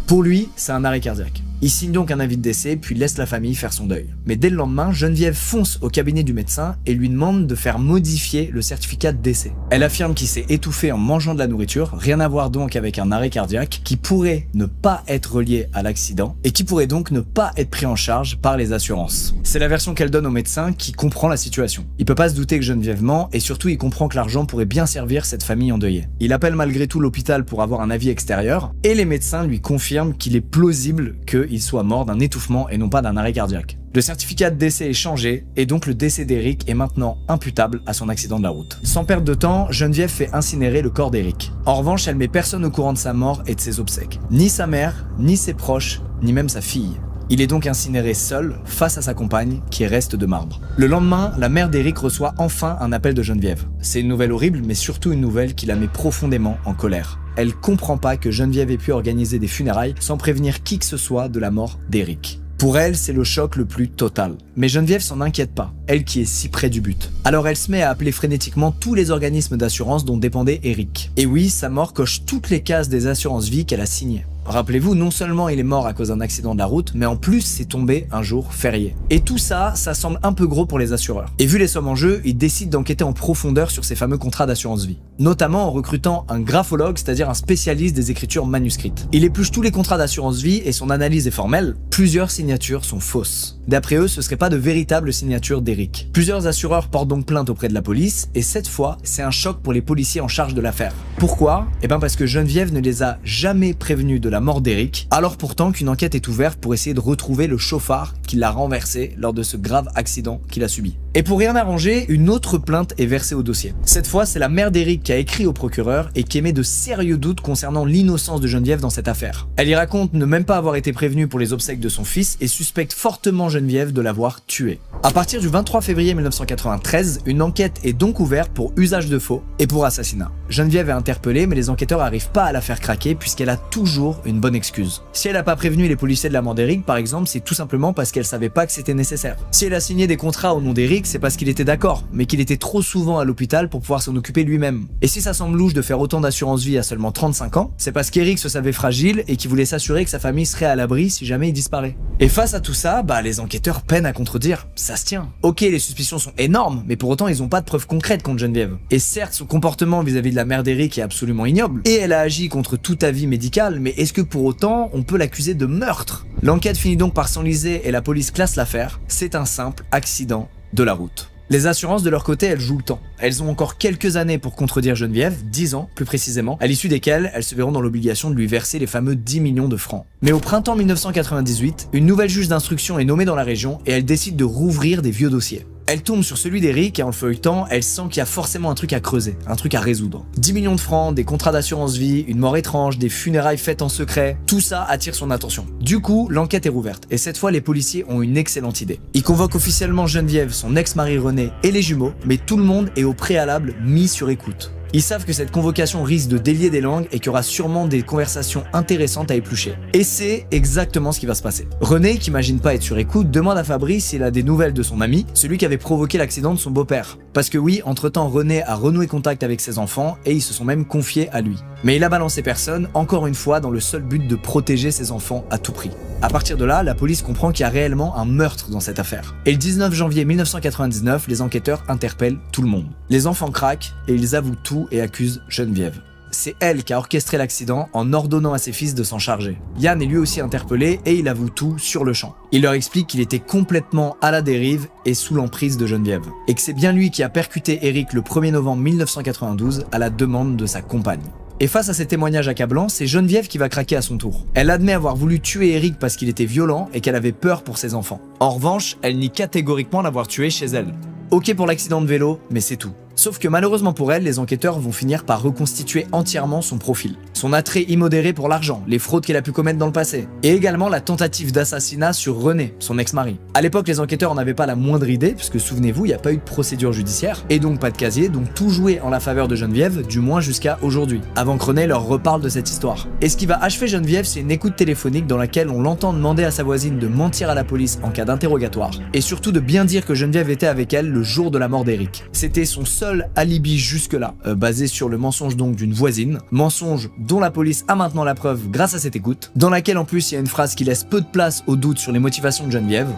Pour lui, c'est un arrêt cardiaque. Il signe donc un avis de décès puis laisse la famille faire son deuil. Mais dès le lendemain, Geneviève fonce au cabinet du médecin et lui demande de faire modifier le certificat de décès. Elle affirme qu'il s'est étouffé en mangeant de la nourriture, rien à voir donc avec un arrêt cardiaque qui pourrait ne pas être relié à l'accident et qui pourrait donc ne pas être pris en charge par les assurances. C'est la version qu'elle donne au médecin qui comprend la situation. Il peut pas se douter que Geneviève ment et surtout il comprend que l'argent pourrait bien servir cette famille endeuillée. Il appelle malgré tout l'hôpital pour avoir un avis extérieur et les médecins lui confirment qu'il est plausible qu'il soit mort d'un étouffement et non pas d'un arrêt cardiaque. Le certificat de décès est changé et donc le décès d'Eric est maintenant imputable à son accident de la route. Sans perdre de temps, Geneviève fait incinérer le corps d'Eric. En revanche, elle met personne au courant de sa mort et de ses obsèques. Ni sa mère, ni ses proches, ni même sa fille. Il est donc incinéré seul face à sa compagne qui reste de marbre. Le lendemain, la mère d'Eric reçoit enfin un appel de Geneviève. C'est une nouvelle horrible mais surtout une nouvelle qui la met profondément en colère. elle comprend pas que Geneviève ait pu organiser des funérailles sans prévenir qui que ce soit de la mort d'Eric. Pour elle, c'est le choc le plus total. Mais Geneviève s'en inquiète pas, elle qui est si près du but. Alors elle se met à appeler frénétiquement tous les organismes d'assurance dont dépendait Eric. Et oui, sa mort coche toutes les cases des assurances vie qu'elle a signées. Rappelez-vous, non seulement il est mort à cause d'un accident de la route, mais en plus c'est tombé un jour férié. Et tout ça, ça semble un peu gros pour les assureurs. Et vu les sommes en jeu, ils décident d'enquêter en profondeur sur ces fameux contrats d'assurance vie. Notamment en recrutant un graphologue, c'est-à-dire un spécialiste des écritures manuscrites. Il épluche tous les contrats d'assurance vie et son analyse est formelle, plusieurs signatures sont fausses. D'après eux, ce serait pas de véritables signatures d'Eric. Plusieurs assureurs portent donc plainte auprès de la police, et cette fois, c'est un choc pour les policiers en charge de l'affaire. Pourquoi ? Eh ben parce que Geneviève ne les a jamais prévenus de la mort d'Eric, alors pourtant qu'une enquête est ouverte pour essayer de retrouver le chauffard qui l'a renversé lors de ce grave accident qu'il a subi. Et pour rien arranger, une autre plainte est versée au dossier. Cette fois, c'est la mère d'Eric qui a écrit au procureur et qui émet de sérieux doutes concernant l'innocence de Geneviève dans cette affaire. Elle y raconte ne même pas avoir été prévenue pour les obsèques de son fils et suspecte fortement Geneviève de l'avoir tué. À partir du 23 février 1993, une enquête est donc ouverte pour usage de faux et pour assassinat. Geneviève est interpellée, mais les enquêteurs n'arrivent pas à la faire craquer puisqu'elle a toujours une bonne excuse. Si elle n'a pas prévenu les policiers de la mort d'Eric, par exemple, c'est tout simplement parce qu'elle savait pas que c'était nécessaire. Si elle a signé des contrats au nom d'Eric, c'est parce qu'il était d'accord, mais qu'il était trop souvent à l'hôpital pour pouvoir s'en occuper lui-même. Et si ça semble louche de faire autant d'assurance vie à seulement 35 ans, c'est parce qu'Eric se savait fragile et qu'il voulait s'assurer que sa famille serait à l'abri si jamais il disparaît. Et face à tout ça, les enquêteurs peinent à contredire. Ça se tient. Ok, les suspicions sont énormes, mais pour autant ils ont pas de preuves concrètes contre Geneviève. Et certes, son comportement vis-à-vis de la mère d'Eric est absolument ignoble, et elle a agi contre tout avis médical, mais est-ce que pour autant on peut l'accuser de meurtre ? L'enquête finit donc par s'enliser et la police classe l'affaire. C'est un simple accident de la route. Les assurances de leur côté, elles jouent le temps. Elles ont encore quelques années pour contredire Geneviève, 10 ans plus précisément, à l'issue desquelles elles se verront dans l'obligation de lui verser les fameux 10 millions de francs. Mais au printemps 1998, une nouvelle juge d'instruction est nommée dans la région et elle décide de rouvrir des vieux dossiers. Elle tombe sur celui d'Eric et en le feuilletant, elle sent qu'il y a forcément un truc à creuser, un truc à résoudre. 10 millions de francs, des contrats d'assurance vie, une mort étrange, des funérailles faites en secret, tout ça attire son attention. Du coup, l'enquête est rouverte et cette fois les policiers ont une excellente idée. Ils convoquent officiellement Geneviève, son ex-mari René et les jumeaux, mais tout le monde est au préalable mis sur écoute. Ils savent que cette convocation risque de délier des langues et qu'il y aura sûrement des conversations intéressantes à éplucher. Et c'est exactement ce qui va se passer. René, qui imagine pas être sur écoute, demande à Fabrice s'il a des nouvelles de son ami, celui qui avait provoqué l'accident de son beau-père. Parce que oui, entre-temps, René a renoué contact avec ses enfants et ils se sont même confiés à lui. Mais il a balancé personne, encore une fois, dans le seul but de protéger ses enfants à tout prix. À partir de là, la police comprend qu'il y a réellement un meurtre dans cette affaire. Et le 19 janvier 1999, les enquêteurs interpellent tout le monde. Les enfants craquent et ils avouent tout et accusent Geneviève. C'est elle qui a orchestré l'accident en ordonnant à ses fils de s'en charger. Yann est lui aussi interpellé et il avoue tout sur le champ. Il leur explique qu'il était complètement à la dérive et sous l'emprise de Geneviève. Et que c'est bien lui qui a percuté Eric le 1er novembre 1992 à la demande de sa compagne. Et face à ces témoignages accablants, c'est Geneviève qui va craquer à son tour. Elle admet avoir voulu tuer Eric parce qu'il était violent et qu'elle avait peur pour ses enfants. En revanche, elle nie catégoriquement l'avoir tué chez elle. Ok pour l'accident de vélo, mais c'est tout. Sauf que malheureusement pour elle, les enquêteurs vont finir par reconstituer entièrement son profil. Son attrait immodéré pour l'argent, les fraudes qu'elle a pu commettre dans le passé, et également la tentative d'assassinat sur René, son ex-mari. À l'époque, les enquêteurs n'en avaient pas la moindre idée, puisque souvenez-vous, il n'y a pas eu de procédure judiciaire, et donc pas de casier, donc tout jouait en la faveur de Geneviève, du moins jusqu'à aujourd'hui, avant que René leur reparle de cette histoire. Et ce qui va achever Geneviève, c'est une écoute téléphonique dans laquelle on l'entend demander à sa voisine de mentir à la police en cas d'interrogatoire, et surtout de bien dire que Geneviève était avec elle le jour de la mort d'Eric. C'était son seul alibi jusque-là, basé sur le mensonge donc d'une voisine, mensonge dont la police a maintenant la preuve grâce à cette écoute, dans laquelle en plus il y a une phrase qui laisse peu de place au doute sur les motivations de Geneviève.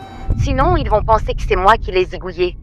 Sinon, ils vont penser que c'est moi qui les ai zigouillés.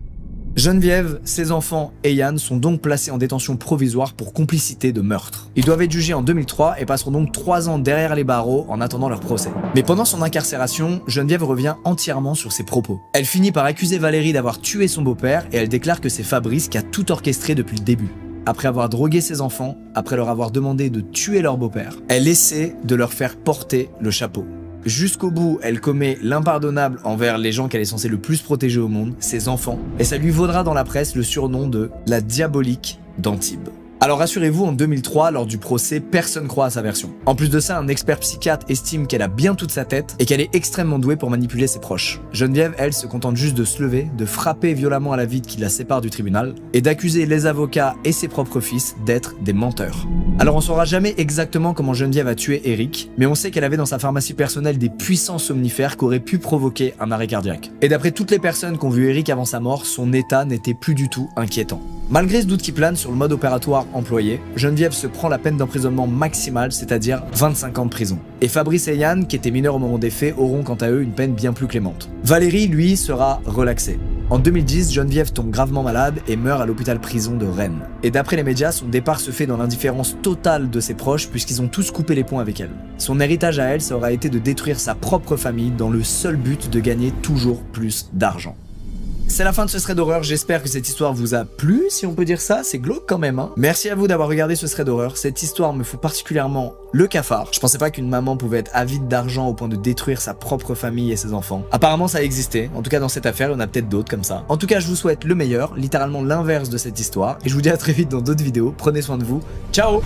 Geneviève, ses enfants et Yann sont donc placés en détention provisoire pour complicité de meurtre. Ils doivent être jugés en 2003 et passeront donc 3 ans derrière les barreaux en attendant leur procès. Mais pendant son incarcération, Geneviève revient entièrement sur ses propos. Elle finit par accuser Valérie d'avoir tué son beau-père et elle déclare que c'est Fabrice qui a tout orchestré depuis le début. Après avoir drogué ses enfants, après leur avoir demandé de tuer leur beau-père, elle essaie de leur faire porter le chapeau. Jusqu'au bout, elle commet l'impardonnable envers les gens qu'elle est censée le plus protéger au monde, ses enfants, et ça lui vaudra dans la presse le surnom de la diabolique d'Antibes. Alors rassurez-vous, en 2003, lors du procès, personne croit à sa version. En plus de ça, un expert psychiatre estime qu'elle a bien toute sa tête et qu'elle est extrêmement douée pour manipuler ses proches. Geneviève, elle, se contente juste de se lever, de frapper violemment à la vitre qui la sépare du tribunal et d'accuser les avocats et ses propres fils d'être des menteurs. Alors on saura jamais exactement comment Geneviève a tué Eric, mais on sait qu'elle avait dans sa pharmacie personnelle des puissants somnifères qui auraient pu provoquer un arrêt cardiaque. Et d'après toutes les personnes qui ont vu Eric avant sa mort, son état n'était plus du tout inquiétant. Malgré ce doute qui plane sur le mode opératoire employé, Geneviève se prend la peine d'emprisonnement maximale, c'est-à-dire 25 ans de prison. Et Fabrice et Yann, qui étaient mineurs au moment des faits, auront quant à eux une peine bien plus clémente. Valérie, lui, sera relaxée. En 2010, Geneviève tombe gravement malade et meurt à l'hôpital-prison de Rennes. Et d'après les médias, son départ se fait dans l'indifférence totale de ses proches puisqu'ils ont tous coupé les ponts avec elle. Son héritage à elle, ça aura été de détruire sa propre famille dans le seul but de gagner toujours plus d'argent. C'est la fin de ce thread d'horreur, j'espère que cette histoire vous a plu, si on peut dire ça, c'est glauque quand même. Merci à vous d'avoir regardé ce thread d'horreur, cette histoire me fout particulièrement le cafard. Je pensais pas qu'une maman pouvait être avide d'argent au point de détruire sa propre famille et ses enfants. Apparemment ça existait, en tout cas dans cette affaire, il y en a peut-être d'autres comme ça. En tout cas je vous souhaite le meilleur, littéralement l'inverse de cette histoire, et je vous dis à très vite dans d'autres vidéos, prenez soin de vous, ciao.